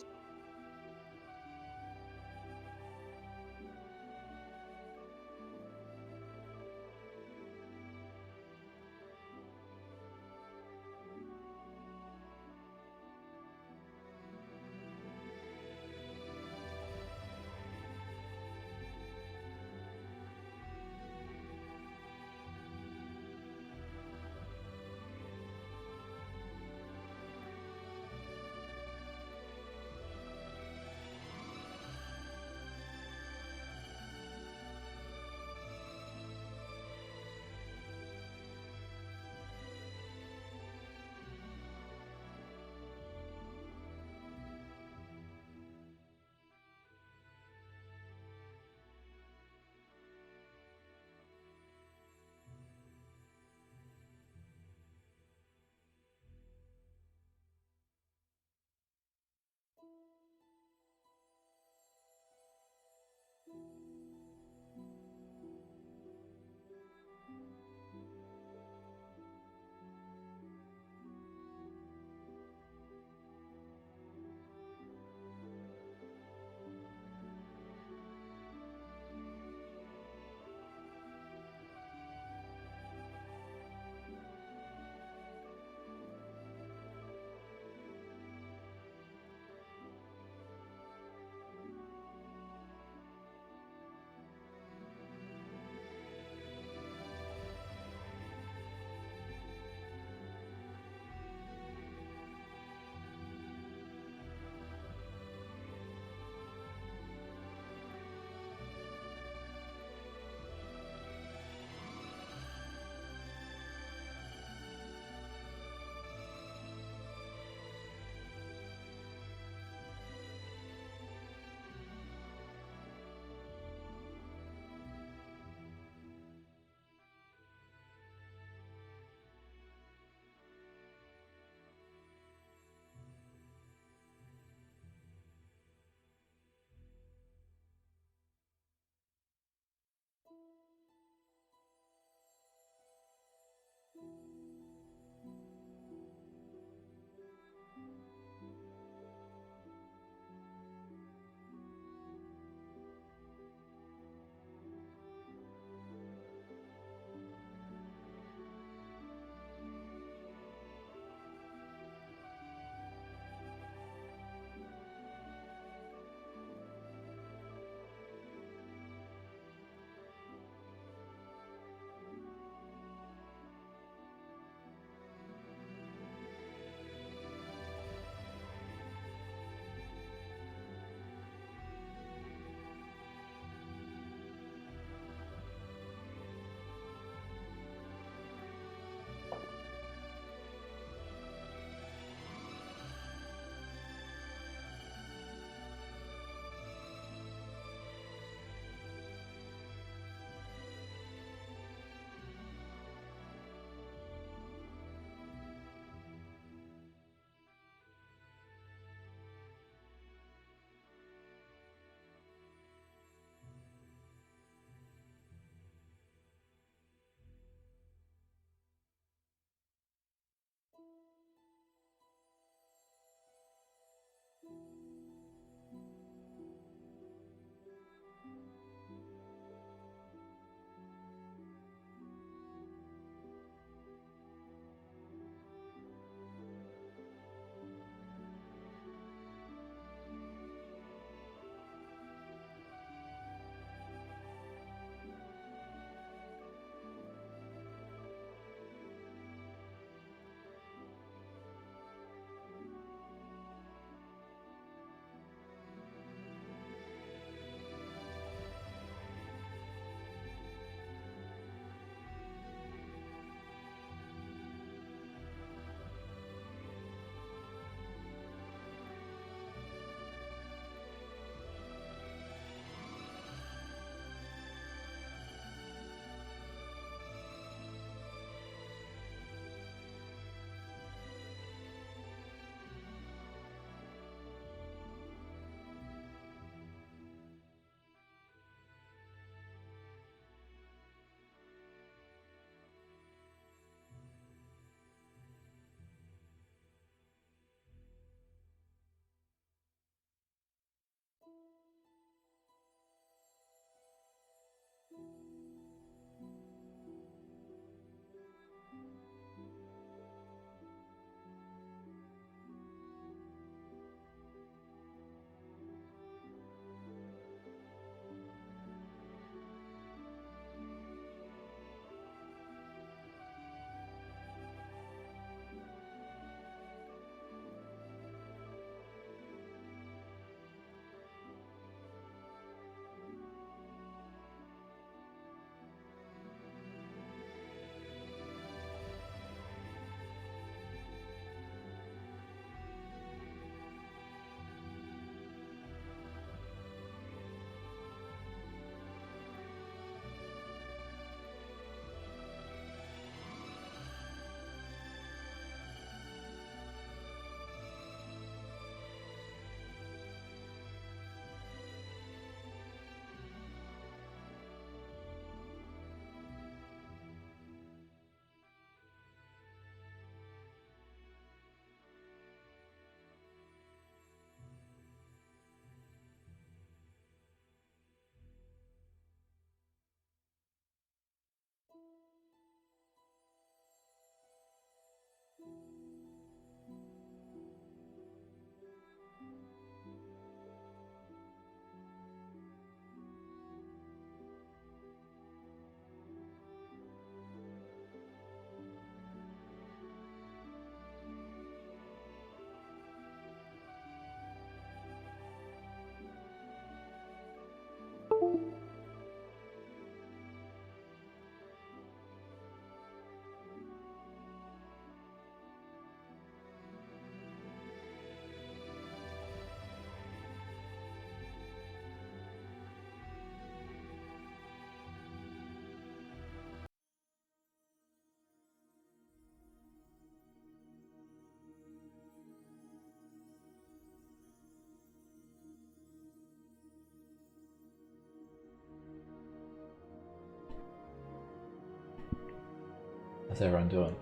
Speaker 1: How's everyone doing?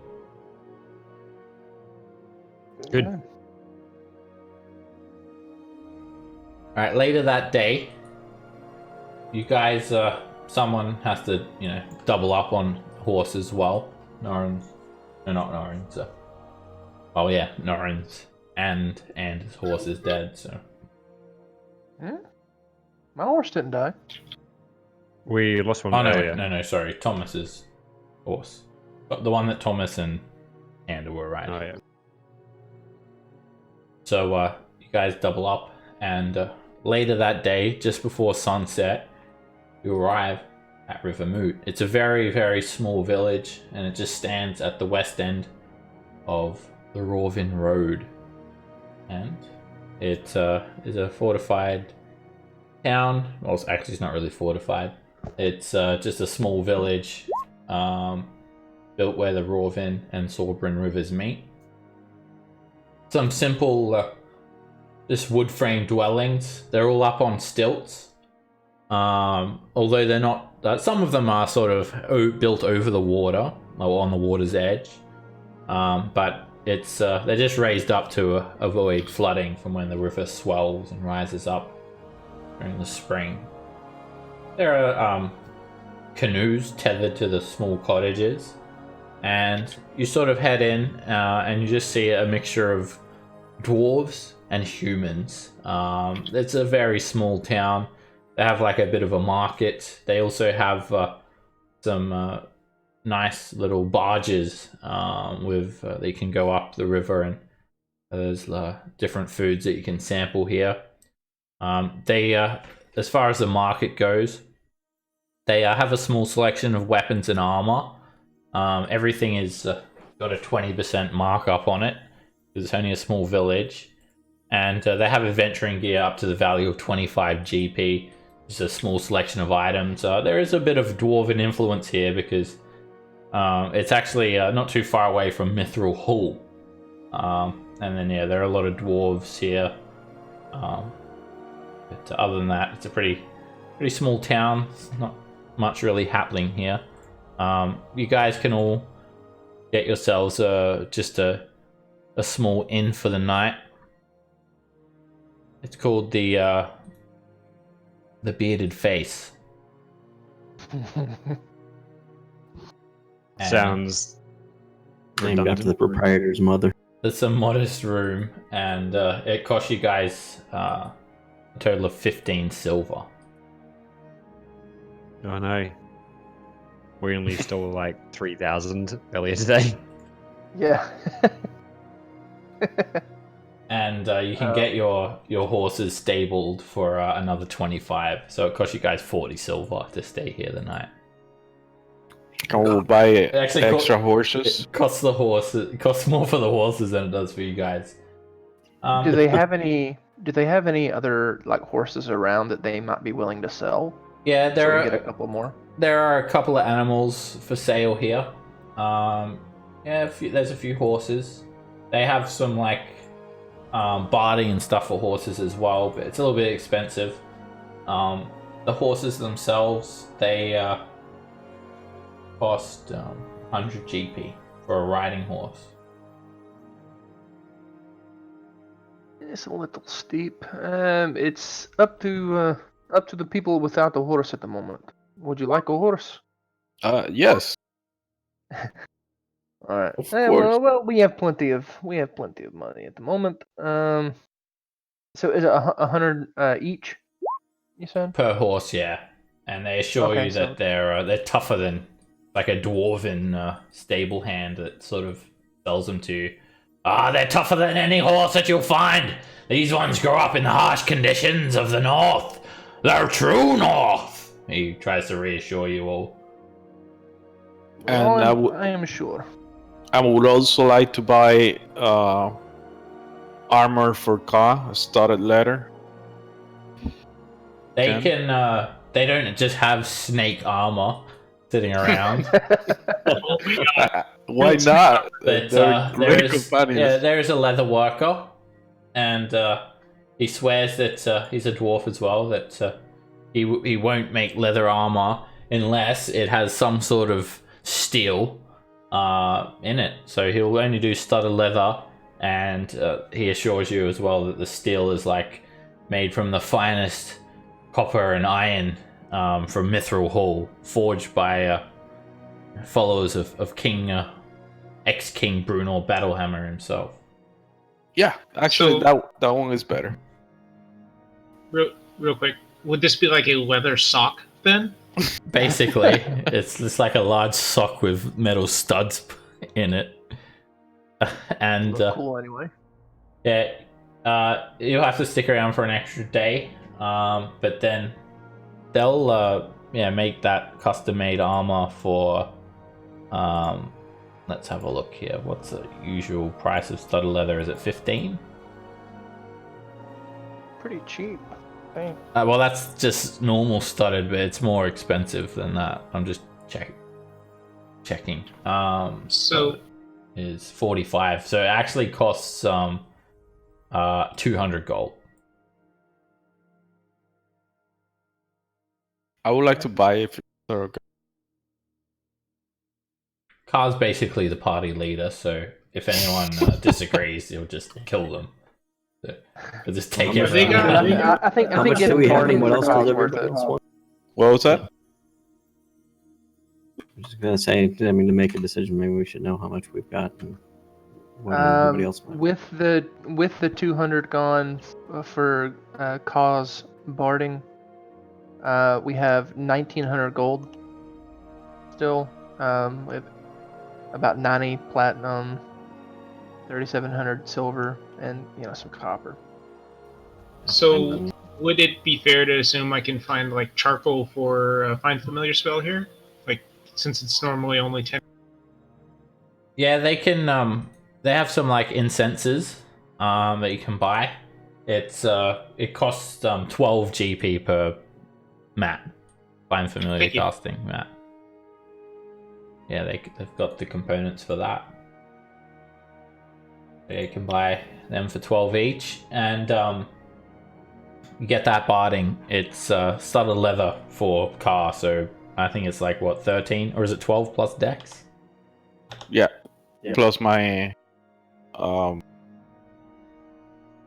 Speaker 7: Good.
Speaker 3: Yeah.
Speaker 1: Alright, later that day, you guys, someone has to, double up on horse as well. Norrin's, no, not Norrin's. Oh yeah, Norrin's and his horse is dead, so.
Speaker 3: Hmm? My horse didn't die.
Speaker 7: We lost one
Speaker 1: Oh no,
Speaker 7: earlier.
Speaker 1: no, sorry, Thomas's horse. But the one that Thomas and Ander were riding.
Speaker 7: Oh yeah.
Speaker 1: So, you guys double up, and later that day, just before sunset, you arrive at River Moot. It's a very, very small village, and it just stands at the west end of the Roll20 Road. And it is a fortified town. Well, it's not really fortified. It's just a small village built where the Roll20 and Surbrin rivers meet. Some simple, just wood frame dwellings. They're all up on stilts. Although they're not, some of them are sort of built over the water or on the water's edge. But it's they're just raised up to avoid flooding from when the river swells and rises up during the spring. There are canoes tethered to the small cottages, and you sort of head in and you just see a mixture of dwarves and humans. It's a very small town. They have like a bit of a market. They also have some nice little barges with that you can go up the river, and there's different foods that you can sample here. They as far as the market goes, they have a small selection of weapons and armor. Everything is got a 20% markup on it. It's only a small village, and they have adventuring gear up to the value of 25 GP. Just a small selection of items. There is a bit of dwarven influence here because it's actually not too far away from Mithril Hall. And then there are a lot of dwarves here. But other than that, it's a pretty small town. Not much really happening here. You guys can all get yourselves just a small inn for the night. It's called the Bearded Face.
Speaker 7: Sounds
Speaker 5: Named after the proprietor's mother.
Speaker 1: It's a modest room, and it costs you guys a total of 15 silver.
Speaker 7: Oh no. We only stole like 3,000 earlier today.
Speaker 3: Yeah.
Speaker 1: And you can get your horses stabled for another 25. So it costs you guys 40 silver to stay here the night.
Speaker 2: Can we buy
Speaker 1: actually
Speaker 2: extra horses?
Speaker 1: It costs more for the horses than it does for you guys.
Speaker 3: Do they have any? Do they have any other like horses around that they might be willing to sell?
Speaker 1: Yeah,
Speaker 3: So
Speaker 1: there
Speaker 3: we get a
Speaker 1: are
Speaker 3: couple more.
Speaker 1: there are a couple of animals for sale here. There's a few horses. They have some like barding and stuff for horses as well, but it's a little bit expensive. The horses themselves, they cost 100 GP for a riding horse.
Speaker 3: It's a little steep. It's up to the people without the horse at the moment. Would you like a horse?
Speaker 2: Yes.
Speaker 3: All right.
Speaker 2: Of
Speaker 3: Well,
Speaker 2: course.
Speaker 3: we have plenty of money at the moment. So is it 100 each? You said?
Speaker 1: Per horse, yeah. And they assure
Speaker 3: Okay,
Speaker 1: you
Speaker 3: so-
Speaker 1: that they're tougher than like a dwarven stable hand that sort of sells them to you. They're tougher than any horse that you'll find. These ones grow up in the harsh conditions of the north. "They're true north." He tries to reassure you all.
Speaker 2: And
Speaker 3: I am sure.
Speaker 2: I would also like to buy armor for Ka, a studded leather.
Speaker 1: They they don't just have snake armor sitting around.
Speaker 6: Oh my god.
Speaker 2: Why not?
Speaker 1: But
Speaker 2: They're great companions.
Speaker 1: there is a leather worker, and he swears that he's a dwarf as well. That he won't make leather armor unless it has some sort of steel in it. So he'll only do studded leather, and he assures you as well that the steel is like made from the finest copper and iron from Mithril Hall, forged by followers of King ex-King Bruno Battlehammer himself.
Speaker 2: Yeah, actually,
Speaker 6: So-
Speaker 2: that one is better.
Speaker 6: Real quick, would this be like a leather sock then?
Speaker 1: Basically, it's like a large sock with metal studs in it, and
Speaker 3: Look cool anyway.
Speaker 1: yeah, you'll have to stick around for an extra day, but then they'll make that custom-made armor for. Let's have a look here. What's the usual price of studded leather? Is it 15?
Speaker 3: Pretty cheap. Dang.
Speaker 1: Well, that's just normal studded, but it's more expensive than that. I'm just checking.
Speaker 6: So
Speaker 1: Is 45. So it actually costs 200 gold.
Speaker 2: I would like to buy it.
Speaker 1: Car's basically the party leader, so if anyone disagrees, he'll just kill them. So, he'll just take
Speaker 5: How
Speaker 1: it.
Speaker 5: much
Speaker 6: they got-
Speaker 3: I think
Speaker 5: How much do
Speaker 3: getting
Speaker 5: we have
Speaker 3: party
Speaker 5: and what else
Speaker 3: leader
Speaker 5: does
Speaker 3: is worth
Speaker 5: everybody
Speaker 3: it.
Speaker 5: else want?
Speaker 2: What was that?
Speaker 5: I'm just gonna say, I mean, to make a decision, maybe we should know how much we've got and what everybody else wants.
Speaker 3: With the 200 gone for cause barding, we have 1900 gold still, with about 90 platinum, 3700 silver, and some copper.
Speaker 6: So, would it be fair to assume I can find like charcoal for a find familiar spell here? Like, since it's normally only 10.
Speaker 1: Yeah, they can. They have some like incenses that you can buy. It costs 12 GP per mat. Find familiar
Speaker 6: Thank you.
Speaker 1: casting mat. Yeah, they've got the components for that. You can buy them for 12 each, and you get that barding. It's studded leather for car, so I think it's like what 13 or is it 12 plus dex?
Speaker 2: Yeah.
Speaker 5: Yeah.
Speaker 2: Plus my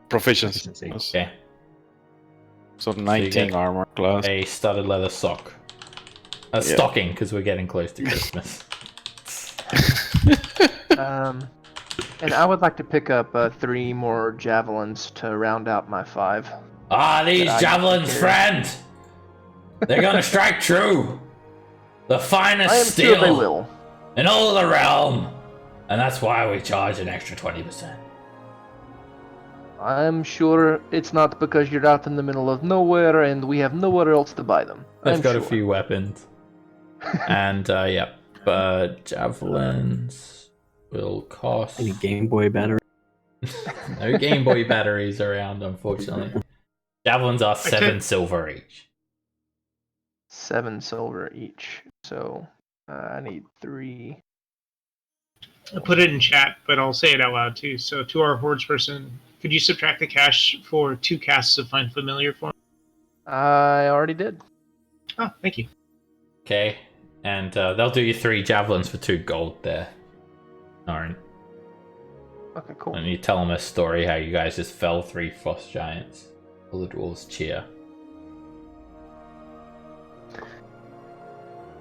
Speaker 2: proficiency.
Speaker 7: Proficiency.
Speaker 1: Okay,
Speaker 2: So 19
Speaker 1: get
Speaker 2: armor class.
Speaker 1: a studded leather sock, a stocking because we're getting close to Christmas.
Speaker 3: And I would like to pick up 3 more javelins to round out my 5.
Speaker 1: These
Speaker 3: I
Speaker 1: javelins,
Speaker 3: can
Speaker 1: friend! They're gonna strike true! The finest
Speaker 3: I am
Speaker 1: steel
Speaker 3: sure they will.
Speaker 1: in all the realm! And that's why we charge an extra 20%.
Speaker 3: I'm sure it's not because you're out in the middle of nowhere and we have nowhere else to buy them.
Speaker 1: They've
Speaker 3: I'm
Speaker 1: got a
Speaker 3: sure.
Speaker 1: few weapons. And, javelins will cost...
Speaker 5: Any Game Boy battery?
Speaker 1: No Game Boy batteries around, unfortunately. Javelins are 7 silver each.
Speaker 3: 7 silver each. So I need 3.
Speaker 6: I put it in chat, but I'll say it out loud too. So, to our hordes person, could you subtract the cash for 2 casts of find familiar for me?
Speaker 3: I already did.
Speaker 6: Oh, thank you.
Speaker 1: Okay, and they'll do you 3 javelins for 2 gold there. Alright.
Speaker 3: Okay, cool.
Speaker 1: And you tell them a story how you guys just fell 3 frost giants. All the dwarves cheer.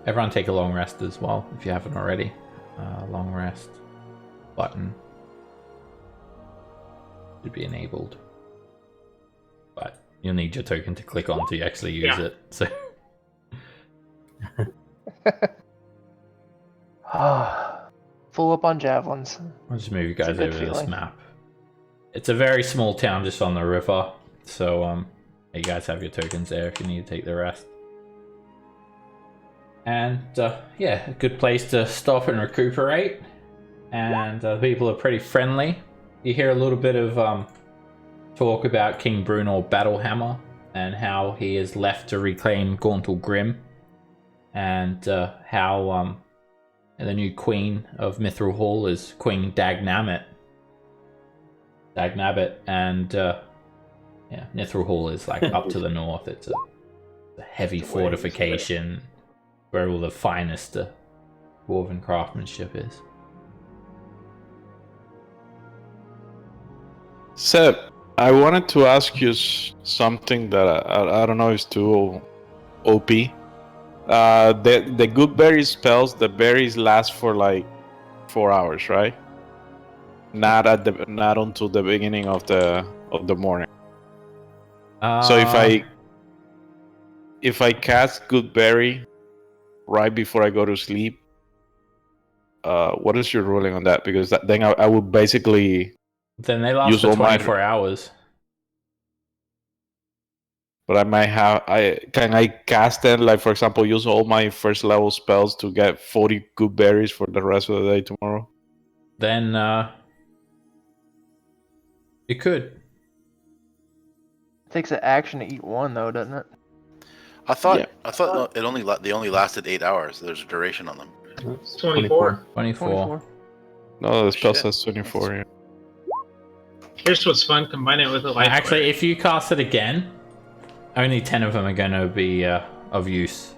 Speaker 1: Everyone take a long rest as well, if you haven't already. Long rest button should be enabled. But you'll need your token to click on to actually use it. So
Speaker 3: Full up on javelins.
Speaker 1: I'll just move you
Speaker 3: a
Speaker 1: guys
Speaker 3: good
Speaker 1: over this
Speaker 3: feeling.
Speaker 1: map. It's a very small town just on the river, so You guys have your tokens there if you need to take the rest. And yeah, a good place to stop and recuperate. And the people are pretty friendly. You hear a little bit of talk about King Bruno Battlehammer and how he is left to reclaim Gauntle Grim, and how the new queen of Mithril Hall is Queen Dagnabbit, and yeah, Mithril Hall is like up to the north. It's a heavy fortification where all the finest dwarven craftsmanship is.
Speaker 2: Seb, I wanted to ask you something that I don't know if it's too OP. The good berry spells, the berries last for like 4 hours, right? Not until the beginning of the morning. So if I cast good berry right before I go to sleep, what is your ruling on that? Because then I would basically
Speaker 1: then they last
Speaker 2: use
Speaker 1: for
Speaker 2: all my
Speaker 1: 24 hours.
Speaker 2: But I might have. Can I cast them? Like, for example, use all my first level spells to get 40 good berries for the rest of the day tomorrow.
Speaker 1: Then you could.
Speaker 3: It takes an action to eat one, though, doesn't it?
Speaker 4: I thought they only lasted 8 hours. There's a duration on them.
Speaker 6: It's 24.
Speaker 1: 24.
Speaker 2: No, the spell
Speaker 4: Shit.
Speaker 2: says 24. Yeah.
Speaker 6: Here's what's fun: combine it with a life.
Speaker 1: Actually, if you cast it again, only 10 of them are going to be of use.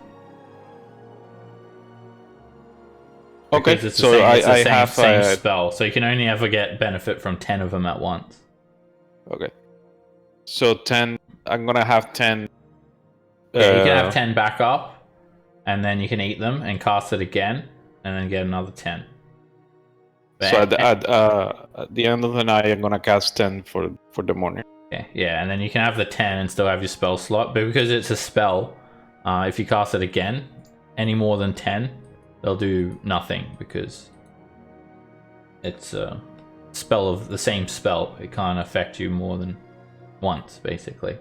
Speaker 2: Okay,
Speaker 1: Because it's
Speaker 2: so
Speaker 1: the same,
Speaker 2: I have
Speaker 1: same spell, so you can only ever get benefit from 10 of them at once.
Speaker 2: Okay. So 10. I'm gonna have 10.
Speaker 1: Yeah, you can have 10 back up, and then you can eat them and cast it again, and then get another 10. But
Speaker 2: So at the end of the night, I'm gonna cast 10 for the morning.
Speaker 1: yeah, and then you can have the 10 and still have your spell slot, but because it's a spell, if you cast it again, any more than 10, they'll do nothing, because it's a spell of the same spell. It can't affect you more than once, basically.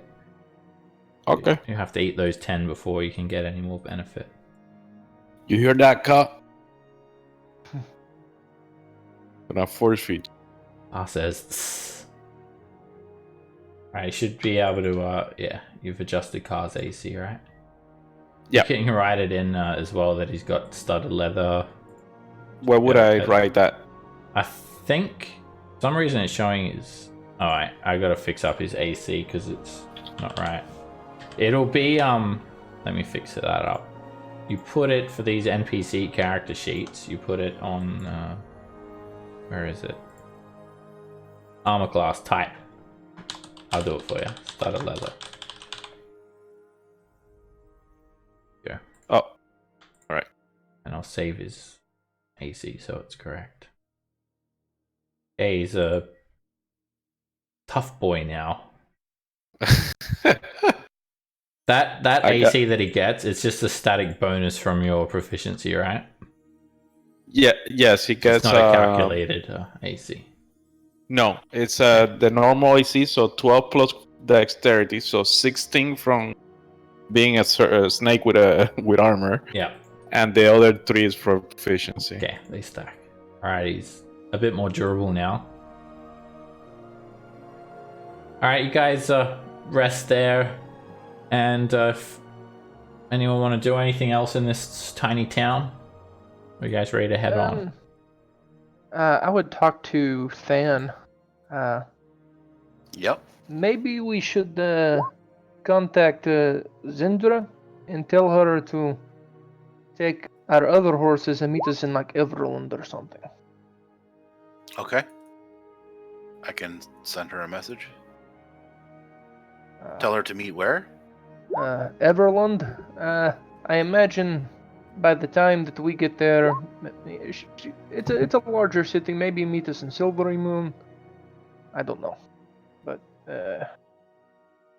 Speaker 2: Okay.
Speaker 1: You have to eat those 10 before you can get any more benefit.
Speaker 2: You hear that, Cut? Gonna force feed.
Speaker 1: Says, alright, you should be able to, yeah, you've adjusted Car's AC, right?
Speaker 2: Yeah.
Speaker 1: You can write it in as well that he's got studded leather.
Speaker 2: Where would I write that?
Speaker 1: I think, for some reason it's showing is, alright, I gotta fix up his AC because it's not right. It'll be, let me fix that up. You put it for these NPC character sheets, you put it on, where is it? Armor class type. I'll do it for you. Studded leather. Yeah.
Speaker 2: Oh, alright.
Speaker 1: And I'll save his AC so it's correct. Yeah, he's a tough boy now. That AC that he gets, it's just a static bonus from your proficiency, right?
Speaker 2: Yeah. Yes, he gets.
Speaker 1: It's not a calculated AC.
Speaker 2: No, it's the normal AC, so 12 plus dexterity, so 16 from being a snake with armor.
Speaker 1: Yeah.
Speaker 2: And the other 3 is for proficiency.
Speaker 1: Okay, they stack. Alright, he's a bit more durable now. Alright, you guys rest there. And if anyone want to do anything else in this tiny town, are you guys ready to head on?
Speaker 3: I would talk to Than.
Speaker 4: Yep.
Speaker 3: Maybe we should contact Zindra and tell her to take our other horses and meet us in like Everland or something.
Speaker 4: Okay. I can send her a message. Tell her to meet where?
Speaker 3: Everland. I imagine by the time that we get there, it's a larger city. Maybe meet us in Silvery Moon. I don't know, but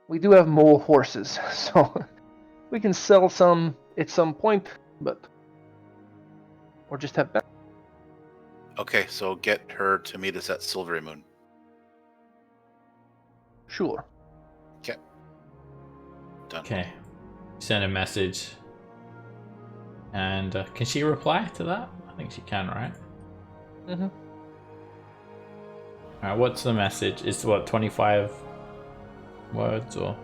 Speaker 3: we do have mole horses, so we can sell some at some point, but or just have that.
Speaker 4: Okay, so get her to meet us at Silvery Moon.
Speaker 3: Sure.
Speaker 4: Okay. Done.
Speaker 1: Okay. Send a message. And can she reply to that? I think she can, right?
Speaker 3: Mm-hmm.
Speaker 1: Alright, what's the message? It's what, 25 words or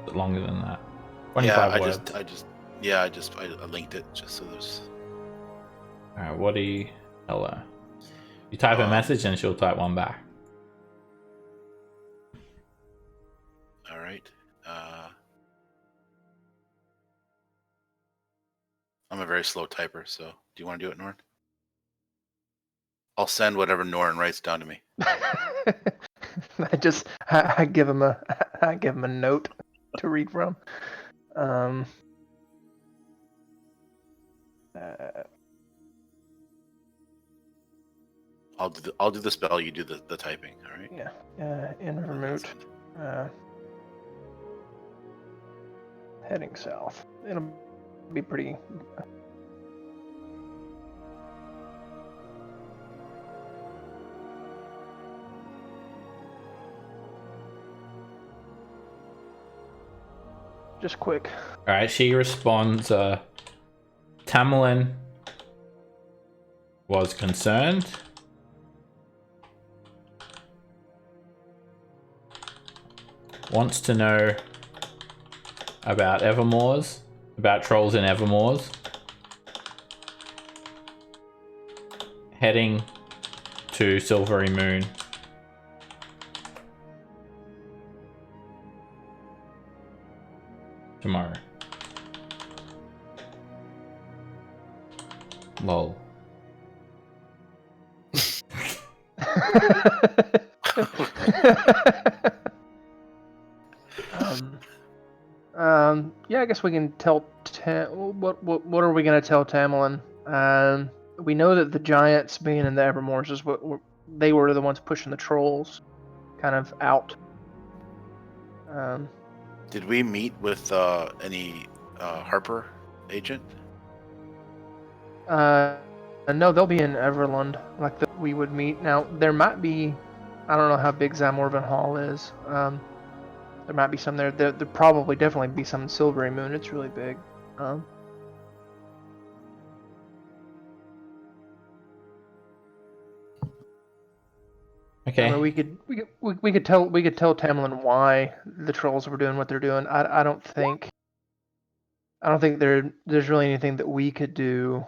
Speaker 1: is it longer than that? 25 words.
Speaker 4: I linked it just so there's.
Speaker 1: Alright, what do you tell her? You type a message and she'll type one back.
Speaker 4: All right. I'm a very slow typer, so do you want to do it, Norn? I'll send whatever Norn writes down to me.
Speaker 3: I give him a note to read from.
Speaker 4: I'll do the spell. You do the typing. All right.
Speaker 3: Yeah. In Vermouth. Heading south. It'll be pretty. Just quick.
Speaker 1: Alright, she responds, Tamerlane was concerned. Wants to know about Evermoors, about trolls in Evermoors. Heading to Silvery Moon. Tomorrow. Lol.
Speaker 3: Yeah, I guess we can tell. What are we gonna tell Tamerlane? We know that the giants being in the Evermoors is they were the ones pushing the trolls, kind of out.
Speaker 4: Did we meet with any Harper agent?
Speaker 3: No, they'll be in Everland, like we would meet. Now there might be, I don't know how big Zamorvan Hall is. There might be some there. There probably definitely be some in Silvery Moon. It's really big.
Speaker 1: Okay.
Speaker 3: I mean, we could tell Tamerlane why the trolls were doing what they're doing. I don't think there's really anything that we could do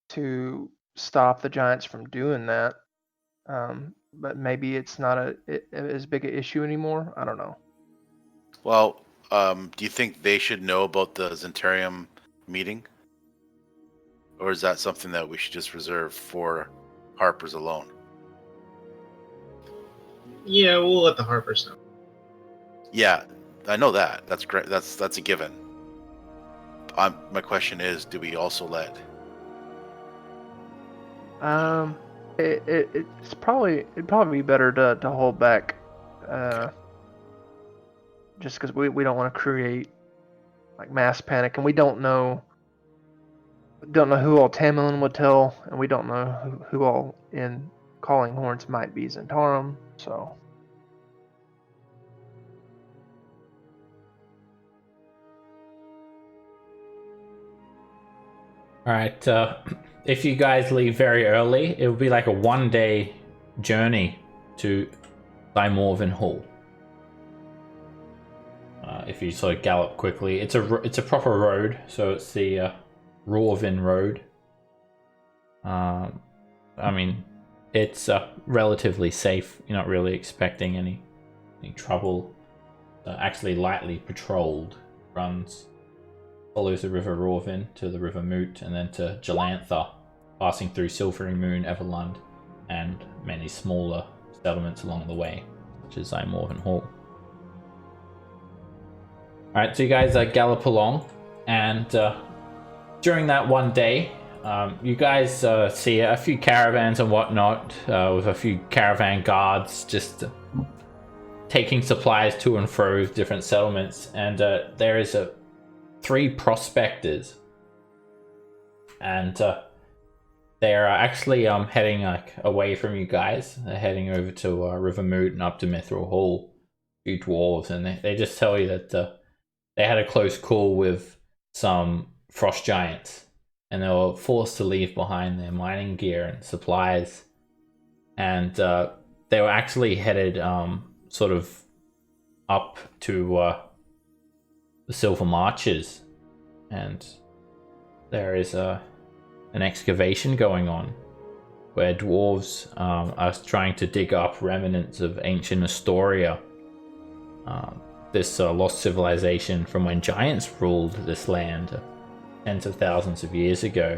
Speaker 3: to stop the giants from doing that. But maybe it's not as big an issue anymore. I don't know.
Speaker 4: Well, do you think they should know about the Zentarium meeting? Or is that something that we should just reserve for Harper's alone?
Speaker 6: Yeah, we'll let the Harpers know.
Speaker 4: Yeah, I know that. That's great. That's a given. My question is, do we also let?
Speaker 3: It'd probably be better to hold back, just because we don't want to create like mass panic, and we don't know who all Tamerlane would tell, and we don't know who all in Calling Horns might be Zentarum. So.
Speaker 1: Alright, if you guys leave very early, it will be like a 1-day journey to Dimorvan Hall. If you sort of gallop quickly, it's a proper road, so it's the Rawvin Road. I mean, it's relatively safe. You're not really expecting any trouble. Actually, lightly patrolled. Follows the River Rawvin to the River Moot and then to Jalantha, passing through Silvery Moon, Everlund, and many smaller settlements along the way, such as Dimorvan Hall. Alright, so you guys gallop along, and during that one day, you guys see a few caravans and whatnot, with a few caravan guards just taking supplies to and fro different settlements, and there is 3 prospectors, and they are actually heading away from you guys. They're heading over to River Moot and up to Mithril Hall, few dwarves, and they just tell you that they had a close call with some frost giants, and they were forced to leave behind their mining gear and supplies, and they were actually headed sort of up to the Silver Marches, and there is an excavation going on where dwarves are trying to dig up remnants of ancient Astoria, this lost civilization from when giants ruled this land tens of thousands of years ago,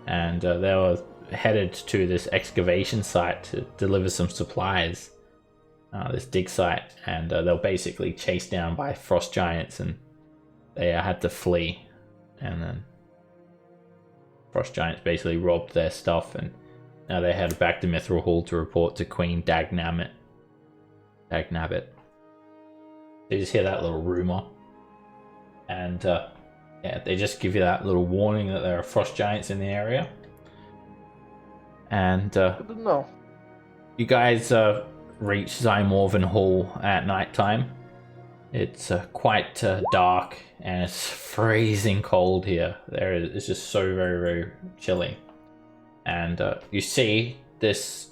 Speaker 1: and they were headed to this excavation site to deliver some supplies, this dig site, and they were basically chased down by frost giants, and they had to flee, and then frost giants basically robbed their stuff, and now they head back to Mithril Hall to report to Queen Dagnabbit. They just hear that little rumor, and yeah, they just give you that little warning that there are frost giants in the area. And
Speaker 3: No.
Speaker 1: you guys reach Zymorvan Hall at nighttime. It's quite dark, and it's freezing cold here. It's just so very, very chilly. And you see this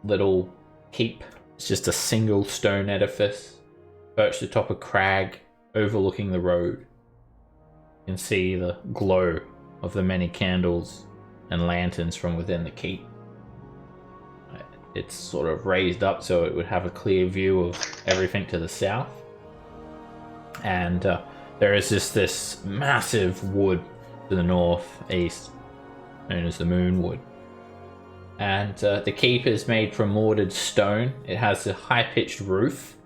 Speaker 1: little keep. It's just a single stone edifice perched atop a crag overlooking the road. You can see the glow of the many candles and lanterns from within the keep. It's sort of raised up so it would have a clear view of everything to the south. And there is this massive wood to the northeast, known as the Moonwood. And the keep is made from mortared stone. It has a high-pitched roof,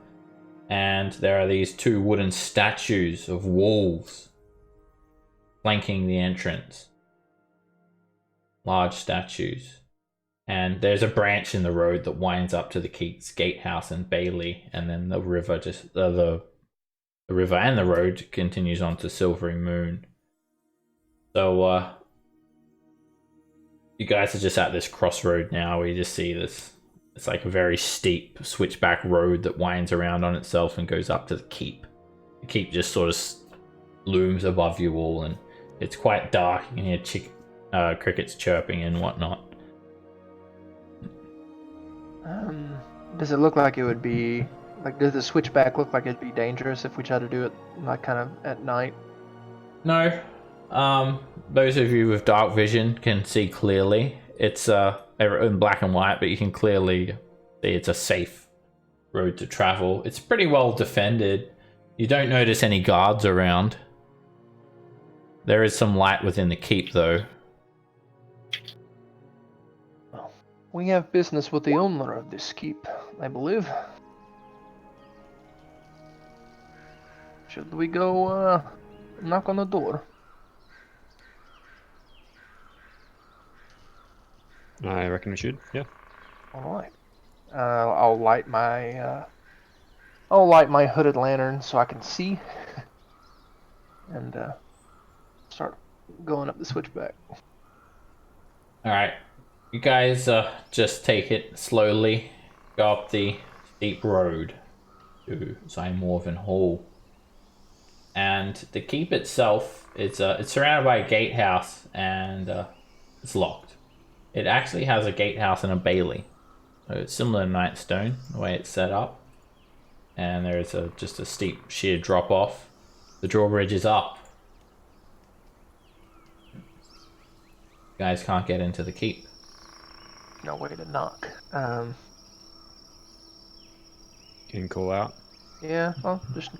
Speaker 1: and there are these two wooden statues of wolves flanking the entrance. Large statues. And there's a branch in the road that winds up to the keep's gatehouse and bailey, and then the river the river and the road continues on to Silvery Moon. So you guys are just at this crossroad now where you just see this. It's like a very steep switchback road that winds around on itself and goes up to the keep. The keep just sort of looms above you all, and it's quite dark. You can hear crickets chirping and whatnot.
Speaker 3: Does it look like it would be like? Does the switchback look like it'd be dangerous if we try to do it like kind of at night?
Speaker 1: No. Those of you with dark vision can see clearly. It's in black and white, but you can clearly see it's a safe road to travel. It's pretty well defended. You don't notice any guards around. There is some light within the keep, though.
Speaker 3: We have business with the owner of this keep, I believe. Should we go knock on the door?
Speaker 7: I reckon we should, yeah.
Speaker 3: All right. I'll light my hooded lantern so I can see, and start going up the switchback.
Speaker 1: All right. You guys just take it slowly, go up the steep road to Zymorvan Hall. And the keep itself, it's surrounded by a gatehouse, and it's locked. It actually has a gatehouse and a bailey. So it's similar to Nightstone, the way it's set up. And there's just a steep sheer drop off. The drawbridge is up. You guys can't get into the keep.
Speaker 3: No way to knock.
Speaker 7: Can you call out?
Speaker 3: Yeah, I'll just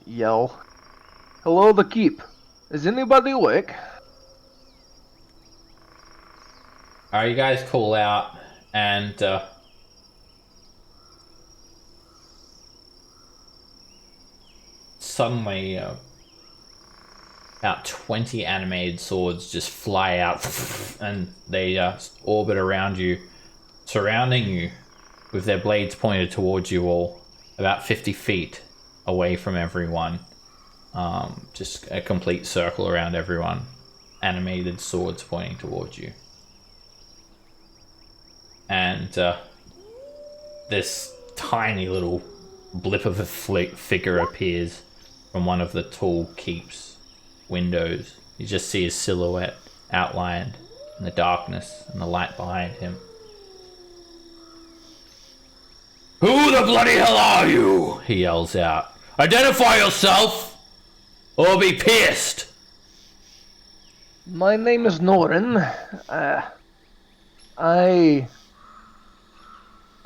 Speaker 3: yell. Hello, the keep. Is anybody awake?
Speaker 1: Alright, you guys call out, and suddenly about 20 animated swords just fly out, and they orbit around you, surrounding you with their blades pointed towards you all, about 50 feet away from everyone. Just a complete circle around everyone. Animated swords pointing towards you. And this tiny little blip of a figure appears from one of the tall keep's windows. You just see his silhouette outlined in the darkness and the light behind him. "Who the bloody hell are you?" he yells out. "Identify yourself, or be pierced!"
Speaker 3: My name is Norin. I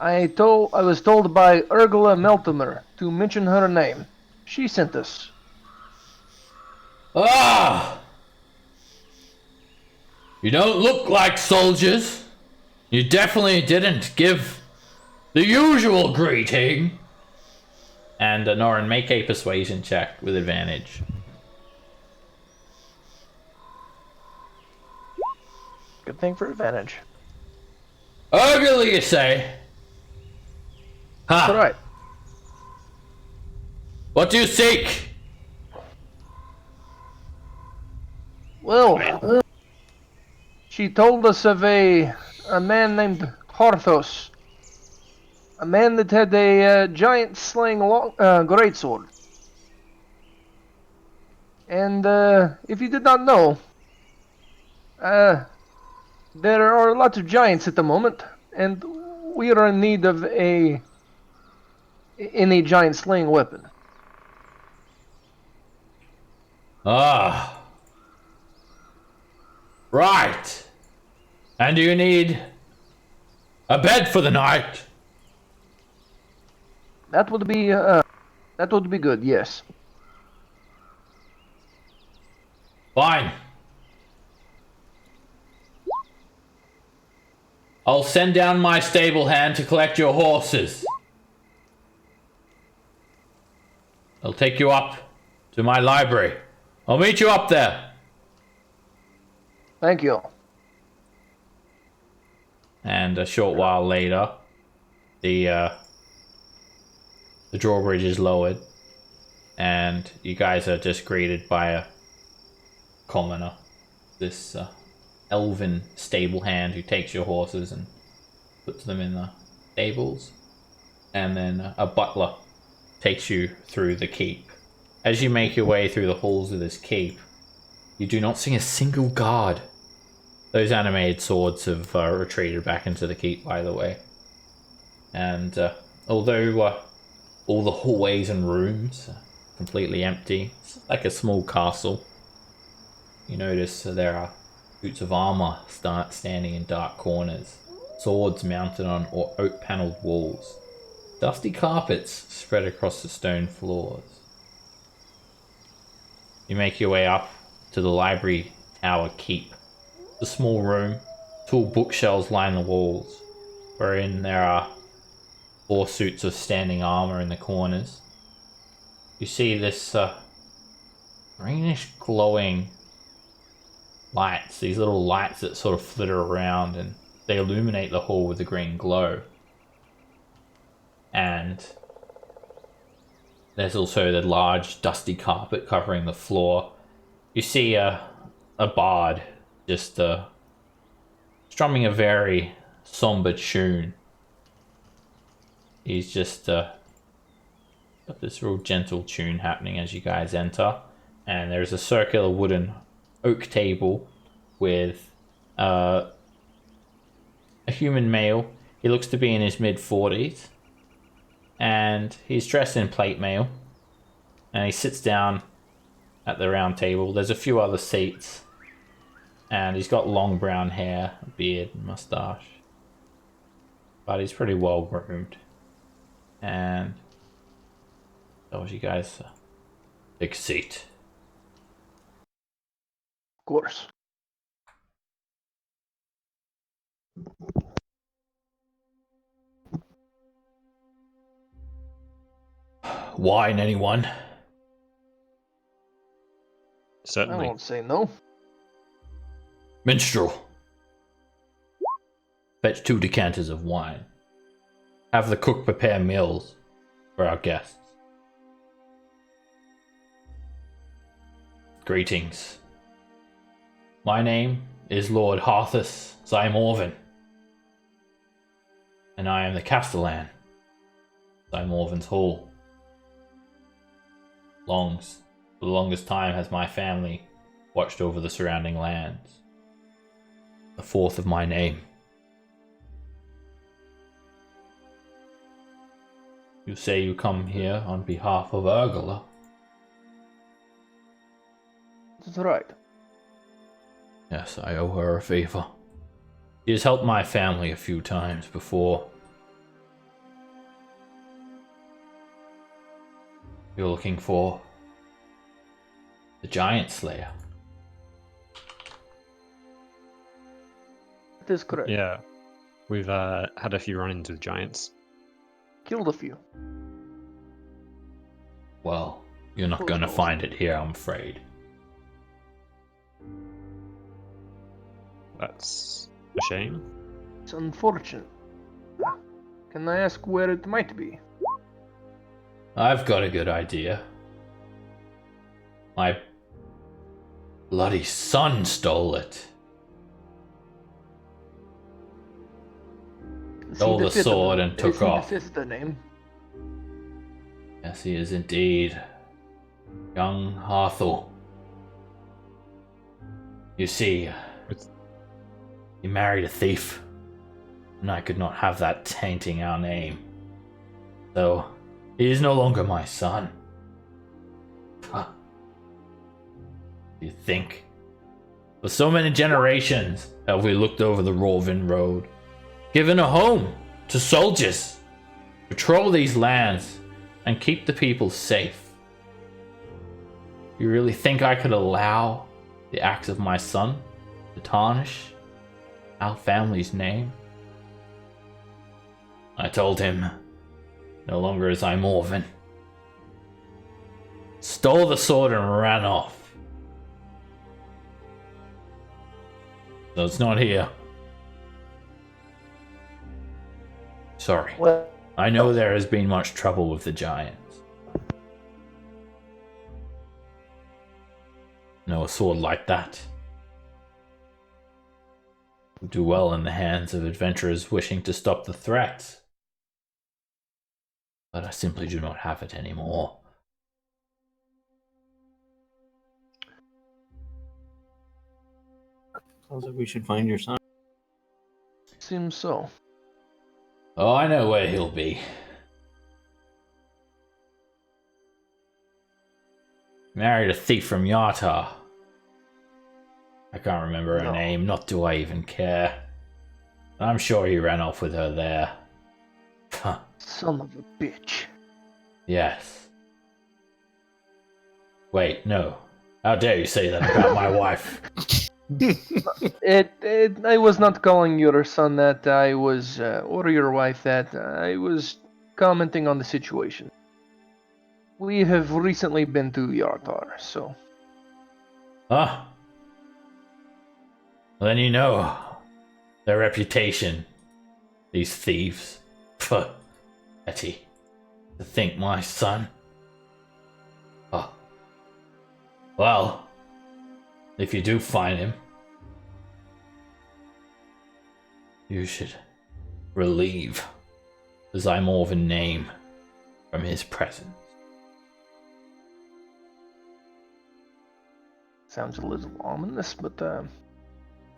Speaker 3: was told by Urgla Meltimer to mention her name. She sent us.
Speaker 1: Ah! You don't look like soldiers. You definitely didn't give the usual greeting. And Norin, make a persuasion check with advantage.
Speaker 3: Good thing for advantage.
Speaker 1: Ugly, you say? Ha!
Speaker 3: That's alright.
Speaker 1: What do you seek?
Speaker 3: Well, she told us of a man named Harthos. A man that had a giant slaying greatsword. And if you did not know, there are lots of giants at the moment, and we are in need of any giant slaying weapon.
Speaker 1: Ah. Right. And do you need a bed for the night?
Speaker 3: That would be good, yes.
Speaker 1: Fine. I'll send down my stable hand to collect your horses. I'll take you up to my library. I'll meet you up there.
Speaker 3: Thank you.
Speaker 1: And a short while later, the drawbridge is lowered, and you guys are just greeted by a commoner, this elven stable hand who takes your horses and puts them in the stables, and then a butler takes you through the keep. As you make your way through the halls of this keep, you do not see a single guard. Those animated swords have retreated back into the keep, by the way. And although all the hallways and rooms are completely empty, it's like a small castle. You notice there are suits of armor standing in dark corners, swords mounted on oak-paneled walls, dusty carpets spread across the stone floors. You make your way up to the library tower keep. The small room, tall bookshelves line the walls, wherein there are 4 suits of standing armor in the corners. You see this greenish glowing lights, these little lights that sort of flitter around, and they illuminate the hall with a green glow. And there's also the large dusty carpet covering the floor. You see a bard just strumming a very somber tune. He's just got this real gentle tune happening as you guys enter. And there's a circular wooden oak table with a human male. He looks to be in his mid-40s. And he's dressed in plate mail. And he sits down at the round table. There's a few other seats. And he's got long brown hair, a beard, and mustache. But he's pretty well groomed. And tells you guys take a seat.
Speaker 3: Of course.
Speaker 1: Wine, anyone?
Speaker 3: I
Speaker 7: Certainly.
Speaker 3: won't say no.
Speaker 1: Minstrel. Fetch 2 decanters of wine. Have the cook prepare meals for our guests. Greetings. My name is Lord Harthus Zymorvan, and I am the Castellan, Zymorvan's Hall. For the longest time has my family watched over the surrounding lands. The fourth of my name. You say you come here on behalf of Urgula.
Speaker 3: That's right.
Speaker 1: Yes, I owe her a favor. She has helped my family a few times before. You're looking for the Giant Slayer.
Speaker 3: That is correct.
Speaker 7: Yeah, we've had a few run-ins with giants.
Speaker 3: Killed a few.
Speaker 1: Well, you're not going to find it here, I'm afraid.
Speaker 7: That's a shame.
Speaker 3: It's unfortunate. Can I ask where it might be?
Speaker 1: I've got a good idea. My bloody son stole it. Stole the sword and took off.
Speaker 3: Is the name?
Speaker 1: Yes, he is indeed. Young Arthur. You see, he married a thief, and I could not have that tainting our name. So, he is no longer my son. Huh. You think? For so many generations have we looked over the Roll20 road, given a home to soldiers, patrol these lands, and keep the people safe. You really think I could allow the acts of my son to tarnish our family's name? I told him, no longer is I Morven. Stole the sword and ran off. So it's not here. Sorry.
Speaker 3: Well,
Speaker 1: I know there has been much trouble with the giants. No, a sword like that would do well in the hands of adventurers wishing to stop the threats. But I simply do not have it anymore.
Speaker 5: Sounds like we should find your son.
Speaker 3: seems so.
Speaker 1: Oh, I know where he'll be. Married a thief from Yata. I can't remember her name, not do I even care. I'm sure he ran off with her there. Huh.
Speaker 3: Son of a bitch.
Speaker 1: Yes. Wait, no. How dare you say that about my wife?
Speaker 3: I was not calling your son that. I was, or your wife that. I was commenting on the situation. We have recently been to Yartar, so.
Speaker 1: Huh? Well, then you know their reputation. These thieves. Pfuh. Etty. To think my son. Oh. Well, if you do find him, you should relieve the Zymorvan name from his presence.
Speaker 3: Sounds a little ominous, but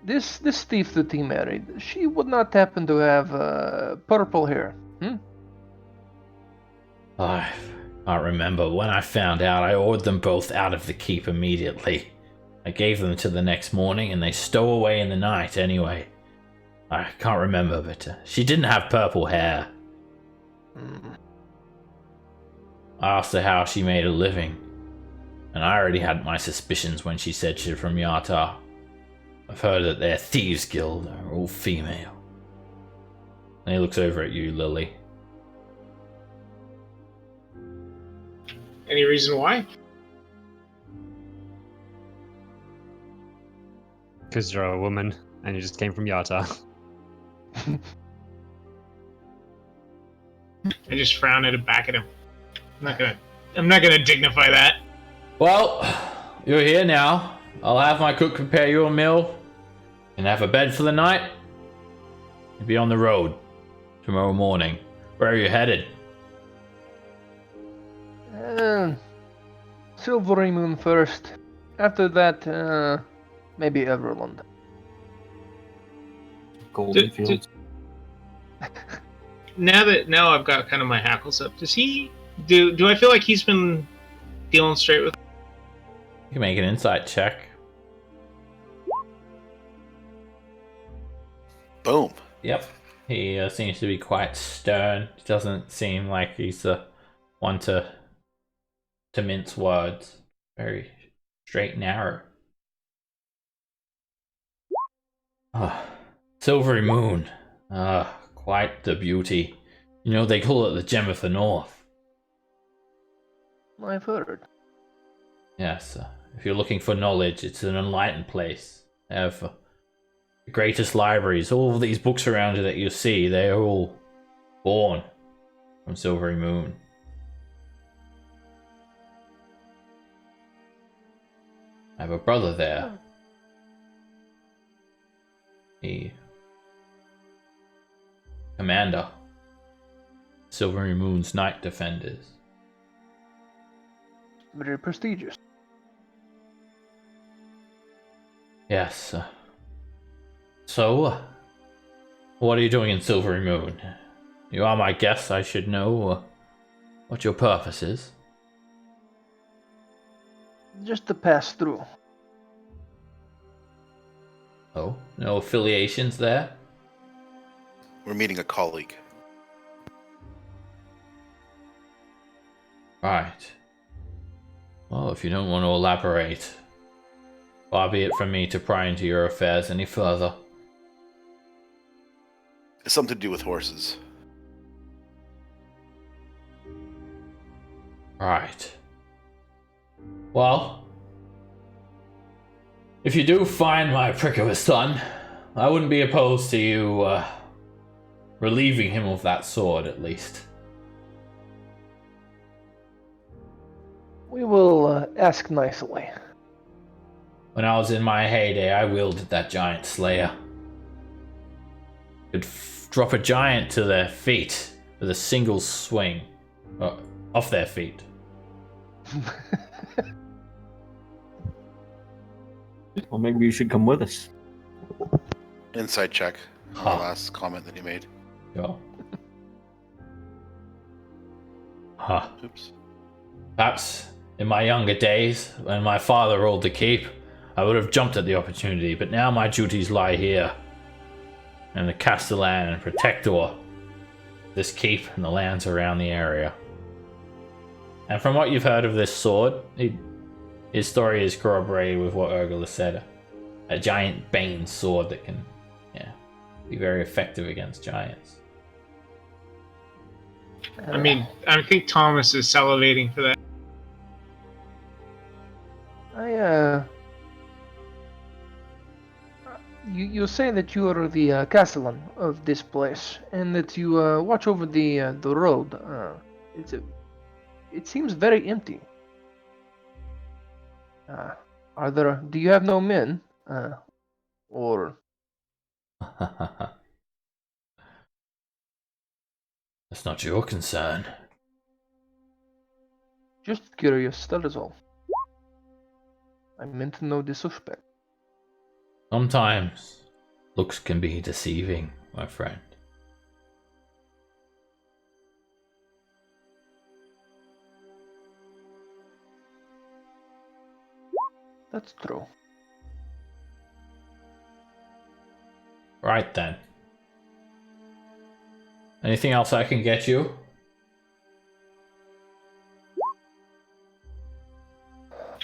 Speaker 3: this thief that he married, she would not happen to have purple hair,
Speaker 1: I can't remember. When I found out, I ordered them both out of the keep immediately. I gave them to the next morning, and they stole away in the night anyway. I can't remember, but she didn't have purple hair. I asked her how she made a living, and I already had my suspicions when she said she's from Yata. I've heard that their thieves guild are all female. And he looks over at you, Lily.
Speaker 6: Any reason why?
Speaker 7: Because you're a woman and you just came from Yata.
Speaker 6: I just frown at him, back at him. I'm not gonna dignify that.
Speaker 1: Well, you're here now. I'll have my cook prepare you a meal and have a bed for the night. You'll be on the road tomorrow morning. Where are you headed?
Speaker 3: Silvery Moon first. After that, maybe Everland.
Speaker 5: Golden
Speaker 6: Do-
Speaker 5: Fields.
Speaker 6: Now I've got kind of my hackles up. Does he do I feel like he's been dealing straight with?
Speaker 1: You can make an insight check.
Speaker 4: Boom.
Speaker 1: Yep. He seems to be quite stern. He doesn't seem like he's the one to mince words. Very straight and narrow. Ah, Silvery Moon. Ah, quite the beauty. You know, they call it the Gem of the North.
Speaker 3: I've heard.
Speaker 1: Yes, if you're looking for knowledge, it's an enlightened place. They have the greatest libraries. All of these books around you that you see, they are all born from Silvery Moon. I have a brother there. The commander. Silvery Moon's Night Defenders.
Speaker 3: Very prestigious.
Speaker 1: Yes. So, what are you doing in Silvery Moon? You are my guest. I should know what your purpose is.
Speaker 3: Just to pass through.
Speaker 1: Oh, no affiliations there?
Speaker 4: We're meeting a colleague.
Speaker 1: Right. Well, if you don't want to elaborate, far be it from me to pry into your affairs any further.
Speaker 4: It's something to do with horses.
Speaker 1: Right. Well, if you do find my prick of a son, I wouldn't be opposed to you relieving him of that sword, at least.
Speaker 3: We will ask nicely.
Speaker 1: When I was in my heyday, I wielded that giant slayer. Could drop a giant to their feet with a single swing. Off their feet.
Speaker 5: Well, maybe you should come with us.
Speaker 4: Inside check. The
Speaker 1: Huh.
Speaker 4: last comment that he made.
Speaker 1: Go. Huh.
Speaker 4: Oops.
Speaker 1: Perhaps in my younger days, when my father ruled the keep, I would have jumped at the opportunity, but now my duties lie here. I'm the Castellan and Protector. This keep and the lands around the area. And from what you've heard of this sword, his story is corroborated with what Urgula said. A giant bane sword that can, be very effective against giants.
Speaker 6: I mean, I think Thomas is salivating for that.
Speaker 3: You say that you are the castellan of this place, and that you watch over the road. It seems very empty. Do you have no men? Or
Speaker 1: That's not your concern.
Speaker 3: just curious, that is all. I meant to no disrespect.
Speaker 1: Sometimes looks can be deceiving, my friend.
Speaker 3: That's true.
Speaker 1: Right then. Anything else I can get you?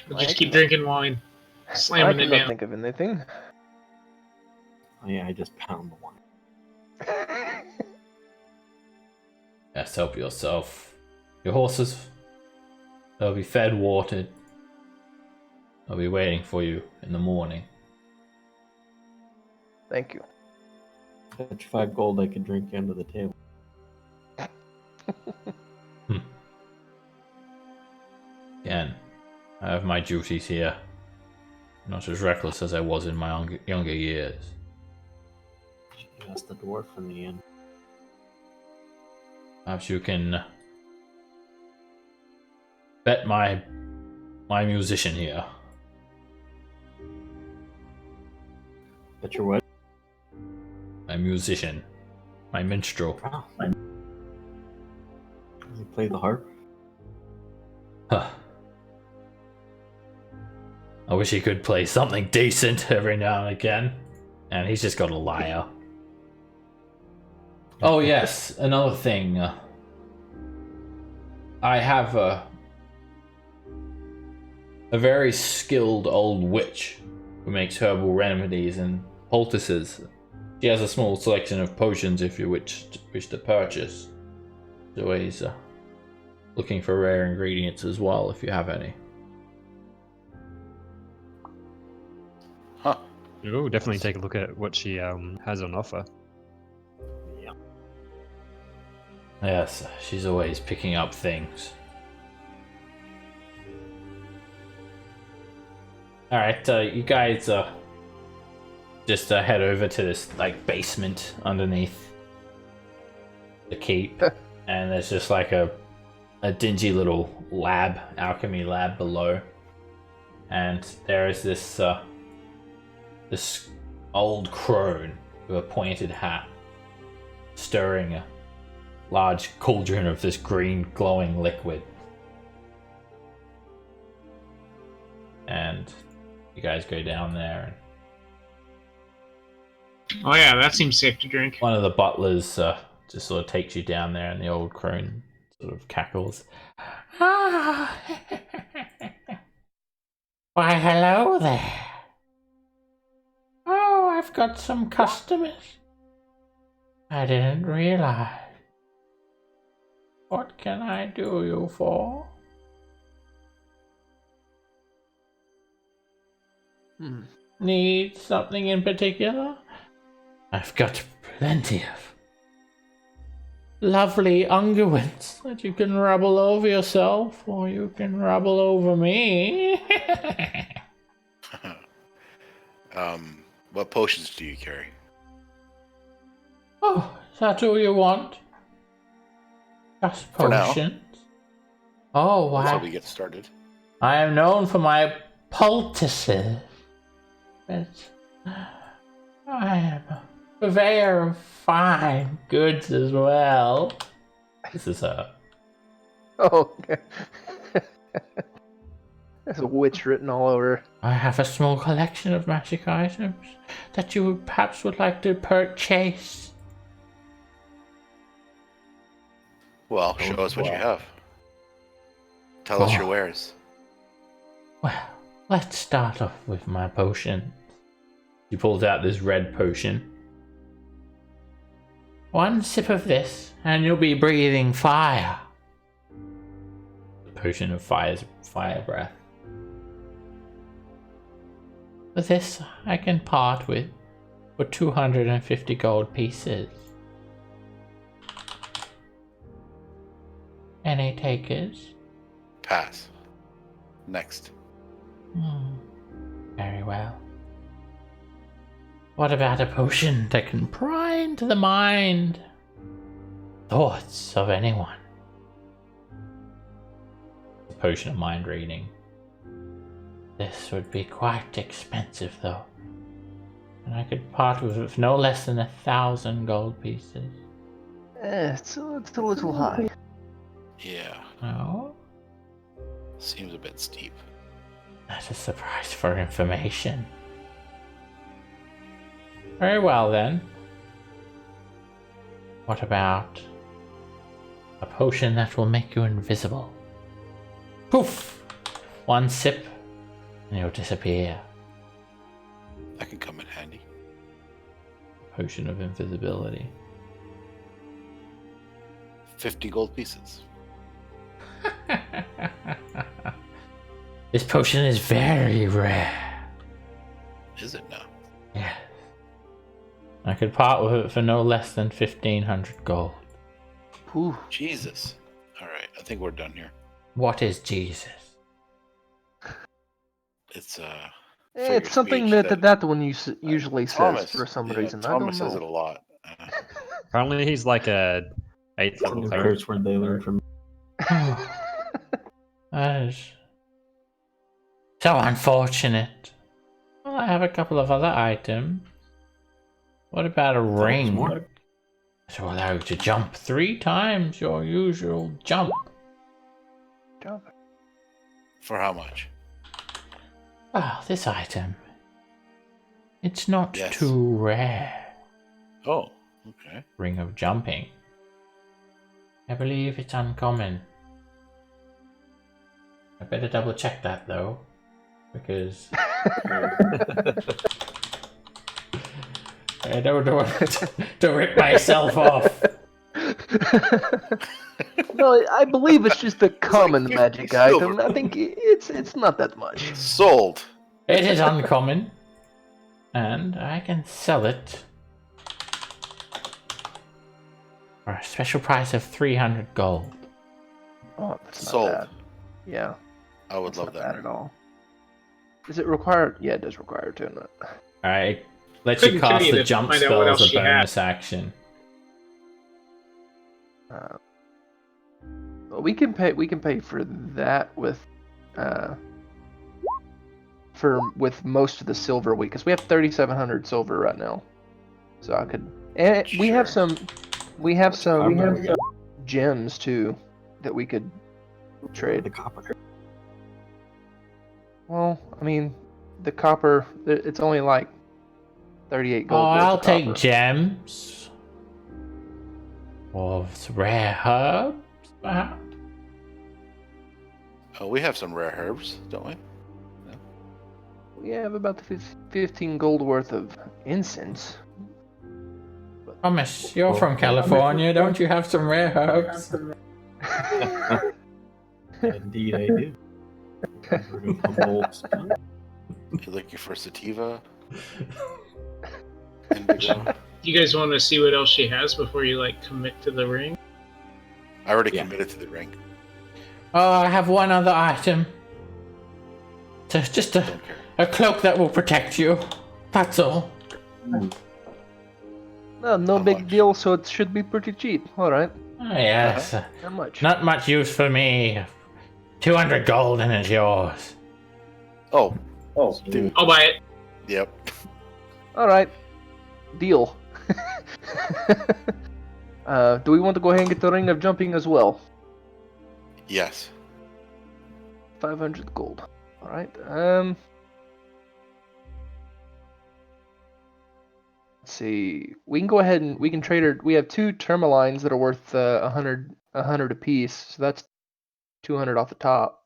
Speaker 6: We'll just keep drinking wine,
Speaker 3: I
Speaker 6: slamming it
Speaker 3: cannot
Speaker 6: down.
Speaker 3: think of anything.
Speaker 5: Oh, yeah, I just pound the wine.
Speaker 1: Yes, help yourself. Your horses, they'll be fed, watered. They'll be waiting for you in the morning.
Speaker 3: Thank you.
Speaker 5: Fetch 5 gold, I could drink you under the table.
Speaker 1: Again, I have my duties here. Not as reckless as I was in my younger years.
Speaker 5: That's the dwarf in the end.
Speaker 1: Perhaps you can bet my my musician here.
Speaker 5: But you're what?
Speaker 1: My musician. My minstrel.
Speaker 5: Oh, does he play the harp?
Speaker 1: Huh. I wish he could play something decent every now and again. And he's just got a lyre. Oh yes, another thing. I have a very skilled old witch who makes herbal remedies and poultices. She has a small selection of potions if you wish to purchase. She's always looking for rare ingredients as well if you have any.
Speaker 4: Huh.
Speaker 7: We'll definitely take a look at what she has on offer.
Speaker 1: Yes, she's always picking up things. Alright, you guys just head over to this like basement underneath the keep, and there's just like a dingy little lab, alchemy lab below, and there is this this old crone with a pointed hat stirring a large cauldron of this green glowing liquid. And you guys go down there, and
Speaker 6: Oh yeah, that seems safe to drink.
Speaker 1: one of the butlers just sort of takes you down there, and the old crone sort of cackles. Ah! Why, hello there. Oh, I've got some customers. I didn't realize. What can I do you for? Need something in particular? I've got plenty of lovely unguents that you can rub all over yourself, or you can rub all over me.
Speaker 4: What potions do you carry?
Speaker 1: Oh, is that all you want? Just
Speaker 4: For now.
Speaker 1: potions? Oh,
Speaker 4: That's how
Speaker 1: wow.
Speaker 4: we get started.
Speaker 1: I am known for my poultices, but I am a purveyor of fine goods as well. This is her.
Speaker 3: Oh, okay. There's a witch written all over.
Speaker 1: I have a small collection of magic items that you perhaps would like to purchase.
Speaker 4: Well, show us what you have. Tell us your wares.
Speaker 1: Well, let's start off with my potion. She pulls out this red potion. One sip of this, and you'll be breathing fire. The potion of fire breath. With this, I can part with for 250 gold pieces. Any takers?
Speaker 4: Pass. Next.
Speaker 1: Very well. What about a potion that can pry into the mind, thoughts of anyone? A potion of mind reading. This would be quite expensive, though, and I could part with it for no less than 1,000 gold pieces.
Speaker 3: It's a little high.
Speaker 4: Yeah.
Speaker 1: Oh,
Speaker 4: Seems a bit steep.
Speaker 1: that is the price for information. Very well, then. What about a potion that will make you invisible? Poof! One sip, and you'll disappear.
Speaker 4: That can come in handy.
Speaker 1: Potion of invisibility.
Speaker 4: 50 gold pieces.
Speaker 1: This potion is very rare.
Speaker 4: Is it now?
Speaker 1: Yes. I could part with it for no less than 1,500 gold.
Speaker 3: Ooh.
Speaker 4: Jesus. Alright, I think we're done here.
Speaker 1: What is Jesus?
Speaker 4: It's
Speaker 3: It's something that one usually
Speaker 4: Thomas,
Speaker 3: says for some
Speaker 4: yeah,
Speaker 3: Reason.
Speaker 4: Thomas
Speaker 3: I
Speaker 4: says
Speaker 3: don't
Speaker 4: it
Speaker 3: know.
Speaker 4: a lot.
Speaker 7: Apparently he's like a 8th
Speaker 5: It's
Speaker 7: level
Speaker 5: a
Speaker 7: cleric.
Speaker 5: curse word they learned from.
Speaker 1: That is So unfortunate. Well, I have a couple of other items. What about a ring?
Speaker 5: more.
Speaker 1: To allow you to jump 3 times your usual jump.
Speaker 3: Jump.
Speaker 4: For how much?
Speaker 1: Well, this item. It's not
Speaker 4: Yes.
Speaker 1: too rare.
Speaker 4: Oh, okay.
Speaker 1: Ring of jumping. I believe it's uncommon. I better double check that though. Because I don't want to rip myself off.
Speaker 3: No, I believe it's just a common
Speaker 4: 50
Speaker 3: magic
Speaker 4: silver.
Speaker 3: item. I think it's not that much.
Speaker 4: Sold.
Speaker 1: It is uncommon. And I can sell it for a special price of 300 gold.
Speaker 3: Oh, that's not
Speaker 4: Sold.
Speaker 3: bad. Yeah,
Speaker 4: I would
Speaker 3: that's
Speaker 4: love
Speaker 3: not bad
Speaker 4: that.
Speaker 3: at all. Is it required? Yeah, it does require it, doesn't it?
Speaker 1: Alright, let
Speaker 6: Couldn't
Speaker 1: you
Speaker 6: tell
Speaker 1: cast
Speaker 6: you
Speaker 1: the
Speaker 6: to
Speaker 1: jump
Speaker 6: find out
Speaker 1: spell
Speaker 6: what
Speaker 1: as
Speaker 6: else
Speaker 1: a
Speaker 6: she had.
Speaker 1: bonus action.
Speaker 3: Well, we can pay. We can pay for that with most of the silver because we have 3,700 silver right now. So I could. And we have
Speaker 4: Sure.
Speaker 3: some. We have some gems too that we could trade.
Speaker 5: The copper.
Speaker 3: Well, I mean, the copper. It's only like 38
Speaker 1: Oh,
Speaker 3: gold. worth
Speaker 1: I'll
Speaker 3: of
Speaker 1: take
Speaker 3: copper.
Speaker 1: gems. Or rare herbs, perhaps?
Speaker 4: Oh, we have some rare herbs, don't we?
Speaker 3: We have about 15 gold worth of incense.
Speaker 1: Promise, you're from California, don't you have some rare herbs?
Speaker 5: Indeed, I do.
Speaker 4: You're looking for sativa. Indigo.
Speaker 6: You guys want to see what else she has before you like commit to the ring?
Speaker 4: I already
Speaker 5: Yeah.
Speaker 4: committed to the ring.
Speaker 1: Oh, I have one other item. Just
Speaker 4: Don't care.
Speaker 1: a cloak that will protect you. That's all.
Speaker 3: No, no
Speaker 4: How
Speaker 3: big
Speaker 4: much?
Speaker 3: deal. So it should be pretty cheap. All right,
Speaker 1: Oh, yes.
Speaker 3: how much?
Speaker 1: Not much use for me. 200 gold and it's yours.
Speaker 4: Oh, dude.
Speaker 6: I'll buy it.
Speaker 4: Yep.
Speaker 3: All right, deal. Do we want to go ahead and get the ring of jumping as well?
Speaker 4: Yes.
Speaker 3: 500 gold. All right. Let's see. We can go ahead and we can trade her. We have 2 tourmalines that are worth 100 apiece. So that's 200 off the top.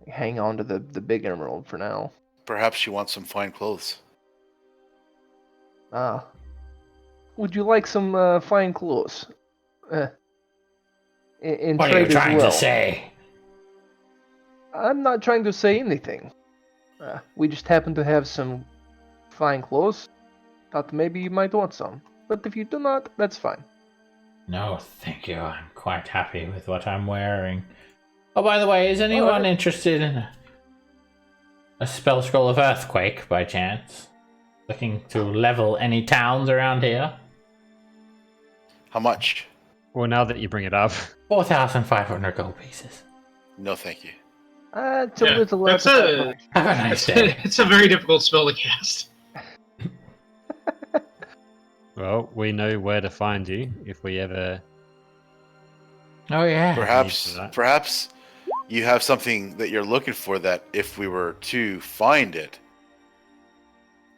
Speaker 3: Hang on to the big emerald for now.
Speaker 4: Perhaps she wants some fine clothes.
Speaker 3: Ah. Would you like some fine clothes? In
Speaker 1: What are you
Speaker 3: trade as
Speaker 1: trying
Speaker 3: well?
Speaker 1: to say?
Speaker 3: I'm not trying to say anything. We just happen to have some fine clothes. Thought maybe you might want some. But if you do not, that's fine.
Speaker 1: No, thank you. I'm quite happy with what I'm wearing. Oh, by the way, is anyone interested in a spell scroll of Earthquake by chance? Looking to level any towns around here?
Speaker 4: How much?
Speaker 7: Well, now that you bring it up,
Speaker 1: 4,500 gold pieces.
Speaker 4: No, thank you.
Speaker 3: It's a
Speaker 6: Yeah,
Speaker 3: little less.
Speaker 6: that's
Speaker 3: than
Speaker 6: a-
Speaker 3: that.
Speaker 1: Have a nice day.
Speaker 6: It's a very difficult spell to cast.
Speaker 7: well, we know where to find you if we ever.
Speaker 1: Oh, yeah.
Speaker 4: Perhaps,
Speaker 7: that.
Speaker 4: perhaps you have something that you're looking for that if we were to find it,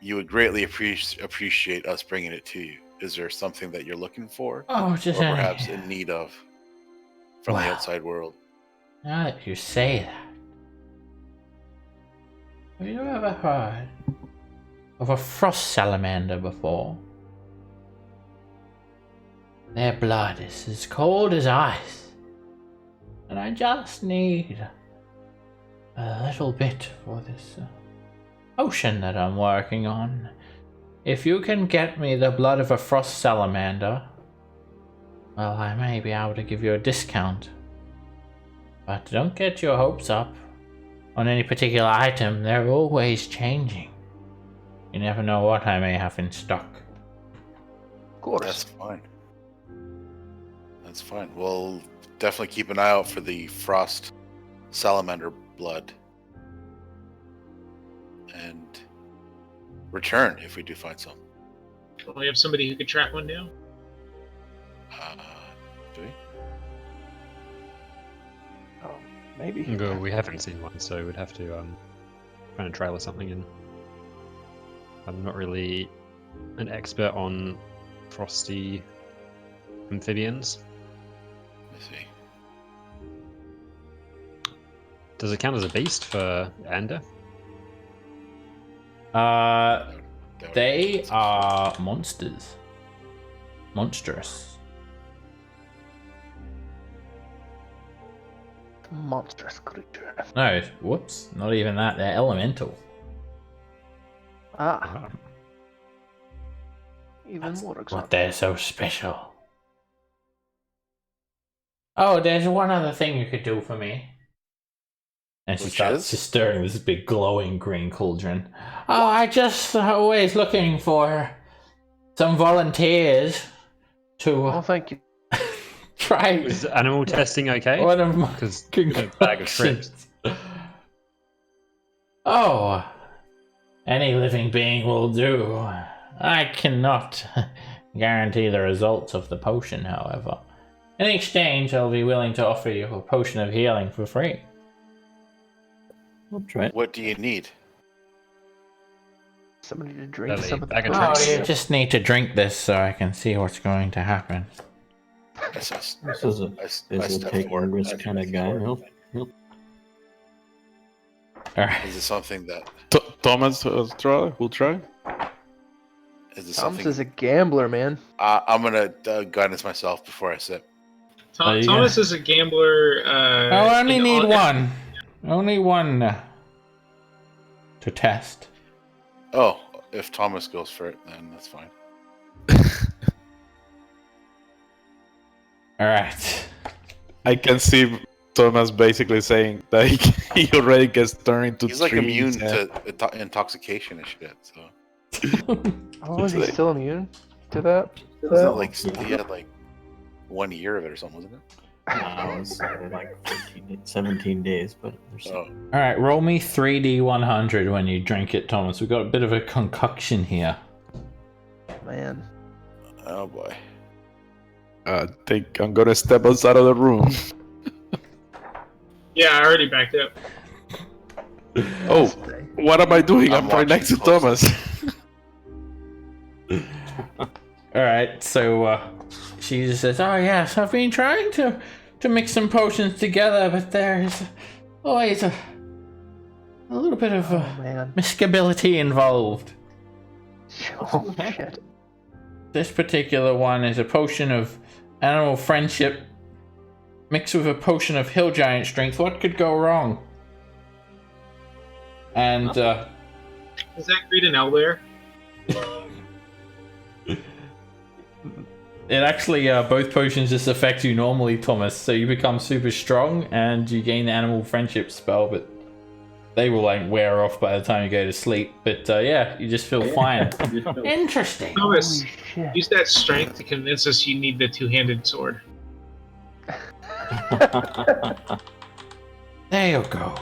Speaker 4: you would greatly appreciate us bringing it to you. Is there something that you're looking for,
Speaker 1: Oh, just
Speaker 4: or
Speaker 1: any...
Speaker 4: perhaps in need of from the
Speaker 1: Wow.
Speaker 4: outside world?
Speaker 1: Now that you say that, have you ever heard of a frost salamander before? Their blood is as cold as ice, and I just need a little bit for this potion that I'm working on. If you can get me the blood of a frost salamander, well, I may be able to give you a discount. But don't get your hopes up on any particular item. They're always changing. You never know what I may have in stock.
Speaker 3: Of course.
Speaker 4: That's fine. That's fine. We'll definitely keep an eye out for the frost salamander blood. And return if we do find some.
Speaker 6: Well, we have somebody who could track one down.
Speaker 4: Do we?
Speaker 3: Oh, maybe.
Speaker 7: Well, we haven't seen one, so we'd have to find a trail or something. And I'm not really an expert on frosty amphibians.
Speaker 4: Let's see.
Speaker 7: Does it count as a beast for Ander?
Speaker 1: They are monsters. Monstrous.
Speaker 3: Monstrous creature.
Speaker 1: No, whoops. Not even that. They're elemental.
Speaker 3: Ah. Even more exotic.
Speaker 1: But they're so special. Oh, there's one other thing you could do for me. And she
Speaker 4: Which
Speaker 1: starts
Speaker 4: is?
Speaker 1: just stirring this big glowing green cauldron. Oh, I just always looking for some volunteers to
Speaker 3: Oh, thank you.
Speaker 1: try
Speaker 7: Is animal testing okay?
Speaker 1: one of my
Speaker 7: Because a bag of shrimps.
Speaker 1: concoctions. Oh, any living being will do. I cannot guarantee the results of the potion, however. In exchange, I'll be willing to offer you a potion of healing for free.
Speaker 5: I'll try it.
Speaker 4: What do you need?
Speaker 3: Somebody to drink
Speaker 7: Belly,
Speaker 3: some of the
Speaker 7: bag of
Speaker 1: Oh,
Speaker 7: tricks.
Speaker 1: you just need to drink this so I can see what's going to happen.
Speaker 5: This is a take a risk kind of guy. He'll
Speaker 1: Alright.
Speaker 4: Is it something that
Speaker 2: Thomas will try.
Speaker 4: is it
Speaker 3: Thomas
Speaker 4: something?
Speaker 3: is a gambler, man.
Speaker 4: I'm gonna guidance myself before I sip.
Speaker 1: Oh, you
Speaker 6: Thomas is a gambler.
Speaker 1: I only
Speaker 6: in
Speaker 1: need
Speaker 6: all-
Speaker 1: one. Only one to test.
Speaker 4: Oh, if Thomas goes for it, then that's fine.
Speaker 1: Alright.
Speaker 2: I can see Thomas basically saying that he already gets turned into
Speaker 4: He's like
Speaker 2: trees
Speaker 4: immune
Speaker 2: and-
Speaker 4: to intoxication and shit. So
Speaker 3: Oh, is he still immune to that?
Speaker 4: it's not like he had like 1 year of it or something, wasn't it?
Speaker 5: No, it's like 17 days, but there's
Speaker 4: Oh,
Speaker 1: Alright, roll me 3d100 when you drink it, Thomas. We've got a bit of a concoction here.
Speaker 3: Man.
Speaker 4: oh boy.
Speaker 2: I think I'm gonna step outside of the room.
Speaker 6: Yeah, I already backed up.
Speaker 2: Oh, what am I doing? I'm right
Speaker 4: watching
Speaker 2: next to
Speaker 4: closely.
Speaker 2: Thomas.
Speaker 1: Alright, so she just says, oh yes, I've been trying to mix some potions together, but there's always a little bit of
Speaker 3: Oh, man.
Speaker 1: miscability involved.
Speaker 3: Oh, shit.
Speaker 1: This particular one is a potion of animal friendship mixed with a potion of hill giant strength. What could go wrong? And
Speaker 6: Does that create an owlbear?
Speaker 1: it actually, both potions just affect you normally, Thomas. So you become super strong and you gain the animal friendship spell, but they will like wear off by the time you go to sleep. But yeah, you just feel fine. Interesting.
Speaker 6: Thomas,
Speaker 3: Holy shit.
Speaker 6: use that strength to convince us you need the two-handed sword.
Speaker 1: There you go.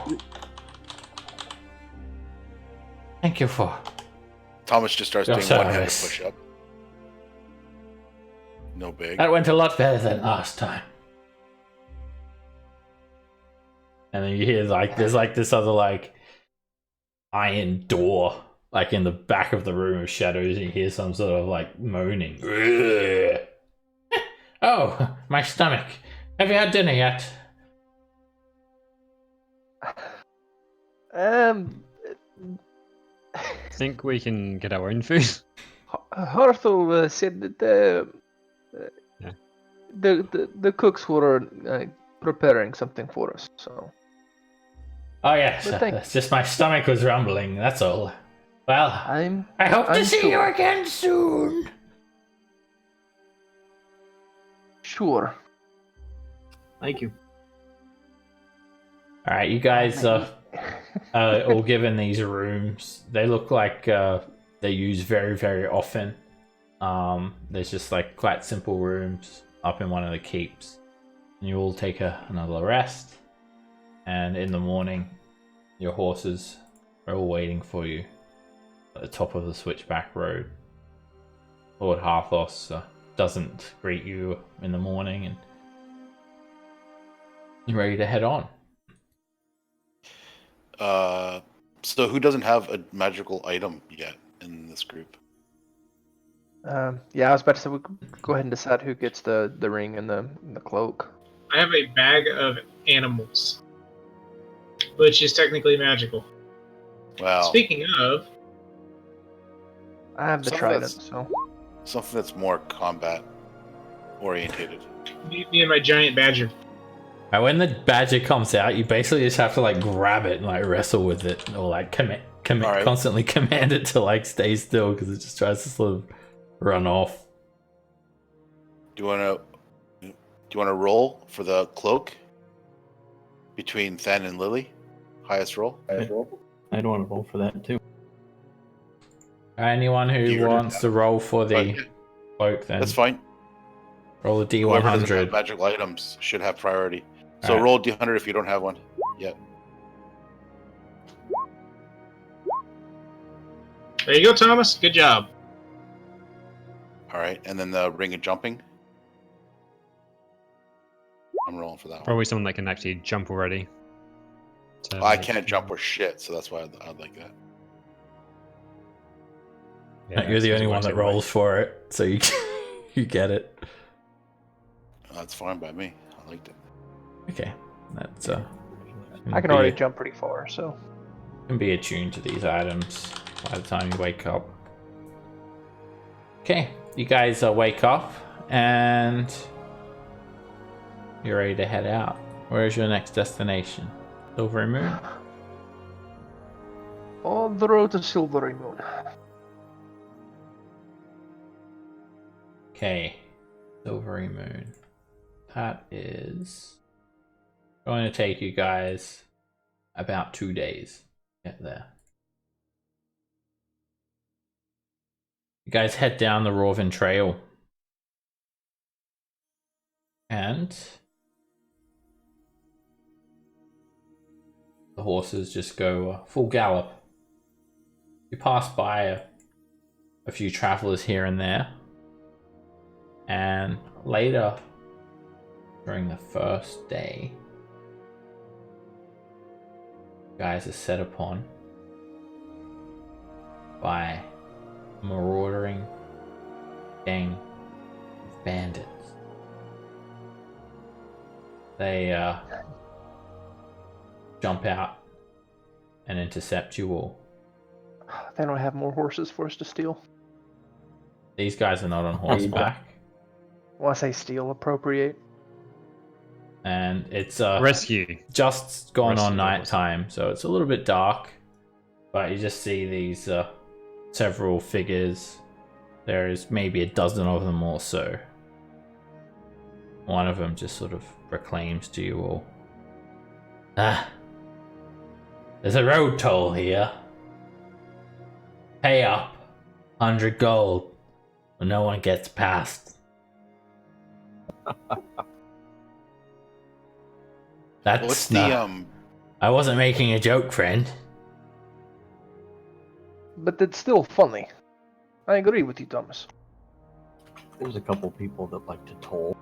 Speaker 1: Thank you for.
Speaker 4: Thomas just starts
Speaker 1: Your
Speaker 4: doing one-handed
Speaker 1: service.
Speaker 4: push-up. No big.
Speaker 1: That went a lot better than last time. And then you hear like there's like this other like iron door like in the back of the room of shadows, and you hear some sort of like moaning. Oh, my stomach. Have you had dinner yet?
Speaker 7: Think we can get our own food?
Speaker 3: Harthel said that
Speaker 7: Yeah.
Speaker 3: the cooks were preparing something for us. So
Speaker 1: Oh yes,
Speaker 3: But thank-
Speaker 1: it's just my stomach was rumbling, that's all. Well,
Speaker 3: I'm
Speaker 1: I hope to
Speaker 3: I'm
Speaker 1: see you
Speaker 3: sure.
Speaker 1: again soon.
Speaker 3: sure.
Speaker 5: Thank you.
Speaker 1: Alright, you guys all given these rooms. They look like they use very, very often. There's just like quite simple rooms up in one of the keeps. You all take another rest, and in the morning, your horses are all waiting for you at the top of the switchback road. Lord Harthos doesn't greet you in the morning, and you're ready to head on.
Speaker 4: So who doesn't have a magical item yet in this group?
Speaker 3: Yeah, I was about to say we could go ahead and decide who gets the ring and the cloak.
Speaker 6: I have a bag of animals, which is technically magical.
Speaker 4: Wow.
Speaker 6: Speaking of,
Speaker 3: I have the
Speaker 4: Some of
Speaker 3: trident,
Speaker 4: that's-
Speaker 3: so
Speaker 4: Something that's more combat orientated.
Speaker 6: me and my giant badger.
Speaker 1: And when the badger comes out, you basically just have to like grab it and like wrestle with it, or like
Speaker 4: Alright.
Speaker 1: constantly command it to like stay still because it just tries to sort of run off.
Speaker 4: Do you want to roll for the cloak between Than and Lily? Highest roll.
Speaker 5: I'd want to roll for that too.
Speaker 1: Anyone who
Speaker 4: You-
Speaker 1: wants to roll for the
Speaker 4: But
Speaker 1: cloak, then
Speaker 4: that's fine.
Speaker 1: roll a
Speaker 4: Whoever doesn't have
Speaker 1: D100.
Speaker 4: magical items should have priority. So
Speaker 1: Alright.
Speaker 4: roll D100 if you don't have one yet.
Speaker 6: There you go, Thomas. Good job.
Speaker 4: All right, and then the ring of jumping. I'm rolling for that one.
Speaker 7: Probably someone that can actually jump already. to
Speaker 4: I
Speaker 7: make-
Speaker 4: can't jump or shit, so that's why I'd like that.
Speaker 7: Yeah,
Speaker 1: You're the
Speaker 7: so
Speaker 1: only
Speaker 7: it's
Speaker 1: one that
Speaker 7: whichever way.
Speaker 1: rolls for it, so you you get it.
Speaker 4: That's fine by me. I liked it.
Speaker 1: Okay, that's
Speaker 3: I can already jump pretty far. So
Speaker 1: can be attuned to these items by the time you wake up. Okay, you guys wake up and you're ready to head out. Where's your next destination? Silvery Moon?
Speaker 3: on the road to Silvery Moon.
Speaker 1: Okay, Silvery Moon. That is going to take you guys about 2 days to get there. You guys head down the Roll20 Trail. And the horses just go full gallop. You pass by a few travelers here and there. And later, during the first day, you guys are set upon by a marauding gang of bandits. They jump out and intercept you all.
Speaker 3: They don't have more horses for us to steal.
Speaker 1: These guys are not on horseback,
Speaker 3: Well, I say steal, appropriate.
Speaker 1: and it's
Speaker 7: Rescue.
Speaker 1: just gone on
Speaker 7: Rescue
Speaker 1: nighttime, so it's a little bit dark. But you just see these several figures. There is maybe a dozen of them or so. One of them just sort of proclaims to you all, there's a road toll here. Pay up 100 gold or no one gets past. That's
Speaker 4: What's
Speaker 1: not...
Speaker 4: the
Speaker 1: I wasn't making a joke, friend.
Speaker 3: But it's still funny. I agree with you, Thomas.
Speaker 5: There's a couple people that like to toll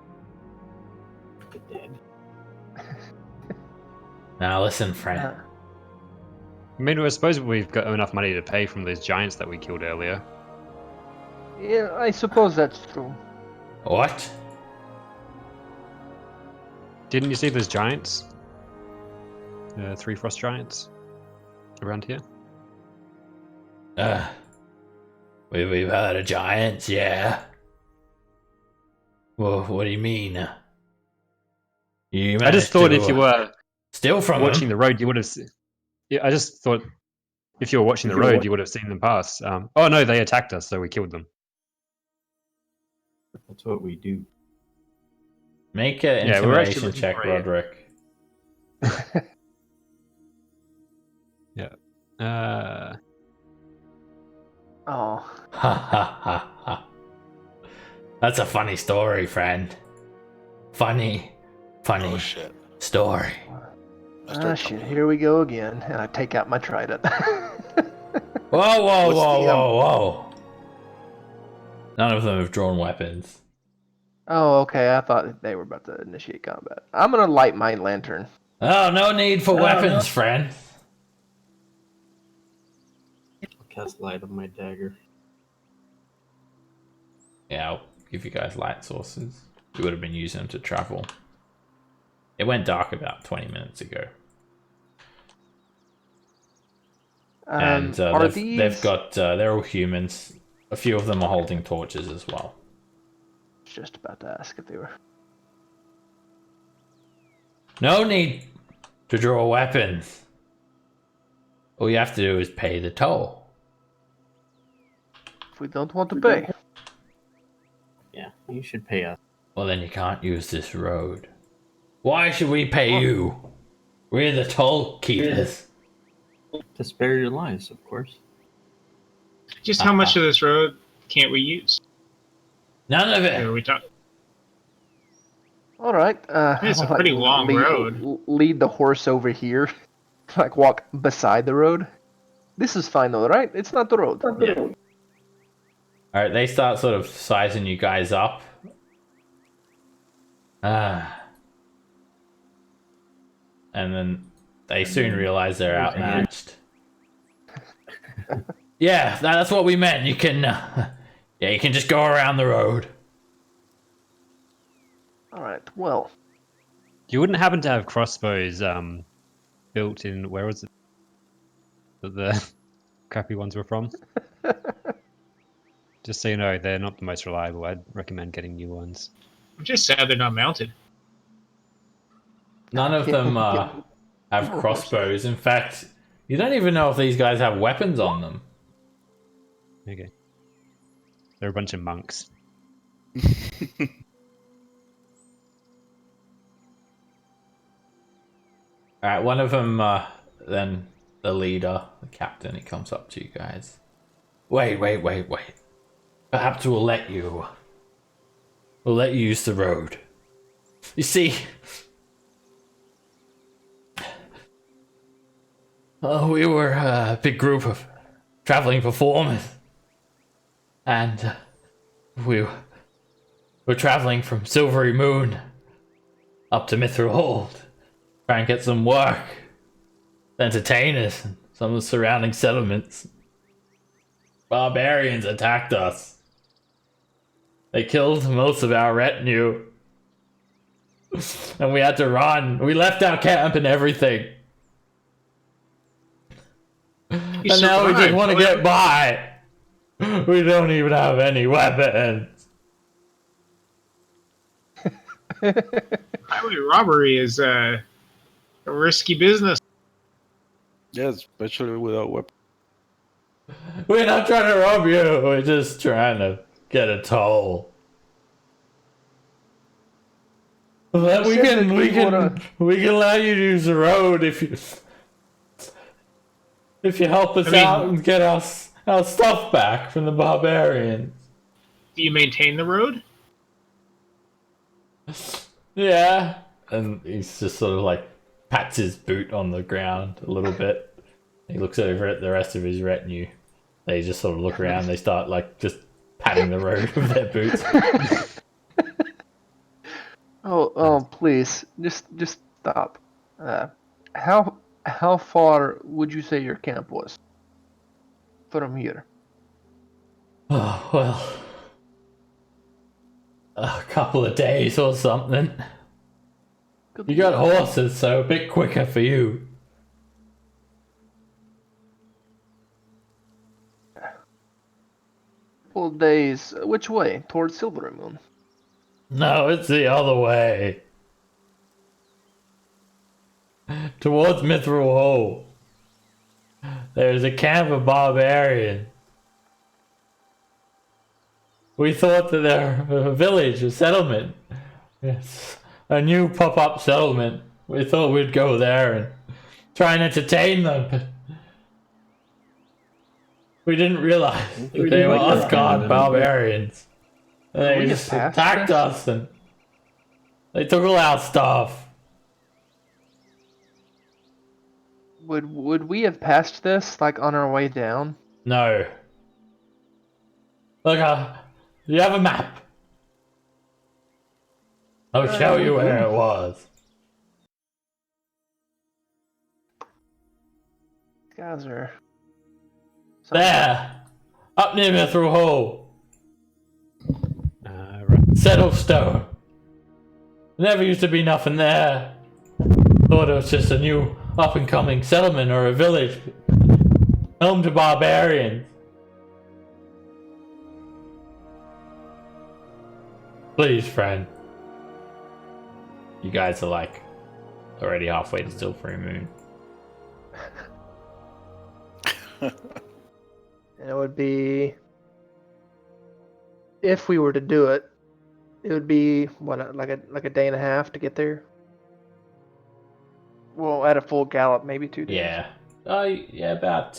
Speaker 5: the dead.
Speaker 1: Now listen, friend.
Speaker 7: I mean, I suppose we've got enough money to pay from those giants that we killed earlier.
Speaker 3: Yeah, I suppose that's true.
Speaker 1: What?
Speaker 7: Didn't you see those giants? 3 frost giants around here.
Speaker 1: We've heard of giants, yeah. Well, what do you mean? You
Speaker 7: I just thought if you
Speaker 1: managed to,
Speaker 7: were
Speaker 1: steal from
Speaker 7: watching
Speaker 1: them.
Speaker 7: the road, you would have. Yeah, I just thought if you were watching the road, you would have seen them pass. Oh no, they attacked us, so we killed them.
Speaker 5: That's what we do.
Speaker 1: Make an
Speaker 7: Yeah, we're actually
Speaker 1: intimidation
Speaker 7: looking
Speaker 1: check,
Speaker 7: for you.
Speaker 1: Roderick.
Speaker 3: Oh,
Speaker 1: Ha ha ha ha. That's a funny story, friend. Funny. funny
Speaker 4: Oh shit.
Speaker 1: story.
Speaker 4: I start
Speaker 3: Shit,
Speaker 4: tumbling.
Speaker 3: here we go again. And I take out my trident.
Speaker 1: Whoa, whoa,
Speaker 4: What's
Speaker 1: whoa,
Speaker 4: the,
Speaker 1: whoa, whoa. None of them have drawn weapons.
Speaker 3: Oh, okay. I thought they were about to initiate combat. I'm gonna light my lantern.
Speaker 1: Oh, no need for weapons, friend.
Speaker 5: I'll cast light on my dagger.
Speaker 1: Yeah, I'll give you guys light sources. You would have been using them to travel. It went dark about 20 minutes ago. And
Speaker 3: Are
Speaker 1: they've got, they're all humans. A few of them are holding torches as well.
Speaker 3: Just about to ask if they were.
Speaker 1: No need to draw weapons. All you have to do is pay the toll.
Speaker 3: If we don't want to pay.
Speaker 5: Yeah, you should pay us.
Speaker 1: Well, then you can't use this road. Why should we pay you? We're the toll keepers.
Speaker 5: To spare your lives, of course.
Speaker 6: Just how much of this road can't we use?
Speaker 1: None of
Speaker 6: Are
Speaker 1: it.
Speaker 6: we talking?
Speaker 3: All right.
Speaker 6: It's a
Speaker 3: I'll,
Speaker 6: pretty long road.
Speaker 3: Lead the horse over here. Like walk beside the road. This is fine though, right? It's not the road. Yeah.
Speaker 1: Alright, they start sort of sizing you guys up. And then they soon realize they're outmatched. Yeah, that's what we meant. You can, you can just go around the road.
Speaker 3: All right. Well,
Speaker 7: You wouldn't happen to have crossbows built in, where was it that the crappy ones were from? Just so you know, they're not the most reliable. I'd recommend getting new ones.
Speaker 6: I'm just sad they're not mounted.
Speaker 1: None of them have crossbows. In fact, you don't even know if these guys have weapons on them.
Speaker 7: Okay. They're a bunch of monks.
Speaker 1: Alright, one of them, then the leader, the captain, he comes up to you guys. Wait. Perhaps we'll let you use the road. You see, we were a big group of traveling performers, and we were traveling from Silvery Moon up to Mithril, try and get some work, entertain us, and some of the surrounding settlements. Barbarians attacked us. They killed most of our retinue. And we had to run. We left our camp and everything. And now we just want to get by. We don't even have any weapons.
Speaker 6: Highway robbery is a risky business.
Speaker 2: Yeah, especially without weapons.
Speaker 1: We're not trying to rob you. We're just trying to get a toll. Well, we can allow you to use the road if you help us out and get our stuff back from the barbarians.
Speaker 6: Do you maintain the road?
Speaker 1: Yeah. And he's just sort of like pats his boot on the ground a little bit. He looks over at the rest of his retinue. They just sort of look around. They start like just patting the road with their boots.
Speaker 3: Oh, please, just stop. How far would you say your camp was from here?
Speaker 1: Oh, well, a couple of days or something. You got horses, so a bit quicker for you.
Speaker 3: Couple of days. Which way? Towards Silvery Moon.
Speaker 1: No, it's the other way. Towards Mithril Hole. There's a camp of barbarians. We thought that they're a village, a settlement. It's a new pop-up settlement. We thought we'd go there and try and entertain them, but we didn't realize that they were Osgard barbarians. And they just attacked us, and They took all our stuff.
Speaker 3: Would we have passed this like on our way down?
Speaker 1: No. Look, you have a map. I'll show you where it was.
Speaker 3: Guys are
Speaker 1: There! Up near Mithril Hall.
Speaker 7: Right.
Speaker 1: Settled stone. Never used to be nothing there. Thought it was just a new up and coming settlement or a village. Home to barbarians. Please, friend. You guys are like already halfway to Silvery Moon.
Speaker 3: And it would be, if we were to do it, it would be what, like a day and a half to get there. Well, at a full gallop, maybe 2 days.
Speaker 1: Yeah. Yeah, about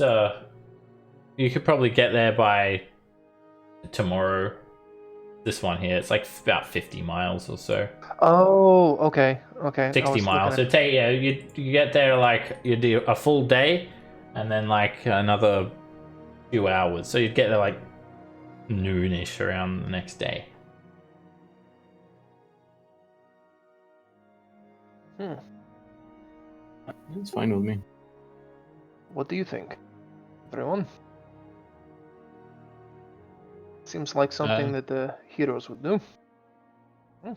Speaker 1: you could probably get there by tomorrow. This one here, it's like about 50 miles or so.
Speaker 3: Oh, okay.
Speaker 1: 60 miles. So take you get there like you do a full day and then like another few hours. So you'd get there like noonish around the next day.
Speaker 5: It's fine with me.
Speaker 3: What do you think, everyone? Seems like something that the heroes would do.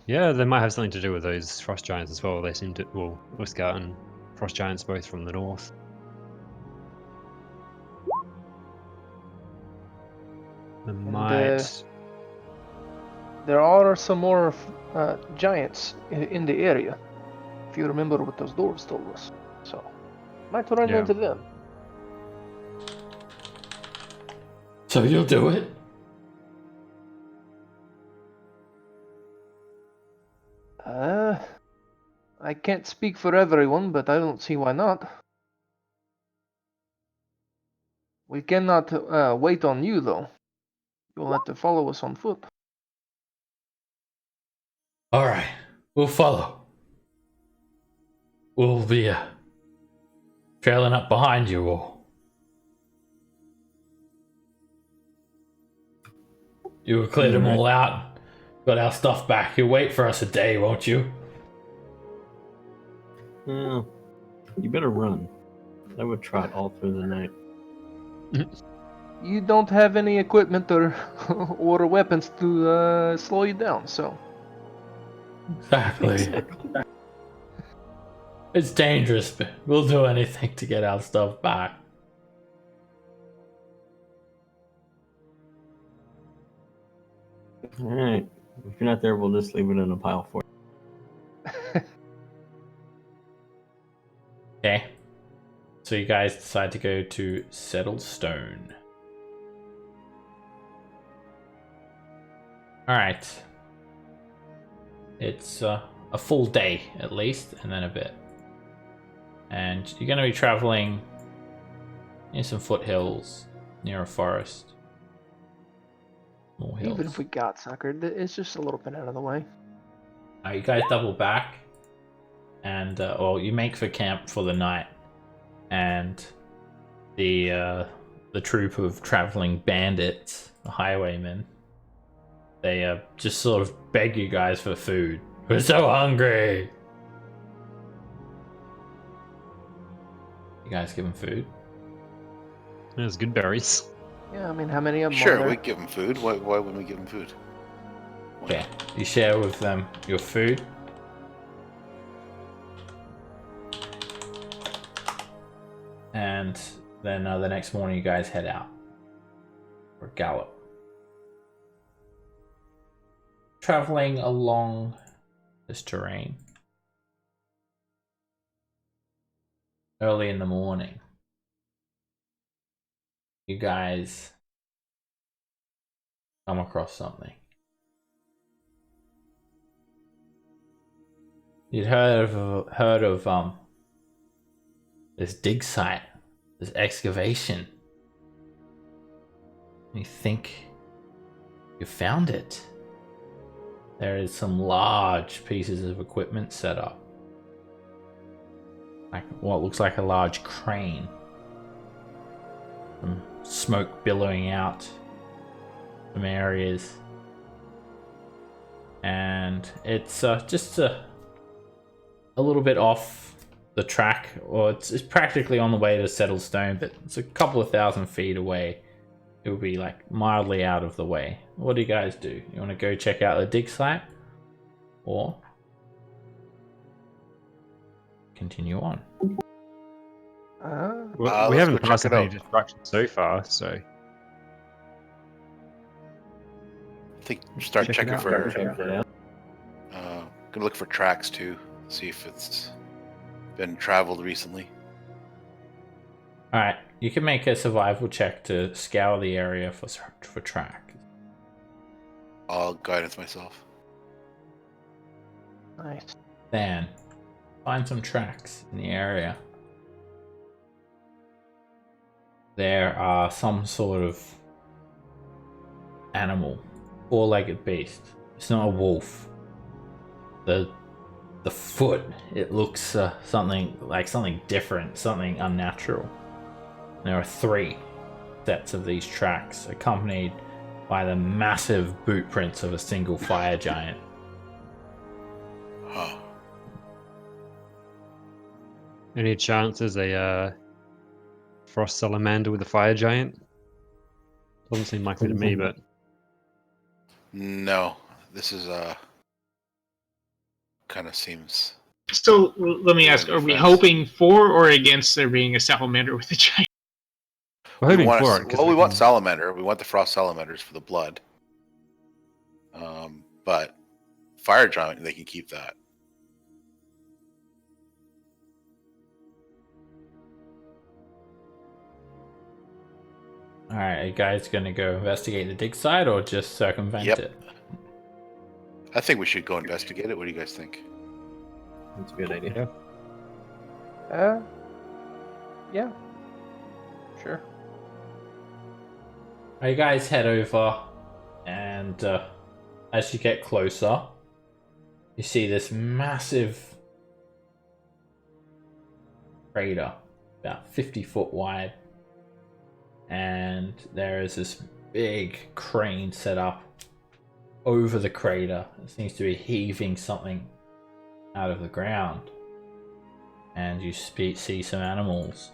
Speaker 7: Yeah, they might have something to do with those frost giants as well. They seem to, well, Whisker and frost giants both from the north. They might.
Speaker 3: There are some more giants in the area, if you remember what those dwarves told us. So, might run
Speaker 7: Yeah.
Speaker 3: into them.
Speaker 1: So you'll do it?
Speaker 3: I can't speak for everyone, but I don't see why not. We cannot wait on you, though. You'll have to follow us on foot.
Speaker 1: Alright, we'll follow. We'll be trailing up behind you all. You will clear them all out. Got our stuff back. You'll wait for us a day, won't you?
Speaker 5: Well, you better run. I would trot all through the night.
Speaker 3: You don't have any equipment or or weapons to slow you down, so
Speaker 1: Exactly. It's dangerous, but we'll do anything to get our stuff back.
Speaker 5: Alright. If you're not there, we'll just leave it in a pile for you.
Speaker 1: Okay. So you guys decide to go to Settled Stone. Alright. It's a full day at least, and then a bit. And you're going to be traveling near some foothills, near a forest. More hills.
Speaker 3: even if we got suckered, it's just a little bit out of the way.
Speaker 1: You guys double back, and well, you make for camp for the night, and the troop of traveling bandits, the highwaymen, they just sort of beg you guys for food. We're so hungry. You guys give them food?
Speaker 7: There's good berries.
Speaker 3: Yeah, I mean, how many of them are
Speaker 4: Sure,
Speaker 3: there?
Speaker 4: we give them food. Why wouldn't we give them food?
Speaker 1: Okay, you share with them your food. And then the next morning you guys head out for a gallop. Traveling along this terrain. Early in the morning, you guys come across something. You'd heard of this dig site, this excavation. You think you found it. there is some large pieces of equipment set up. Like what looks like a large crane. Some smoke billowing out some areas. And it's just a little bit off the track, or it's practically on the way to Settlestone, but it's a couple of 1,000 feet away. It will be like mildly out of the way. What do you guys do? You want to go check out the dig site, or continue on?
Speaker 7: Well,
Speaker 4: let's
Speaker 7: we haven't
Speaker 4: go
Speaker 7: passed
Speaker 4: check it
Speaker 7: any
Speaker 4: out.
Speaker 7: destruction so far, so
Speaker 4: I think start
Speaker 7: Check it
Speaker 4: checking
Speaker 7: out.
Speaker 4: for. Gonna look for tracks too. See if it's been traveled recently.
Speaker 1: Alright, you can make a survival check to scour the area for track.
Speaker 4: I'll guidance myself.
Speaker 3: Nice.
Speaker 1: Then, find some tracks in the area. There are some sort of animal, four-legged beast. It's not a wolf. The foot, it looks something different, something unnatural. There are 3 sets of these tracks, accompanied by the massive boot prints of a single fire giant.
Speaker 4: Huh.
Speaker 7: any chance there's a frost salamander with a fire giant? Doesn't seem likely to me, but
Speaker 4: No, this is kind of seems.
Speaker 6: So let me ask: Are we
Speaker 4: Defense.
Speaker 6: hoping for or against there being a salamander with a giant?
Speaker 7: we're
Speaker 4: We
Speaker 7: hoping
Speaker 4: want,
Speaker 7: for it. 'Cause
Speaker 4: well, we want
Speaker 7: can-
Speaker 4: salamander. We want the frost salamanders for the blood. But fire giant, they can keep that.
Speaker 1: Alright, are you guys gonna go investigate the dig site or just circumvent
Speaker 4: Yep.
Speaker 1: it?
Speaker 4: I think we should go investigate it. What do you guys think?
Speaker 5: That's a good idea.
Speaker 3: Yeah. Sure.
Speaker 1: You guys head over, and as you get closer, you see this massive crater, about 50 foot wide, and there is this big crane set up over the crater. It seems to be heaving something out of the ground, and you see some animals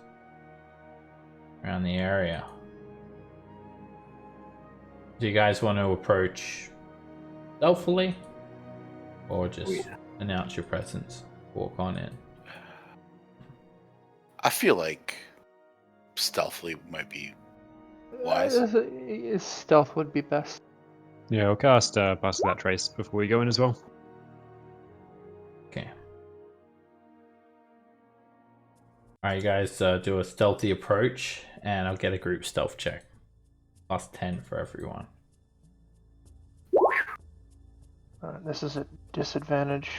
Speaker 1: around the area. Do you guys want to approach stealthily, or just announce your presence, walk on in?
Speaker 4: I feel like stealthily might be wise.
Speaker 3: Stealth would be best.
Speaker 7: Yeah, we'll cast Pass Without Trace before we go in as well.
Speaker 1: Okay. Alright, you guys do a stealthy approach, and I'll get a group stealth check. Plus 10 for everyone.
Speaker 3: This is a disadvantage.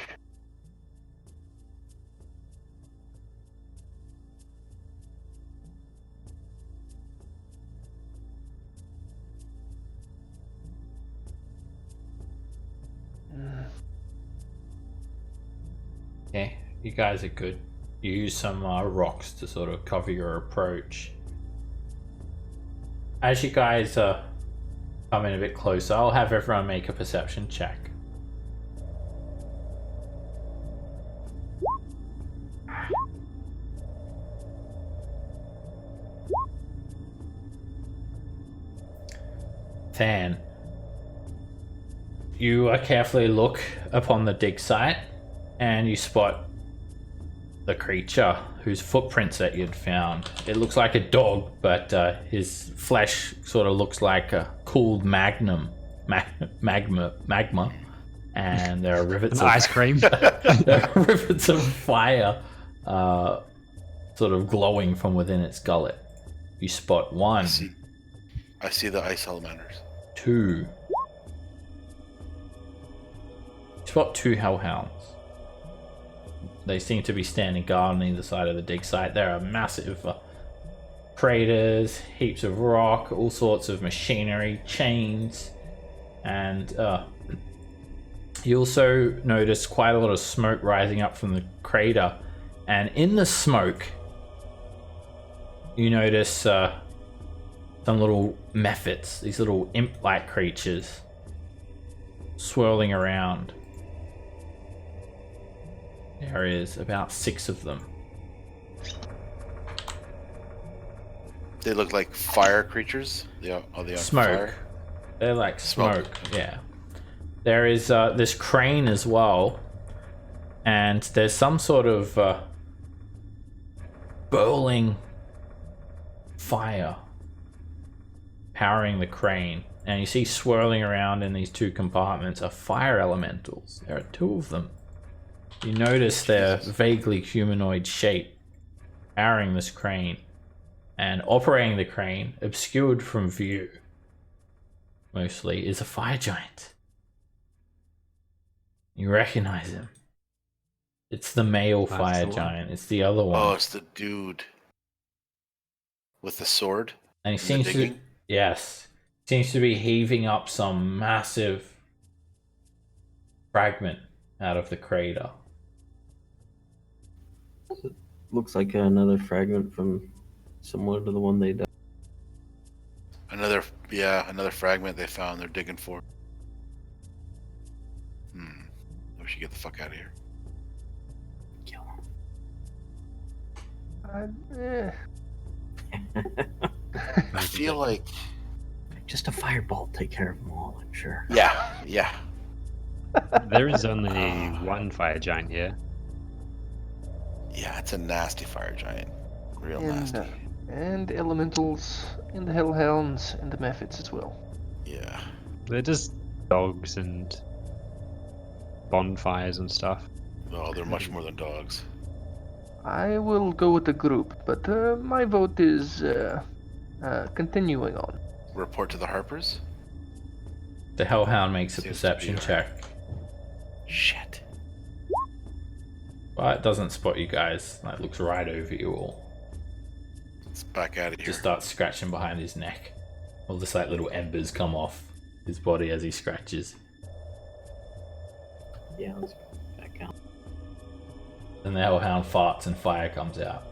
Speaker 1: Okay, you guys are good. You use some rocks to sort of cover your approach. As you guys come in a bit closer, I'll have everyone make a perception check. Fan. You carefully look upon the dig site, and you spot the creature whose footprints that you'd found. It looks like a dog, but his flesh sort of looks like a cooled magma, and there are rivets
Speaker 7: An
Speaker 1: of
Speaker 7: ice cream.
Speaker 1: there are rivets of fire, sort of glowing from within its gullet. You spot one,
Speaker 4: I see the ice salamanders.
Speaker 1: 2. You spot 2 hellhounds. They seem to be standing guard on either side of the dig site. There are massive craters, heaps of rock, all sorts of machinery, chains, and You also notice quite a lot of smoke rising up from the crater, and in the smoke, you notice some little mephits, these little imp-like creatures, swirling around. There is about 6 of them.
Speaker 4: They look like fire creatures. Are they on
Speaker 1: Smoke.
Speaker 4: fire?
Speaker 1: They're like smoke. Yeah. There is this crane as well, and there's some sort of boiling fire powering the crane, and you see swirling around in these 2 compartments are fire elementals. There are 2 of them. You notice their vaguely humanoid shape powering this crane, and operating the crane, obscured from view mostly, is a fire giant. You recognize him. It's the male fire giant. It's the other one.
Speaker 4: Oh, it's the dude with the sword.
Speaker 1: And he seems to, yes, seems to be heaving up some massive fragment out of the crater.
Speaker 5: Looks like another fragment from similar to the one they dug.
Speaker 4: Another fragment they found. They're digging for. We should get the fuck out of here.
Speaker 5: Kill
Speaker 4: I feel like
Speaker 5: just a fireball take care of them all, I'm sure.
Speaker 4: yeah.
Speaker 7: There is only one fire giant here.
Speaker 4: Yeah, it's a nasty fire giant. Real nasty.
Speaker 3: And elementals, and the hellhounds, and the mephits as well.
Speaker 4: Yeah.
Speaker 7: They're just dogs and bonfires and stuff.
Speaker 4: Oh, they're much more than dogs.
Speaker 3: I will go with the group, but my vote is continuing on.
Speaker 4: Report to the Harpers?
Speaker 1: The hellhound makes a
Speaker 4: Seems to
Speaker 1: perception
Speaker 4: be
Speaker 1: check.
Speaker 4: Shit.
Speaker 1: But it doesn't spot you guys. Like, looks right over you all.
Speaker 4: Let's back out of here.
Speaker 1: Just starts scratching behind his neck. All this like little embers come off his body as he scratches.
Speaker 5: Yeah, let's back out.
Speaker 1: And the hellhound farts and fire comes out.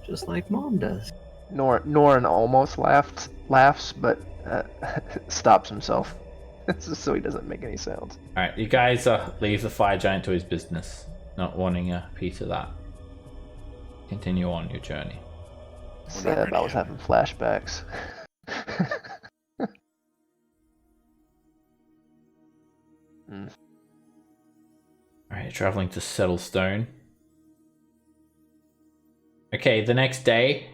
Speaker 5: Just like Mom does.
Speaker 3: Norin almost laughs, but stops himself, so he doesn't make any sounds.
Speaker 1: Alright, you guys leave the fire giant to his business, not wanting a piece of that. Continue on your journey.
Speaker 3: Sad, I was having flashbacks.
Speaker 1: Alright, traveling to Settlestone. Okay, the next day,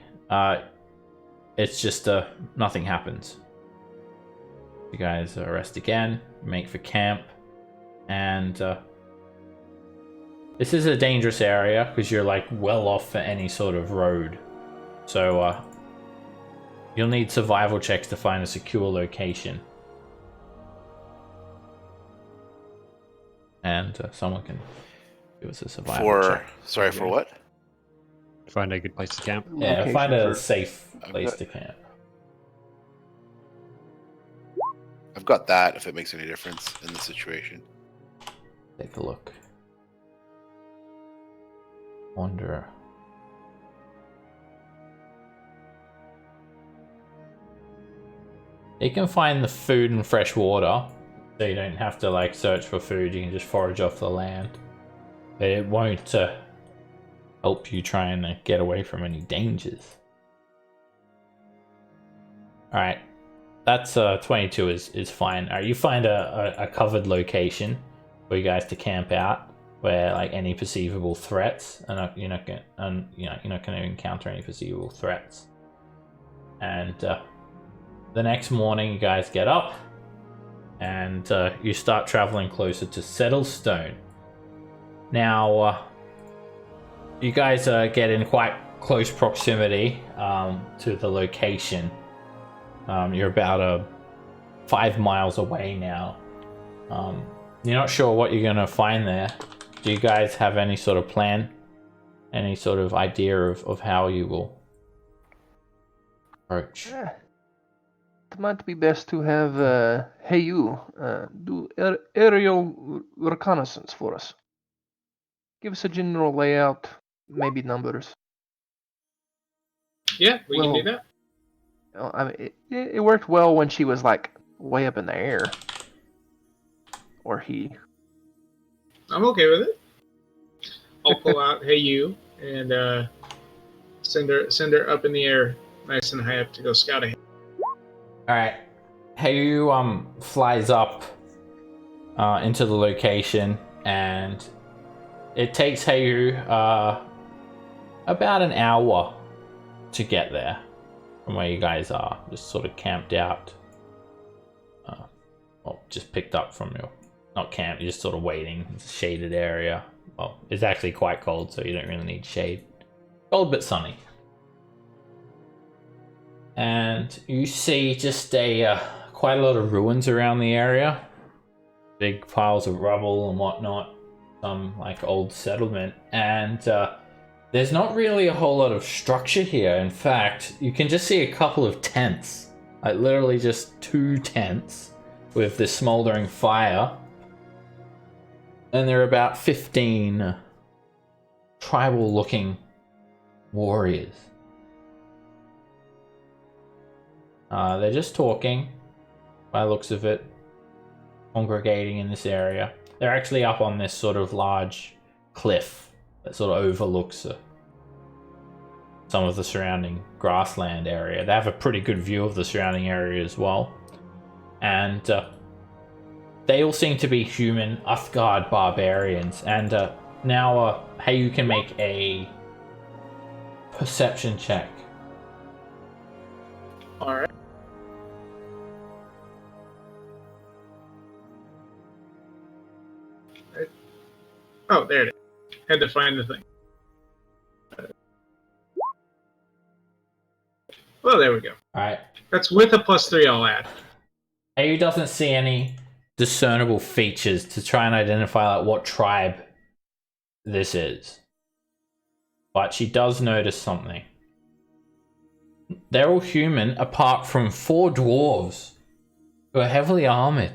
Speaker 1: it's just nothing happens. You guys rest again, make for camp, and this is a dangerous area because you're like well off for any sort of road. So you'll need survival checks to find a secure location. And someone can give us a survival check.
Speaker 4: Sorry, for what?
Speaker 7: Find a good place to camp.
Speaker 1: Yeah,
Speaker 3: Location
Speaker 1: find a
Speaker 3: first.
Speaker 1: safe place to camp.
Speaker 4: I've got that if it makes any difference in the situation.
Speaker 1: Take a look. Wanderer. You can find the food and fresh water, so you don't have to like search for food. You can just forage off the land. But it won't help you try and get away from any dangers. All right, that's 22 is fine. All right, you find a covered location for you guys to camp out, where like any perceivable threats, and you're not going to encounter any perceivable threats. And the next morning, you guys get up, and you start traveling closer to Settlestone. Now, you guys get in quite close proximity to the location. You're about 5 miles away now. You're not sure what you're going to find there. Do you guys have any sort of plan? Any sort of idea of how you will approach?
Speaker 3: it might be best to have Heyu do aerial reconnaissance for us. Give us a general layout, maybe numbers.
Speaker 6: Yeah, we can do
Speaker 3: Well,
Speaker 6: that.
Speaker 3: I mean, it worked well when she was like way up in the air, or he.
Speaker 6: I'm okay with it. I'll pull out Hey You and send her up in the air, nice and high up to go scout ahead.
Speaker 1: Alright. Hayu flies up into the location, and it takes Hayu about an hour to get there from where you guys are. Just sort of camped out. Well, just picked up from your... Not camped, you're just sort of waiting. It's a shaded area. Well, it's actually quite cold, so you don't really need shade. Cold but sunny. And you see just quite a lot of ruins around the area. Big piles of rubble and whatnot. Some like old settlement. And there's not really a whole lot of structure here. In fact, you can just see a couple of tents. Like literally just 2 tents with this smoldering fire. And there are about 15 tribal looking warriors. They're just talking, by the looks of it, congregating in this area. They're actually up on this sort of large cliff that sort of overlooks some of the surrounding grassland area. They have a pretty good view of the surrounding area as well. And they all seem to be human Uthgard barbarians. And now, hey, you can make a perception check.
Speaker 6: Alright. Oh, there it is. Had to find the thing. Well, there we go.
Speaker 1: Alright.
Speaker 6: That's with a +3 I'll add.
Speaker 1: Ayu doesn't see any discernible features to try and identify like what tribe this is. But she does notice something. They're all human apart from 4 dwarves who are heavily armored.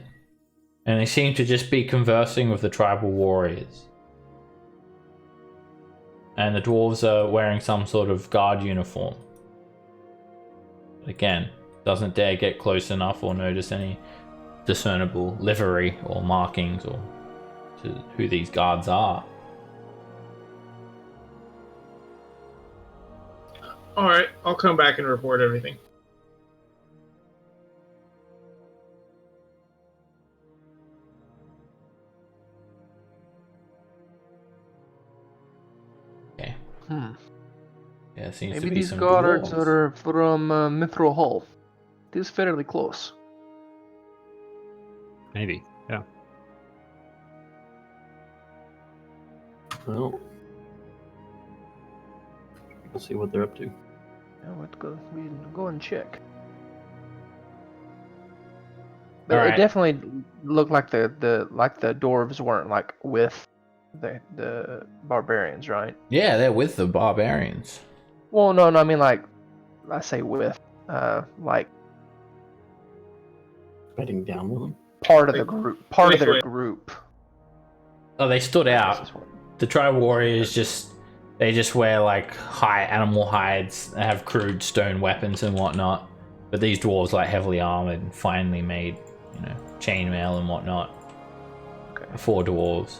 Speaker 1: And they seem to just be conversing with the tribal warriors. And the dwarves are wearing some sort of guard uniform. But again, doesn't dare get close enough or notice any discernible livery or markings or to who these guards are.
Speaker 6: Alright, I'll come back and report everything.
Speaker 1: Okay.
Speaker 3: Hmm.
Speaker 1: Yeah, seems
Speaker 3: Maybe
Speaker 1: to be
Speaker 3: these
Speaker 1: some
Speaker 3: guards
Speaker 1: dwarves.
Speaker 3: are from Mithril Hall. It is fairly close.
Speaker 7: Maybe. Yeah.
Speaker 5: Well, we'll see what they're up to.
Speaker 3: Yeah, we go and check. But
Speaker 1: Alright.
Speaker 3: it definitely looked like the dwarves weren't like with the barbarians, right?
Speaker 1: Yeah, they're with the barbarians.
Speaker 3: Well, no, I mean like I say with, like
Speaker 5: Fighting down with them.
Speaker 3: part of the group, part of their
Speaker 6: Wait.
Speaker 3: group.
Speaker 1: Oh, they stood
Speaker 3: I guess
Speaker 1: out.
Speaker 3: is what-
Speaker 1: The tribal warriors they just wear like high animal hides. They have crude stone weapons and whatnot. But these dwarves like heavily armored and finely made, chainmail and whatnot.
Speaker 3: Okay.
Speaker 1: 4 dwarves.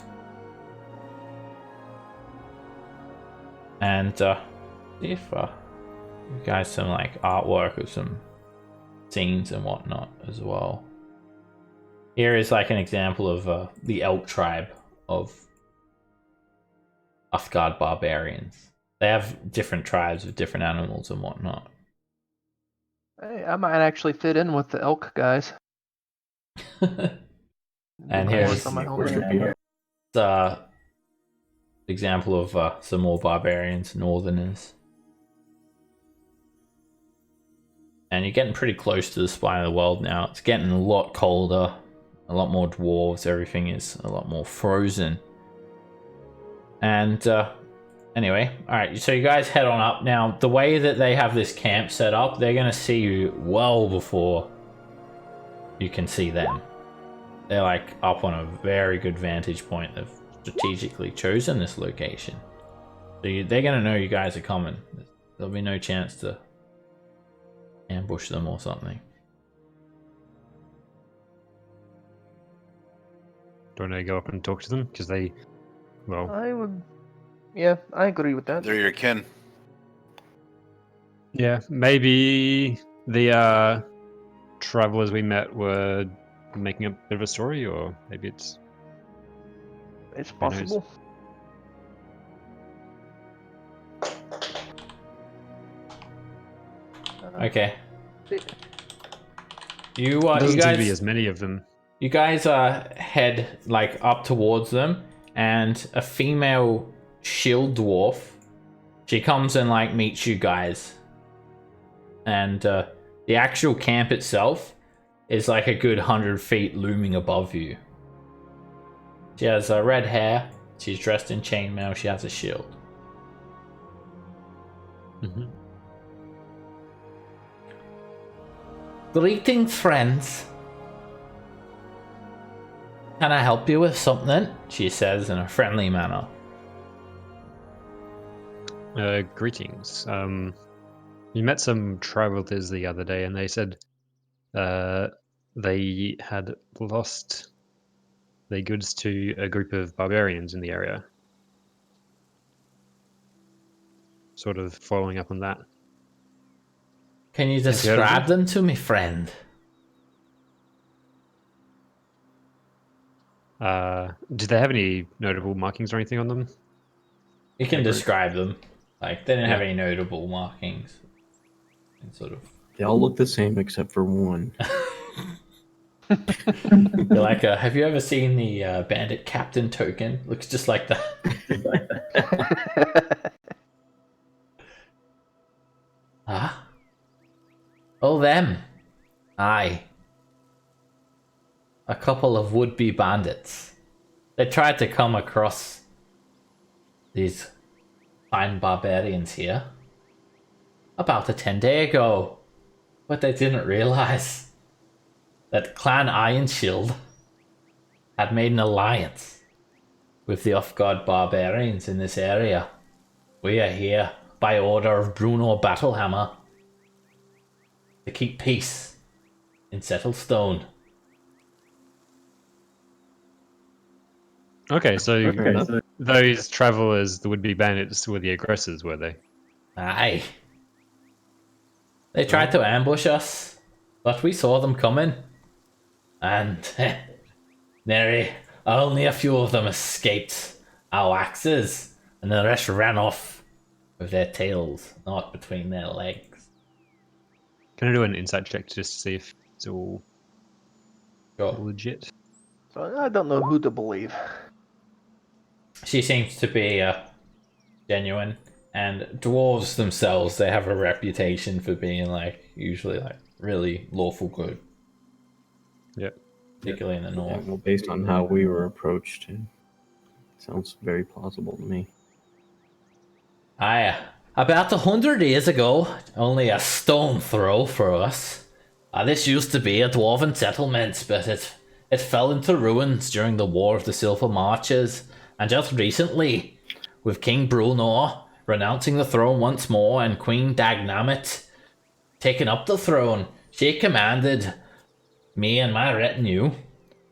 Speaker 1: And see if you guys some like artwork of some scenes and whatnot as well. Here is like an example of the elk tribe of Uthgard barbarians. They have different tribes with different animals and whatnot.
Speaker 3: Hey, I might actually fit in with the elk guys.
Speaker 1: And
Speaker 3: Do
Speaker 1: here's
Speaker 3: my homework.
Speaker 1: example of some more barbarians, northerners. And you're getting pretty close to the spine of the world now. It's getting a lot colder, a lot more dwarves, everything is a lot more frozen. And anyway, alright, so you guys head on up. Now, the way that they have this camp set up, they're going to see you well before you can see them. They're like up on a very good vantage point. They've strategically chosen this location. So they're gonna know you guys are coming. There'll be no chance to ambush them or something.
Speaker 7: Don't I go up and talk to them? Because they, well,
Speaker 3: I would. Yeah, I agree with that.
Speaker 4: They're your kin.
Speaker 7: yeah, maybe the travelers we met were making a bit of a story, or maybe it's
Speaker 3: It's
Speaker 7: Who knows?
Speaker 3: possible.
Speaker 1: Okay. You
Speaker 7: doesn't
Speaker 1: you
Speaker 7: seem to be
Speaker 1: guys
Speaker 7: as many of them.
Speaker 1: you guys head like up towards them, and a female shield dwarf. She comes and like meets you guys, and the actual camp itself is like a good 100 feet looming above you. She has red hair. She's dressed in chainmail. She has a shield.
Speaker 7: Mm-hmm.
Speaker 1: Greetings, friends. Can I help you with something? She says in a friendly manner.
Speaker 7: Greetings. We met some travelers the other day, and they said they had lost their goods to a group of barbarians in the area. Sort of following up on that.
Speaker 1: Can you
Speaker 7: you heard of
Speaker 1: describe them to me, friend?
Speaker 7: Did they have any notable markings or anything on them?
Speaker 1: You can
Speaker 7: Yeah, great.
Speaker 1: describe them. Like, they didn't have
Speaker 7: Yeah.
Speaker 1: any notable markings. And sort of.
Speaker 5: They all look the same except for one.
Speaker 1: You're like, have you ever seen the bandit captain token? Looks just like that. Huh? Oh, them. Aye. A couple of would-be bandits. They tried to come across these fine barbarians here about a 10-day ago, but they didn't realize that Clan Ironshield had made an alliance with the off-guard barbarians in this area. We are here by order of Bruno Battlehammer to keep peace in Settlestone.
Speaker 7: Okay, so
Speaker 5: Okay.
Speaker 7: those travelers, the would-be bandits, were the aggressors, were they?
Speaker 1: Aye. They tried to ambush us, but we saw them coming. And only a few of them escaped our axes, and the rest ran off with their tails not between their legs.
Speaker 7: Can I do an insight check just to see if it's all
Speaker 1: Sure.
Speaker 7: legit?
Speaker 3: So I don't know who to believe.
Speaker 1: She seems to be genuine, and dwarves themselves, they have a reputation for being like usually like really lawful good,
Speaker 7: Yep.
Speaker 1: particularly in the
Speaker 5: Yeah,
Speaker 1: north.
Speaker 5: well, based on how we were approached, it sounds very plausible to me.
Speaker 1: Aye, about 100 years ago, only a stone throw for us. This used to be a dwarven settlement, but it fell into ruins during the War of the Silver Marches, and just recently, with King Bruno renouncing the throne once more and Queen Dagnamit taking up the throne, she commanded me and my retinue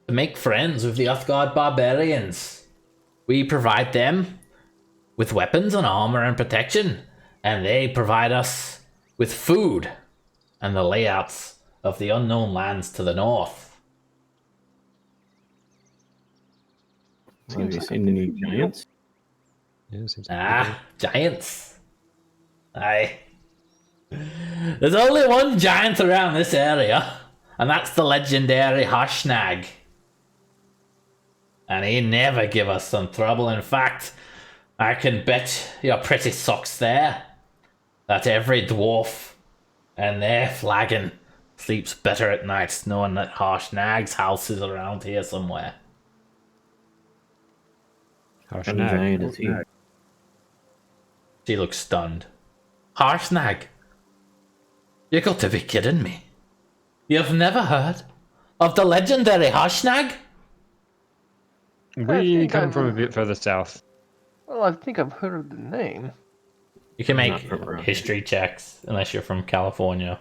Speaker 1: to make friends with the Uthgard barbarians. We provide them with weapons and armor and protection, and they provide us with food and the layouts of the unknown lands to the north.
Speaker 5: Have you seen any giants?
Speaker 7: Yeah, seems like
Speaker 1: Giants. Aye. There's only one giant around this area, and that's the legendary Harshnag. And he never give us some trouble. In fact, I can bet your pretty socks there that every dwarf and their flagon sleeps better at night knowing that Harshnag's house is around here somewhere.
Speaker 7: Harsh
Speaker 5: How giant is he?
Speaker 1: She looks stunned. Harshnag? You got to be kidding me. You've never heard Of the legendary Hashnag?
Speaker 7: We
Speaker 3: think
Speaker 7: come
Speaker 3: I've-
Speaker 7: from a bit further south.
Speaker 3: Well, I think I've heard the name.
Speaker 1: You can
Speaker 5: I'm
Speaker 1: make
Speaker 5: not from around
Speaker 1: history checks, unless you're from California.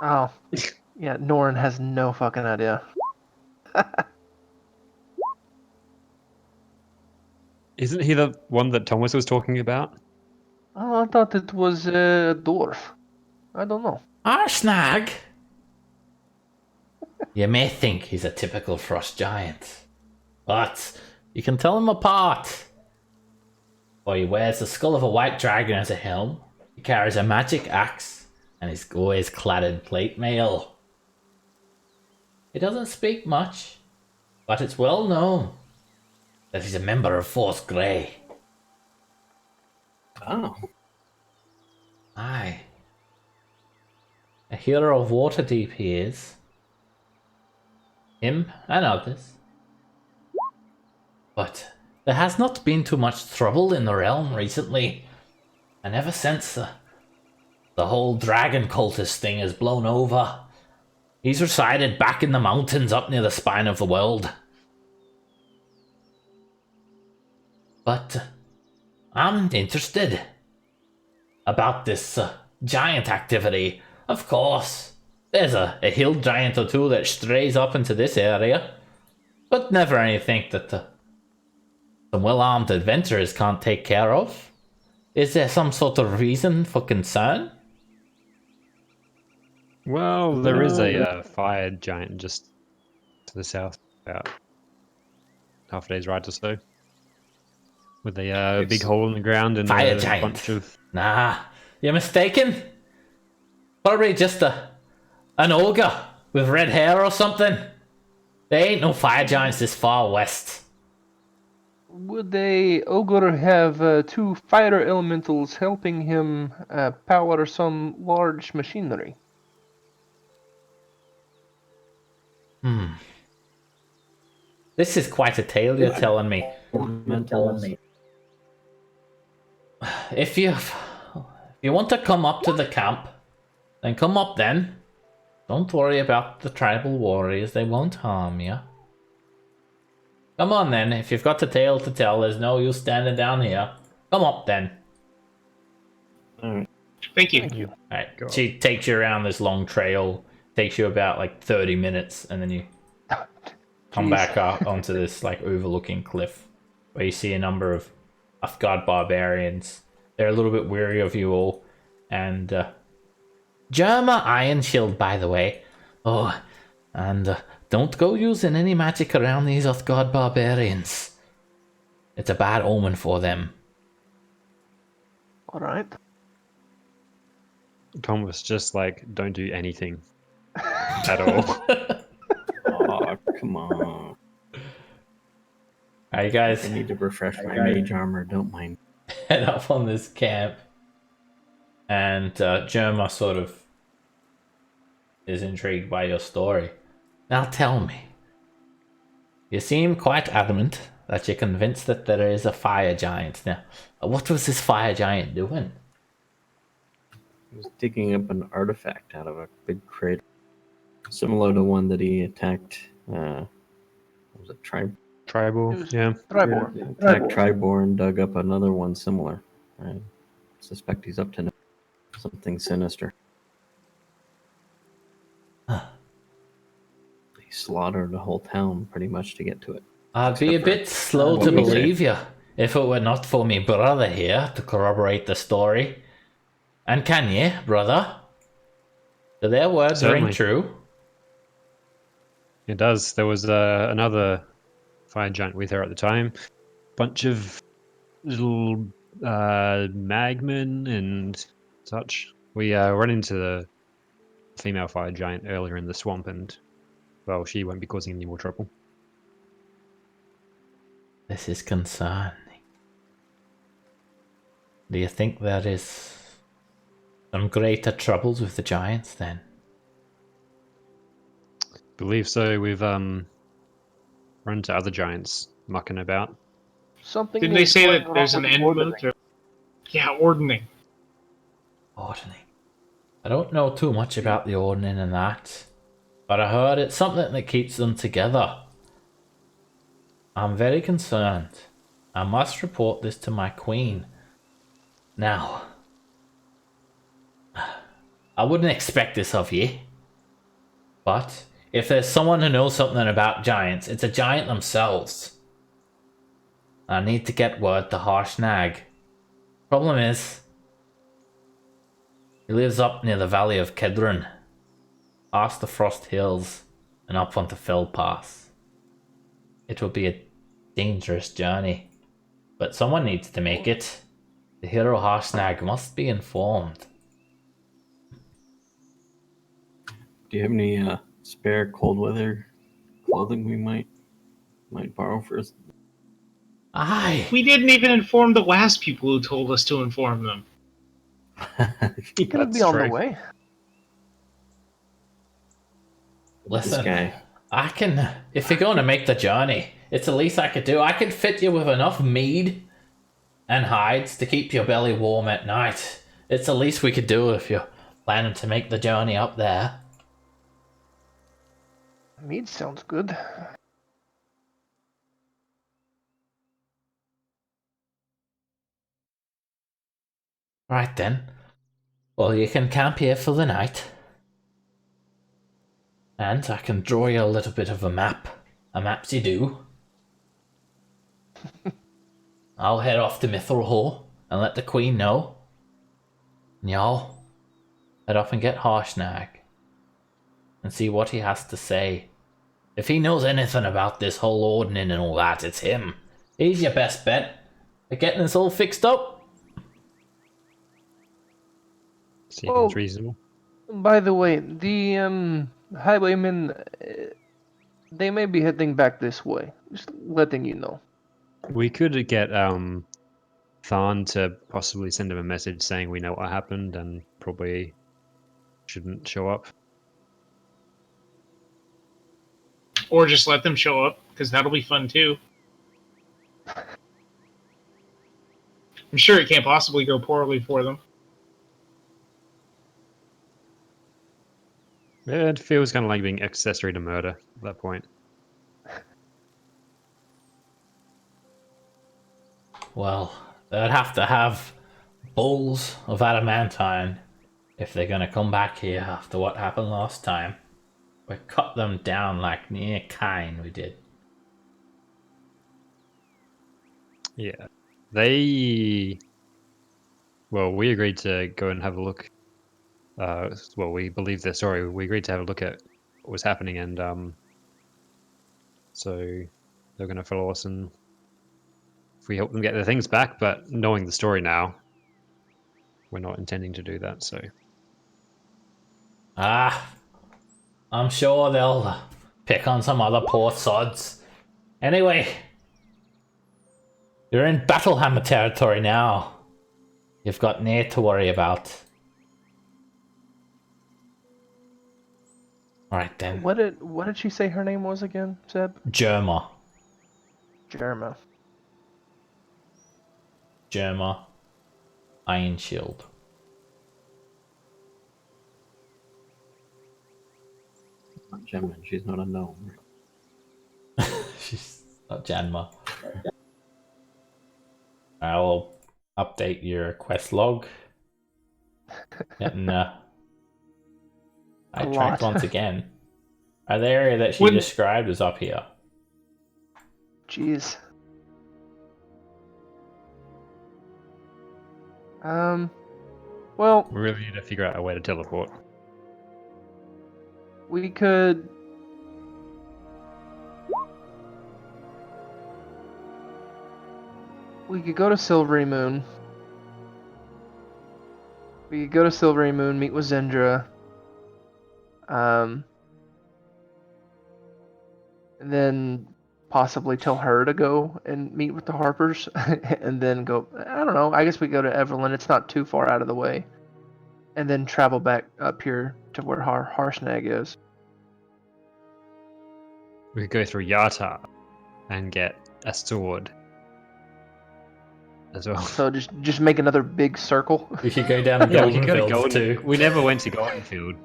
Speaker 3: Oh, yeah. Norin has no fucking idea.
Speaker 7: Isn't he the one that Thomas was talking about?
Speaker 3: Oh, I thought it was a dwarf. I don't know.
Speaker 1: Hashnag? You may think he's a typical frost giant, but you can tell him apart. For he wears the skull of a white dragon as a helm, he carries a magic axe, and he's always clad in plate mail. He doesn't speak much, but it's well known that he's a member of Force Grey.
Speaker 5: Oh.
Speaker 1: Aye. A hero of Waterdeep he is. Him and others. But there has not been too much trouble in the realm recently. And ever since the whole dragon cultist thing has blown over, he's resided back in the mountains up near the spine of the world. But I'm interested about this giant activity. Of course, there's a hill giant or two that strays up into this area, but never anything that some well-armed adventurers can't take care of. Is there some sort of reason for concern?
Speaker 7: Well, there is a fire giant just to the south, about half a day's ride or so, with a big hole in the ground and
Speaker 1: Fire
Speaker 7: a
Speaker 1: giant.
Speaker 7: bunch of.
Speaker 1: Nah, you're mistaken. Probably just an ogre with red hair or something. There ain't no fire giants this far west.
Speaker 3: Would a ogre have two fire elementals helping him power some large machinery?
Speaker 1: This is quite a tale you're telling me. If you want to come up to the camp, then come up then. Don't worry about the tribal warriors, they won't harm you. Come on then, if you've got a tale to tell, there's no use standing down here. Come up then.
Speaker 5: Alright.
Speaker 6: Thank you.
Speaker 3: Thank you.
Speaker 1: Alright, she takes you around this long trail, takes you about like 30 minutes, and then you come
Speaker 3: Jeez.
Speaker 1: back up onto this like overlooking cliff, where you see a number of Uthgard barbarians. They're a little bit weary of you all, and Germa Iron Shield, by the way. Oh, and don't go using any magic around these Uthgard barbarians. It's a bad omen for them.
Speaker 3: All right.
Speaker 7: Tom was just like, don't do anything at all.
Speaker 5: Oh, come on.
Speaker 1: Alright, guys,
Speaker 5: I need to refresh my mage armor, don't mind.
Speaker 1: head up on this camp, and Germa sort of is intrigued by your story. Now tell me, you seem quite adamant that you're convinced that there is a fire giant. Now, what was this fire giant doing?
Speaker 5: He was digging up an artifact out of a big crater. Similar to one that he attacked, what was it,
Speaker 7: Tribal, yeah.
Speaker 3: Tribor.
Speaker 5: attacked Tribor and dug up another one similar. I suspect he's up to something sinister. He slaughtered the whole town pretty much to get to it.
Speaker 1: I'd be a
Speaker 5: Except for
Speaker 1: bit slow
Speaker 5: what
Speaker 1: to
Speaker 5: we say.
Speaker 1: believe you if it were not for me brother here to corroborate the story. And can ye, brother? Do their words ring
Speaker 7: Certainly.
Speaker 1: true?
Speaker 7: It does. There was another fire giant with her at the time. Bunch of little magmen and such. We ran into the female fire giant earlier in the swamp, and well, she won't be causing any more trouble.
Speaker 1: This is concerning. Do you think there is some greater troubles with the giants then?
Speaker 7: Believe so. We've run into other giants mucking about.
Speaker 3: Something.
Speaker 6: Didn't they
Speaker 3: is
Speaker 6: say
Speaker 3: going
Speaker 6: that
Speaker 3: wrong
Speaker 6: there's
Speaker 3: with
Speaker 6: an
Speaker 3: the
Speaker 6: end
Speaker 3: ordering.
Speaker 6: month? Yeah, ordering.
Speaker 1: Ordering. I don't know too much about the Ordning and that, but I heard it's something that keeps them together. I'm very concerned. I must report this to my queen. Now, I wouldn't expect this of ye, but if there's someone who knows something about giants, it's a giant themselves. I need to get word to Harshnag. Problem is, he lives up near the valley of Kedron, past the Frost Hills, and up onto Fell Pass. It will be a dangerous journey, but someone needs to make it. The hero Harshnag must be informed.
Speaker 5: Do you have any spare cold weather clothing we might borrow for us?
Speaker 1: Aye!
Speaker 6: We didn't even inform the last people who told us to inform them.
Speaker 3: Gonna be on the way.
Speaker 1: Listen,
Speaker 5: This guy.
Speaker 1: I can, if you're going to make the journey, it's the least I could do. I could fit you with enough mead and hides to keep your belly warm at night. It's the least we could do if you're planning to make the journey up there.
Speaker 3: Mead sounds good.
Speaker 1: Right then. Well, you can camp here for the night. And I can draw you a little bit of a map. A mapsy do. I'll head off to Mithril and let the Queen know. And y'all head off and get Harshnag and see what he has to say. If he knows anything about this whole ordning and all that, it's him. He's your best bet at getting this all fixed up.
Speaker 7: Seems
Speaker 3: Oh.
Speaker 7: reasonable.
Speaker 3: By the way, the highwaymen, they may be heading back this way. Just letting you know.
Speaker 7: We could get Tharn to possibly send him a message saying we know what happened and probably shouldn't show up.
Speaker 6: Or just let them show up, because that'll be fun too. I'm sure it can't possibly go poorly for them.
Speaker 7: It feels kind of like being accessory to murder at that point.
Speaker 1: Well, they'd have to have balls of adamantine if they're gonna come back here after what happened last time. We cut them down like near kine, we did.
Speaker 7: Yeah. Well, we agreed to go and have a look. Well, we believe their story. We agreed to have a look at what was happening, and so they're going to follow us, and if we help them get their things back, but knowing the story now, we're not intending to do that, so...
Speaker 1: I'm sure they'll pick on some other poor sods. Anyway, you're in Battlehammer territory now. You've got Nair to worry about. Alright then.
Speaker 3: What did she say her name was again, Seb?
Speaker 1: Germa.
Speaker 3: Jerma.
Speaker 1: Germa. Iron Shield.
Speaker 5: Not Gemma, she's not a gnome.
Speaker 1: She's not Janma. I'll update your quest log. Getting sidetracked once again. The area that she described is up here.
Speaker 3: Jeez. Well,
Speaker 7: We really need to figure out a way to teleport.
Speaker 3: we could... We could go to Silvery Moon. We could go to Silvery Moon, meet with Zendra. And then possibly tell her to go and meet with the Harpers. And then go... I don't know, I guess we go to Everlyn. It's not too far out of the way. And then travel back up here to where Harshnag is.
Speaker 7: We could go through Yata and get a sword. as well.
Speaker 3: So just make another big circle.
Speaker 1: We should go down to
Speaker 7: Yeah, we could go to
Speaker 1: Goldenfields
Speaker 7: Golden.
Speaker 1: too.
Speaker 7: We never went to Goldenfield.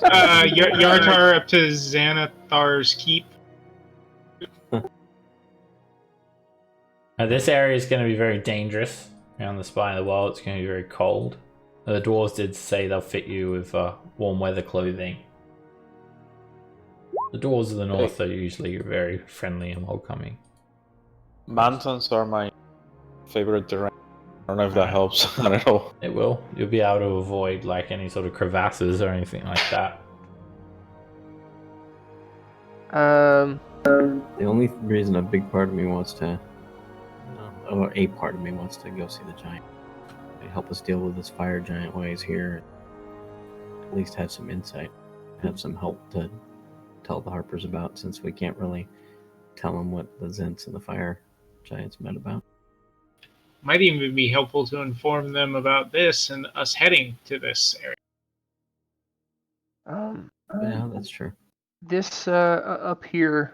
Speaker 6: Yartar up to Xanathar's Keep.
Speaker 1: This area is going to be very dangerous. Around the spine of the world, it's going to be very cold. The dwarves did say they'll fit you with warm weather clothing. The dwarves of the north are usually very friendly and welcoming.
Speaker 2: Mountains are my favorite terrain. I don't know if that helps at all.
Speaker 1: It will. You'll be able to avoid like any sort of crevasses or anything like that.
Speaker 5: The only reason a big part of me wants to, or a part of me wants to go see the giant. They help us deal with this fire giant while he's here. At least have some insight, have some help to tell the Harpers about, since we can't really tell them what the Zents and the fire giants met about.
Speaker 6: Might even be helpful to inform them about this and us heading to this area.
Speaker 5: Yeah, that's true.
Speaker 3: This up here,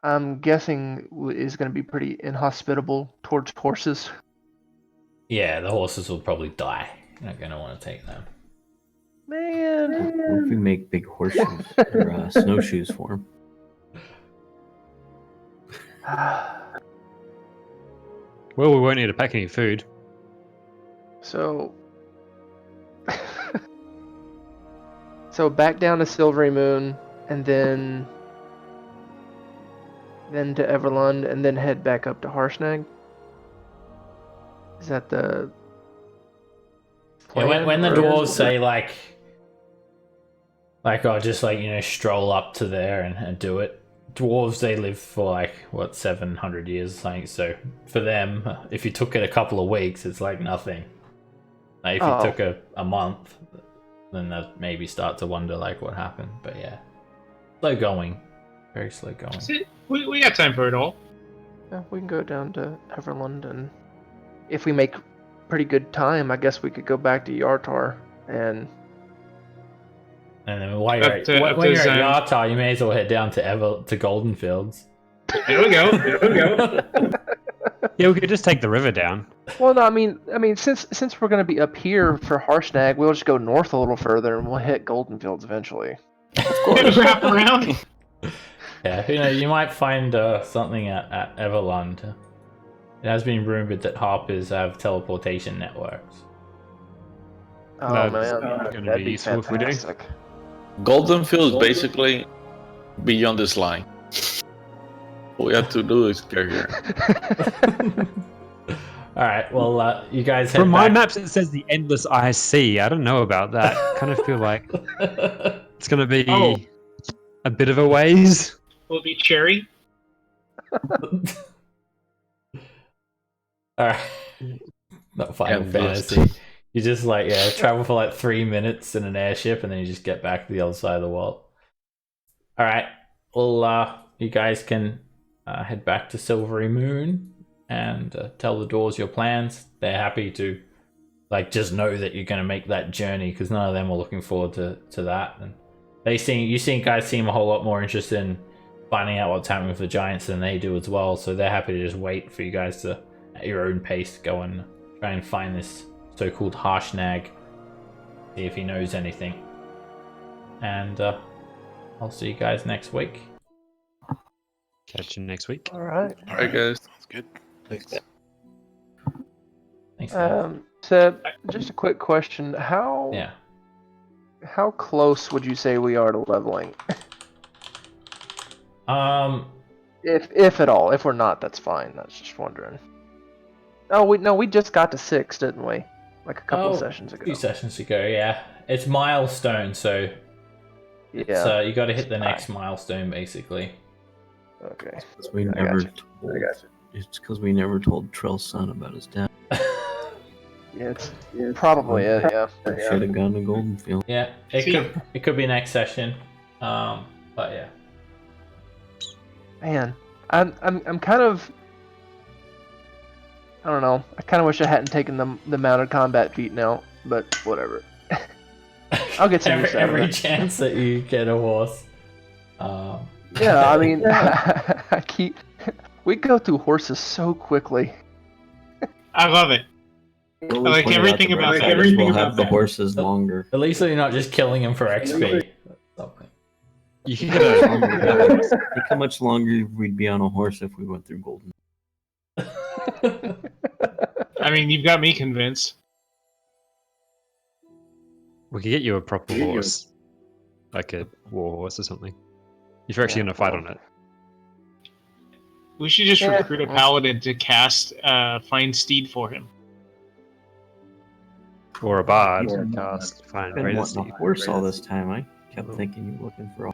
Speaker 3: I'm guessing is going to be pretty inhospitable towards horses.
Speaker 1: Yeah, the horses will probably die. You're not going to want to take them.
Speaker 3: Man.
Speaker 5: What if we make big horseshoes or snowshoes for him?
Speaker 7: Well, we won't need to pack any food.
Speaker 3: So, so back down to Silvery Moon, and then to Everlund, and then head back up to Harshnag. Is that the
Speaker 1: Yeah,
Speaker 3: plan,
Speaker 1: when the
Speaker 3: or-
Speaker 1: dwarves say like oh, just like, you know, stroll up to there and do it. Dwarves, they live for like, what, 700 years or something, so for them, if you took it a couple of weeks, it's like nothing. Like, if you took a month, then they'd maybe start to wonder like what happened, but yeah. Slow going. Very slow going.
Speaker 6: That's it. We got time for it all.
Speaker 3: Yeah, we can go down to Everlund, and if we make pretty good time, I guess we could go back to Yartar and.
Speaker 1: And then while you're
Speaker 6: Up
Speaker 1: at,
Speaker 6: to-
Speaker 1: when
Speaker 6: up to
Speaker 1: you're at
Speaker 6: Zion.
Speaker 1: Yartar, you may as well head down to Goldenfields.
Speaker 6: There we go. There we go.
Speaker 7: Yeah, we could just take the river down.
Speaker 3: Well, no, I mean, since we're gonna be up here for Harshnag, we'll just go north a little further, and we'll hit Goldenfields eventually.
Speaker 6: Wrap around.
Speaker 1: Yeah, you know, you might find something at Everlund. It has been rumored that harpers have teleportation networks.
Speaker 3: Oh
Speaker 7: That's
Speaker 3: man,
Speaker 7: gonna
Speaker 3: that'd
Speaker 7: be
Speaker 3: be
Speaker 7: useful if we do.
Speaker 3: fantastic.
Speaker 2: Goldenfield is basically beyond this line. All we have to do is get here.
Speaker 1: Alright, well, you guys head
Speaker 7: From my
Speaker 1: back.
Speaker 7: maps, it says the Endless Eye Sea. I don't know about that. Kind of feel like it's gonna be a bit of a ways.
Speaker 6: Will it be cherry?
Speaker 1: Alright. Not Final
Speaker 2: Endless.
Speaker 1: Fantasy. You just like, yeah, travel for like 3 minutes in an airship and then you just get back to the other side of the world. Alright, well, you guys can head back to Silvery Moon and tell the dwarves your plans. They're happy to, like, just know that you're going to make that journey because none of them are looking forward to that. And you guys seem a whole lot more interested in finding out what's happening with the giants than they do as well. So they're happy to just wait for you guys to, at your own pace, go and try and find this so-called Harshnag, see if he knows anything. And I'll see you guys next week.
Speaker 7: Catch you next week.
Speaker 3: All right.
Speaker 4: All
Speaker 2: Alright, guys.
Speaker 4: Sounds good.
Speaker 1: Thanks. Guys.
Speaker 3: Seb, just a quick question: how close would you say we are to leveling? If at all. If we're not, that's fine. I was just wondering. Oh, we just got to 6, didn't we? Like a couple of sessions ago.
Speaker 1: A few sessions ago, yeah. It's milestone, so
Speaker 3: Yeah.
Speaker 1: so you got to hit the next milestone, basically.
Speaker 3: Okay.
Speaker 5: Because we
Speaker 3: I
Speaker 5: never
Speaker 3: gotcha.
Speaker 5: told.
Speaker 3: I gotcha.
Speaker 5: It's because we never told Trill's son about his dad.
Speaker 3: Yeah, it's probably it. Yeah.
Speaker 5: Should have gone to Goldenfield.
Speaker 1: Yeah, it could be next session. But yeah.
Speaker 3: Man, I'm kind of. I don't know. I kind of wish I hadn't taken the mounted combat feat now, but whatever. I'll get some use out of
Speaker 1: every
Speaker 3: it.
Speaker 1: chance that you get a horse.
Speaker 3: Yeah, I mean, we go through horses so quickly.
Speaker 6: I love it.
Speaker 5: Well,
Speaker 6: I like everything about that.
Speaker 5: We'll have the horses longer.
Speaker 1: At least you're not just killing him for XP. Something.
Speaker 7: You can get a.
Speaker 5: Think how much longer we'd be on a horse if we went through Golden.
Speaker 6: I mean, you've got me convinced.
Speaker 7: We could get you a proper horse, like a war horse or something. If you're actually gonna fight on it.
Speaker 6: We should just
Speaker 3: Yeah.
Speaker 6: recruit a paladin to cast Find Steed for him.
Speaker 7: Or a bard to cast Find
Speaker 5: I've been
Speaker 7: Greater
Speaker 5: wanting
Speaker 7: Steed.
Speaker 5: a horse all this time. I kept thinking you were looking for.